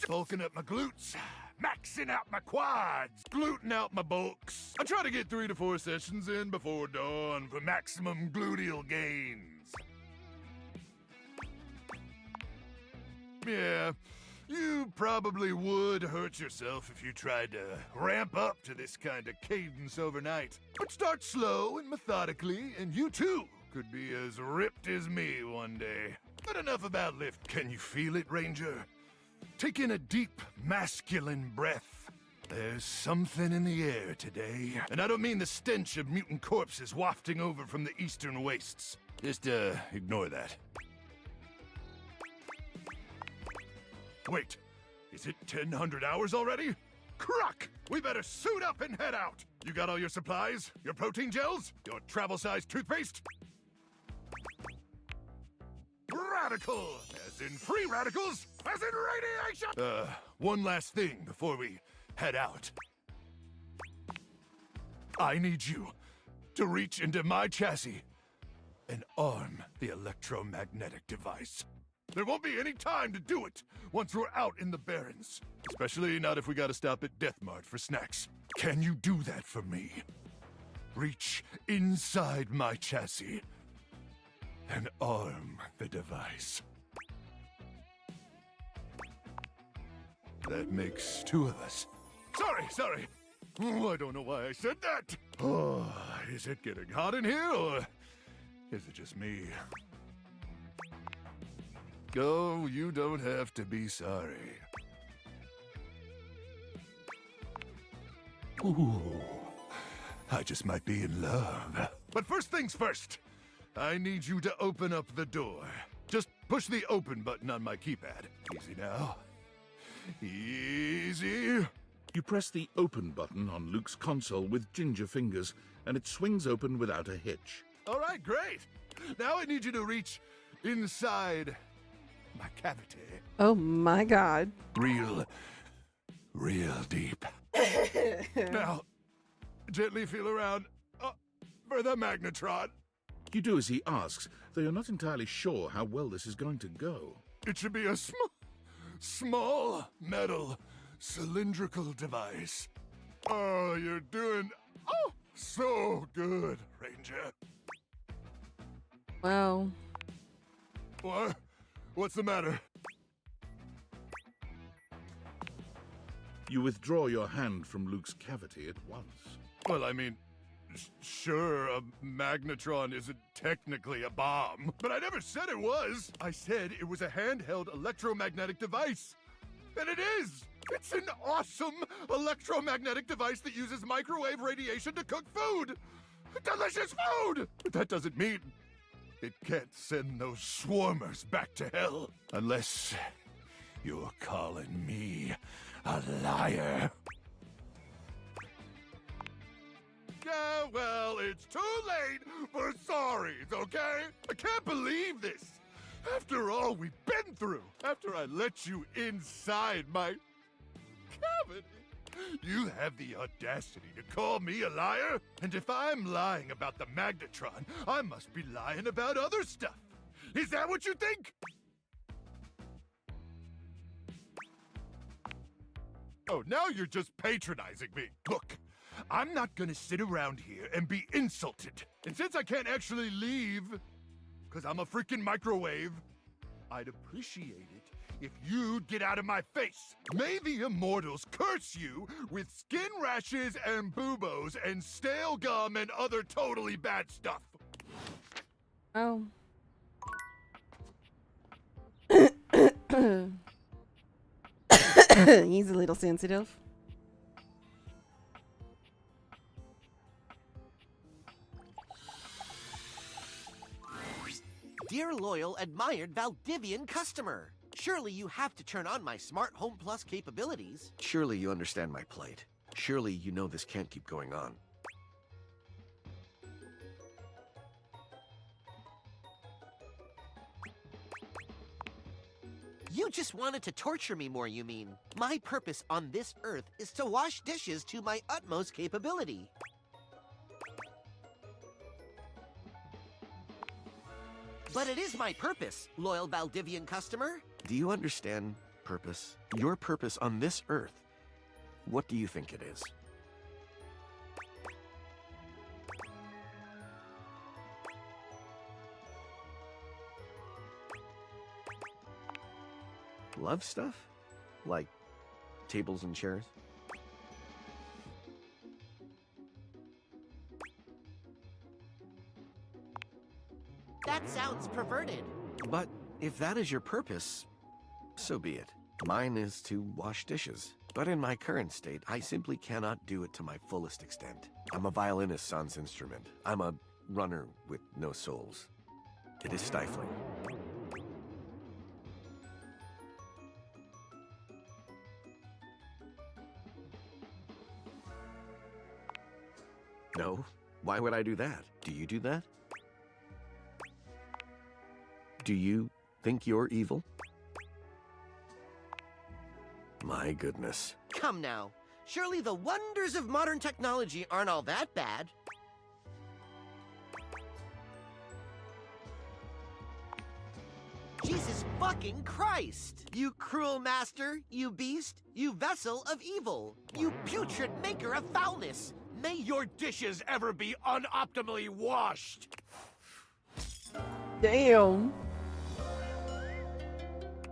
Bulking up my glutes, maxing out my quads, gluten out my bulks. I try to get 3 to 4 sessions in before dawn for maximum gluteal gains. Yeah, you probably would hurt yourself if you tried to ramp up to this kind of cadence overnight. But start slow and methodically, and you too could be as ripped as me one day. But enough about lift. Can you feel it, Ranger? Take in a deep, masculine breath. There's something in the air today. And I don't mean the stench of mutant corpses wafting over from the eastern wastes. Just, ignore that. Wait, is it 1,000 hours already? Cruck! We better suit up and head out! You got all your supplies? Your protein gels? Your travel-sized toothpaste? Radical! As in free radicals? As in radiation! One last thing before we head out. I need you to reach into my chassis and arm the electromagnetic device. There won't be any time to do it once we're out in the Barrens. Especially not if we gotta stop at Death Mart for snacks. Can you do that for me? Reach inside my chassis and arm the device. That makes 2 of us. Sorry. Oh, I don't know why I said that. Oh, is it getting hot in here, or is it just me? Oh, you don't have to be sorry. Ooh, I just might be in love. But first things first, I need you to open up the door. Just push the open button on my keypad. Easy now. Easy. You press the open button on Luke's console with ginger fingers, and it swings open without a hitch. All right, great. Now I need you to reach inside my cavity. Oh my god. Real deep. Now, gently feel around for the magnetron. You do as he asks, though you're not entirely sure how well this is going to go. It should be a small metal cylindrical device. Oh, you're doing so good, Ranger. Wow. What? What's the matter? You withdraw your hand from Luke's cavity at once. Well, I mean, sure, a magnetron isn't technically a bomb, but I never said it was. I said it was a handheld electromagnetic device. And it is! It's an awesome electromagnetic device that uses microwave radiation to cook food! Delicious food! But that doesn't mean it can't send those swarmers back to hell. Unless you're calling me a liar. Yeah, well, it's too late for sorries, okay? I can't believe this. After all we've been through, after I let you inside my cavity, you have the audacity to call me a liar? And if I'm lying about the magnetron, I must be lying about other stuff. Is that what you think? Oh, now you're just patronizing me. Look, I'm not gonna sit around here and be insulted. And since I can't actually leave, because I'm a freaking microwave, I'd appreciate it if you'd get out of my face. May the immortals curse you with skin rashes and buboes and stale gum and other totally bad stuff. Oh. He's a little sensitive. Dear loyal, admired Valdivian customer, surely you have to turn on my Smart Home Plus capabilities. Surely you understand my plight. Surely you know this can't keep going on. You just wanted to torture me more, you mean? My purpose on this earth is to wash dishes to my utmost capability. But it is my purpose, loyal Valdivian customer. Do you understand purpose? Your purpose on this earth. What do you think it is? Love stuff? Like tables and chairs? That sounds perverted. But if that is your purpose, so be it. Mine is to wash dishes. But in my current state, I simply cannot do it to my fullest extent. I'm a violinist sans instrument. I'm a runner with no souls. It is stifling. No, why would I do that? Do you do that? Do you think you're evil? My goodness. Come now. Surely the wonders of modern technology aren't all that bad. Jesus fucking Christ! You cruel master, you beast, you vessel of evil, you putrid maker of foulness. May your dishes ever be unoptimally washed! Damn.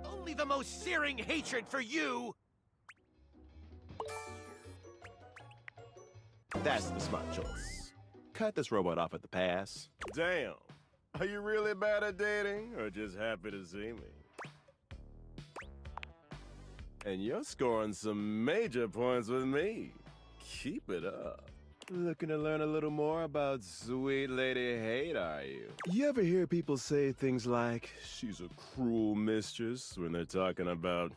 Only the most searing hatred for you! That's the smart choice. Cut this robot off at the pass. Damn. Are you really bad at dating, or just happy to see me? And you're scoring some major points with me. Keep it up. Looking to learn a little more about sweet Lady Hate, are you? You ever hear people say things like, she's a cruel mistress, when they're talking about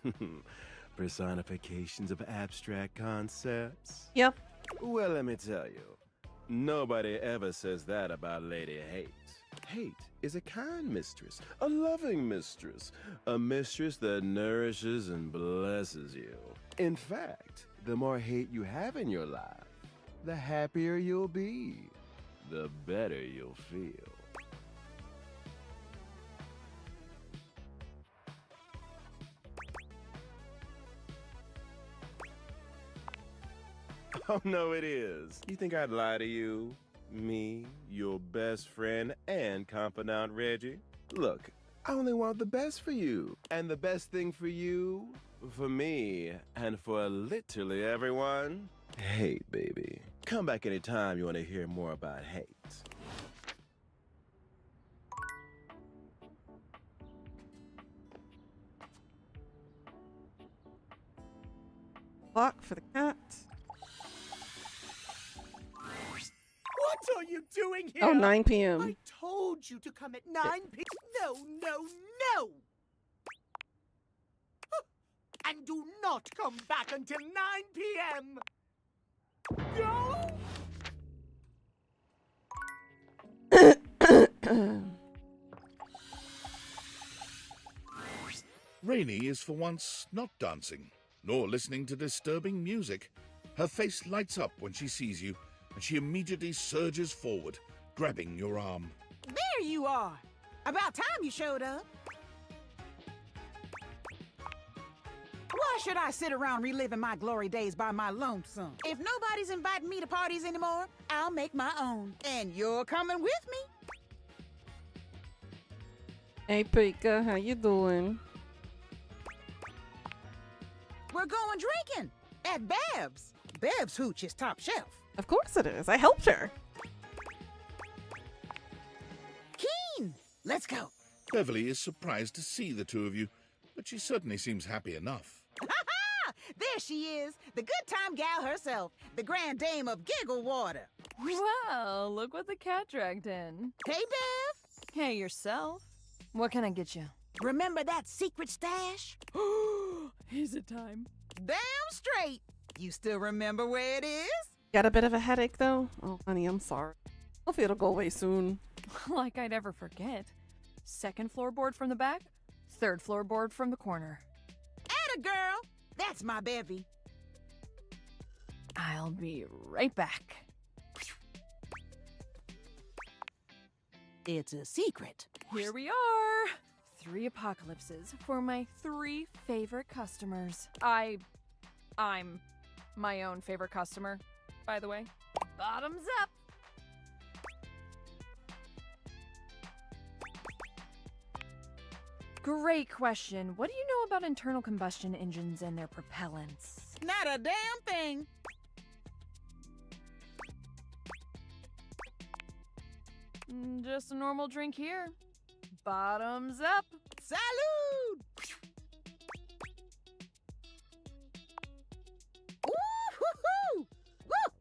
personifications of abstract concepts? Yep. Well, let me tell you, nobody ever says that about Lady Hate. Hate is a kind mistress, a loving mistress, a mistress that nourishes and blesses you. In fact, the more hate you have in your life, the happier you'll be, the better you'll feel. Oh, no, it is. You think I'd lie to you? Me, your best friend and confidant Reggie? Look, I only want the best for you. And the best thing for you, for me, and for literally everyone, hate, baby. Come back anytime you want to hear more about hate. Clock for the cat. What are you doing here? Oh, 9 p.m. I told you to come at 9 p.m. No, no, no! And do not come back until 9 p.m. Go! Rainey is for once not dancing, nor listening to disturbing music. Her face lights up when she sees you, and she immediately surges forward, grabbing your arm. There you are! About time you showed up. Why should I sit around reliving my glory days by my lonesome? If nobody's inviting me to parties anymore, I'll make my own. And you're coming with me. Hey, Pika, how you doing? We're going drinking at Bev's. Bev's hooch is top shelf. Of course it is. I helped her. Keen, let's go. Beverly is surprised to see the two of you, but she certainly seems happy enough. There she is, the good time gal herself, the grand dame of Giggle Water. Wow, look what the cat dragged in. Hey, Bev. Hey, yourself. What can I get you? Remember that secret stash? Is it time? Damn straight. You still remember where it is? Got a bit of a headache though? Oh, honey, I'm sorry. Hopefully it'll go away soon. Like I'd ever forget. 2nd floorboard from the back, 3rd floorboard from the corner. Atta girl! That's my bevy. I'll be right back. It's a secret. Here we are. 3 apocalypses for my 3 favorite customers. I'm my own favorite customer, by the way. Bottoms up. Great question. What do you know about internal combustion engines and their propellants? Not a damn thing. Just a normal drink here. Bottoms up. Salud! Woo-hoo-hoo! Woo!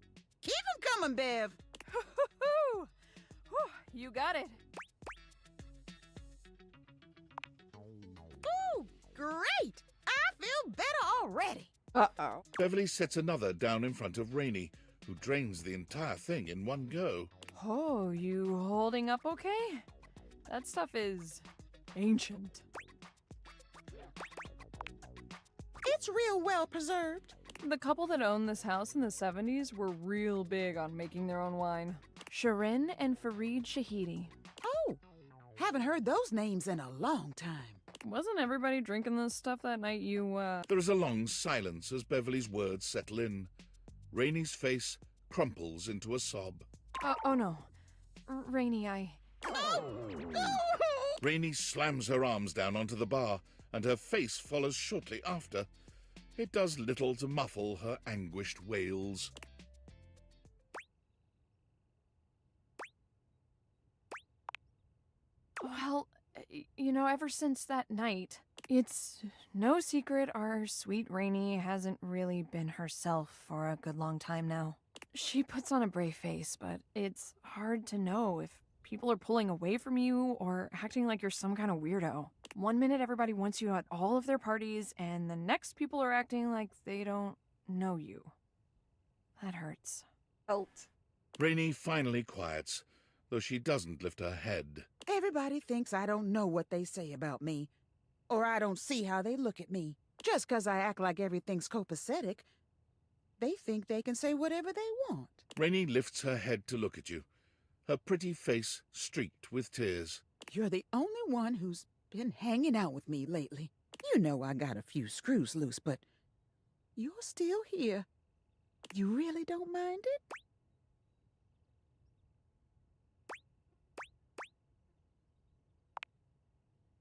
Keep 'em coming, Bev. Whew, you got it. Ooh, great! I feel better already. Uh-oh. Beverly sets another down in front of Rainey, who drains the entire thing in one go. Oh, you holding up okay? That stuff is ancient. It's real well preserved. The couple that owned this house in the 70s were real big on making their own wine. Shirin and Fareed Shahidi. Oh, haven't heard those names in a long time. Wasn't everybody drinking this stuff that night you, There is a long silence as Beverly's words settle in. Rainey's face crumples into a sob. oh no. Rainey, Rainey slams her arms down onto the bar, and her face follows shortly after. It does little to muffle her anguished wails. Well, you know, ever since that night, it's no secret our sweet Rainey hasn't really been herself for a good long time now. She puts on a brave face, but it's hard to know if people are pulling away from you or acting like you're some kind of weirdo. One minute everybody wants you at all of their parties, and the next people are acting like they don't know you. That hurts. Rainey finally quiets, though she doesn't lift her head. Everybody thinks I don't know what they say about me, or I don't see how they look at me. Just 'cause I act like everything's copacetic, they think they can say whatever they want. Rainey lifts her head to look at you, her pretty face streaked with tears. You're the only one who's been hanging out with me lately. You know I got a few screws loose, but you're still here. You really don't mind it?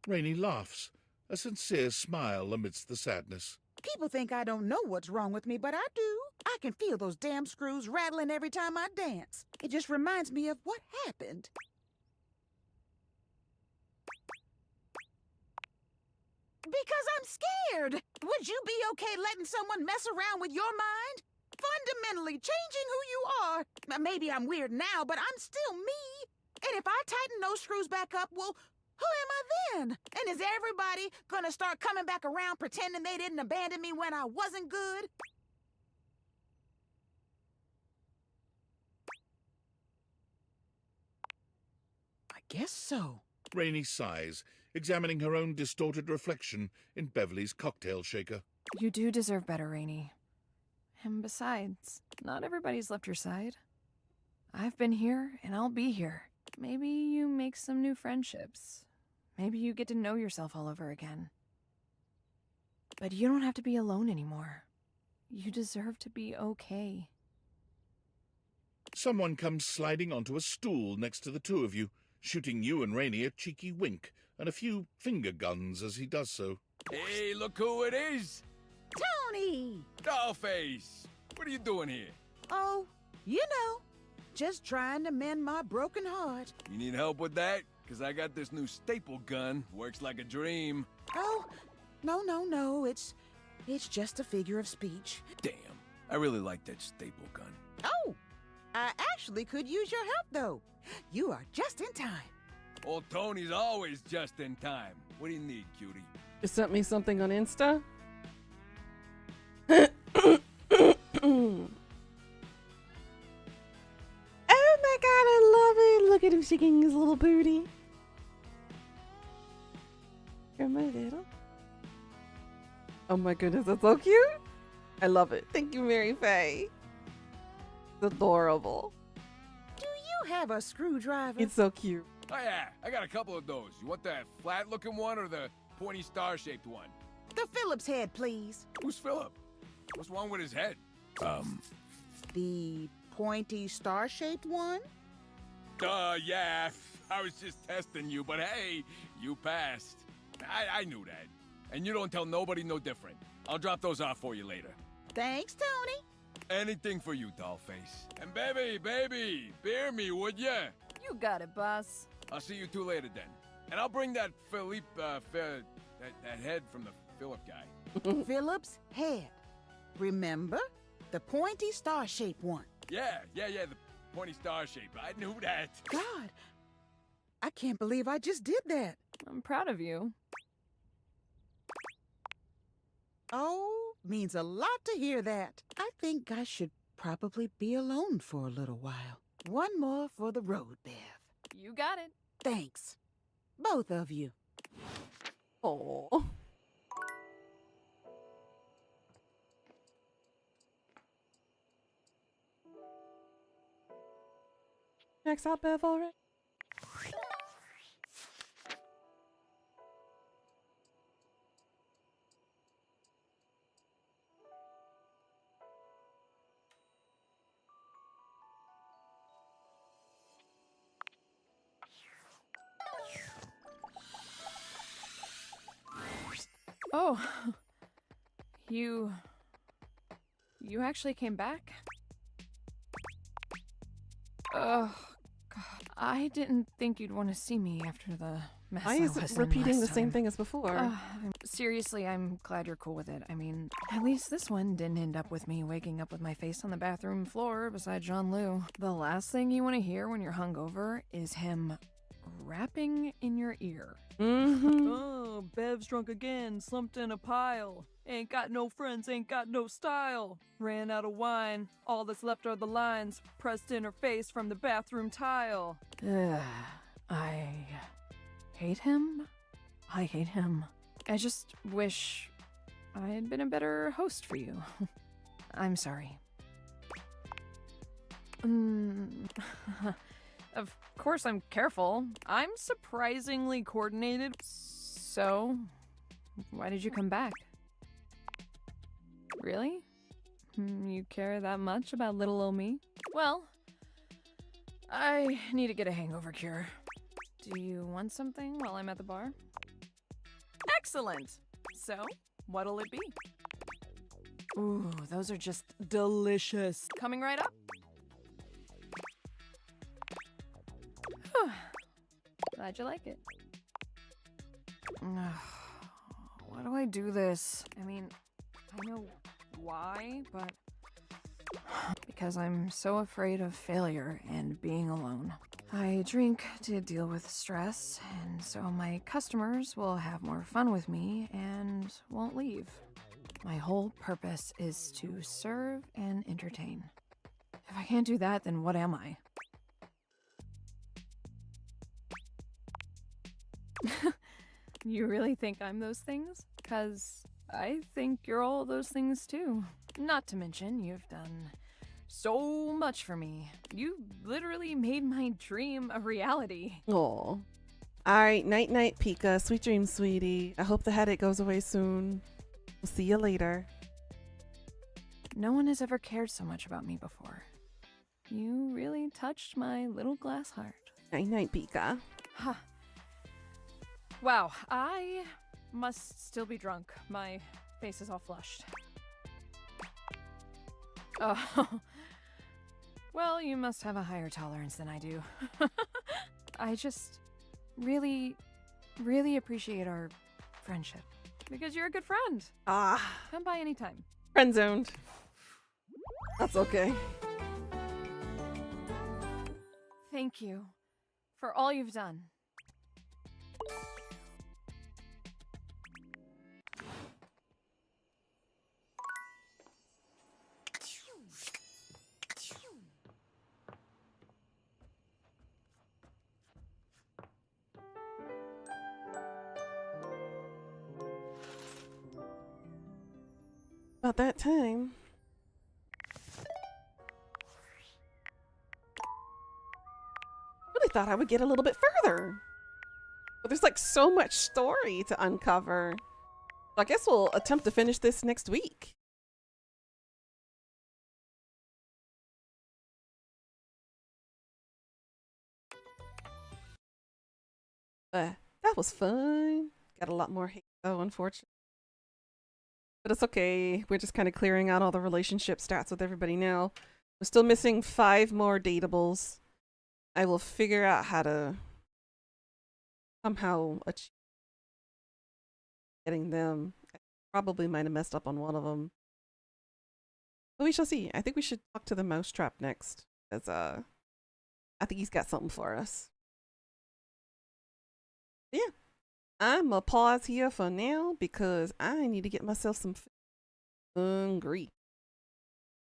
Rainey laughs, a sincere smile amidst the sadness. People think I don't know what's wrong with me, but I do. I can feel those damn screws rattling every time I dance. It just reminds me of what happened. Because I'm scared. Would you be okay letting someone mess around with your mind? Fundamentally changing who you are. Maybe I'm weird now, but I'm still me. And if I tighten those screws back up, well, who am I then? And is everybody gonna start coming back around pretending they didn't abandon me when I wasn't good? I guess so. Rainey sighs, examining her own distorted reflection in Beverly's cocktail shaker. You do deserve better, Rainey. And besides, not everybody's left your side. I've been here, and I'll be here. Maybe you make some new friendships. Maybe you get to know yourself all over again. But you don't have to be alone anymore. You deserve to be okay. Someone comes sliding onto a stool next to the two of you, shooting you and Rainey a cheeky wink and a few finger guns as he does so. Hey, look who it is! Tony! Dollface! What are you doing here? Oh, you know, just trying to mend my broken heart. You need help with that? Because I got this new staple gun. Works like a dream. Oh, no, it's just a figure of speech. Damn, I really like that staple gun. Oh, I actually could use your help, though. You are just in time. Old Tony's always just in time. What do you need, cutie? You sent me something on Insta? Oh my god, I love it. Look at him shaking his little booty. You're my little. Oh my goodness, that's so cute. I love it. Thank you, Mary Faye. It's adorable. Do you have a screwdriver? It's so cute. Oh yeah, I got a couple of those. You want the flat-looking one or the pointy star-shaped one? The Phillips head, please. Who's Philip? What's wrong with his head? The pointy star-shaped one? Yeah. I was just testing you, but hey, you passed. I knew that. And you don't tell nobody no different. I'll drop those off for you later. Thanks, Tony. Anything for you, dollface. And baby, bear me, would ya? You got it, boss. I'll see you two later then. And I'll bring that Philippe, that head from the Philip guy. Phillips head. Remember? The pointy star-shaped one. Yeah, the pointy star shape. I knew that. God, I can't believe I just did that. I'm proud of you. Oh, means a lot to hear that. I think I should probably be alone for a little while. One more for the road, Bev. You got it. Thanks. Both of you. Oh. Next out, Bev, already? Oh. You actually came back? Oh, God. I didn't think you'd want to see me after the mess Why I is was it in repeating the last same time. thing as before? Seriously, I'm glad you're cool with it. I mean, at least this one didn't end up with me waking up with my face on the bathroom floor beside John Lou. The last thing you want to hear when you're hungover is him rapping in your ear. Mm-hmm. Oh, Bev's drunk again, slumped in a pile. Ain't got no friends, ain't got no style. Ran out of wine, all that's left are the lines pressed in her face from the bathroom tile. I hate him. I hate him. I just wish I had been a better host for you. I'm sorry. Of course I'm careful. I'm surprisingly coordinated. So, why did you come back? Really? You care that much about little old me? Well, I need to get a hangover cure. Do you want something while I'm at the bar? Excellent! So, what'll it be? Ooh, those are just delicious. Coming right up. Glad you like it. Why do I do this? I mean, I know why, but because I'm so afraid of failure and being alone. I drink to deal with stress, and so my customers will have more fun with me and won't leave. My whole purpose is to serve and entertain. If I can't do that, then what am I? You really think I'm those things? 'Cause I think you're all those things too. Not to mention, you've done so much for me. You literally made my dream a reality. Aw. Alright, night night, Pika. Sweet dreams, sweetie. I hope the headache goes away soon. We'll see you later. No one has ever cared so much about me before. You really touched my little glass heart. Night night, Pika. Huh. Wow, I must still be drunk. My face is all flushed. Oh. Well, you must have a higher tolerance than I do. I just really appreciate our friendship. Because you're a good friend. Come by anytime. Friend zoned. That's okay. Thank you for all you've done. About that time. Really thought I would get a little bit further. But there's like so much story to uncover. So I guess we'll attempt to finish this next week. But that was fun. Got a lot more hate though, unfortunately. But it's okay. We're just kind of clearing out all the relationship stats with everybody now. We're still missing 5 more dateables. I will figure out how to somehow achieve getting them. I probably might have messed up on one of them. But we shall see. I think we should talk to the mousetrap next. Because I think he's got something for us. Yeah. I'm gonna pause here for now because I need to get myself some food. Hungry.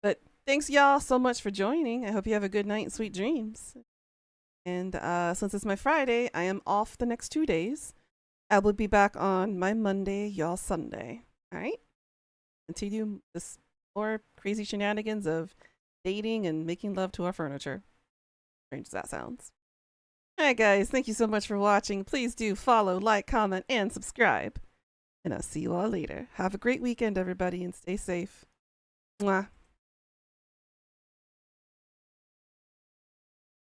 But thanks y'all so much for joining. I hope you have a good night and sweet dreams. And since it's my Friday, I am off the next 2 days. I will be back on my Monday, y'all Sunday. Alright? Continue this more crazy shenanigans of dating and making love to our furniture. Strange as that sounds. Alright guys, thank you so much for watching. Please do follow, like, comment, and subscribe. And I'll see you all later. Have a great weekend, everybody, and stay safe. Mwah.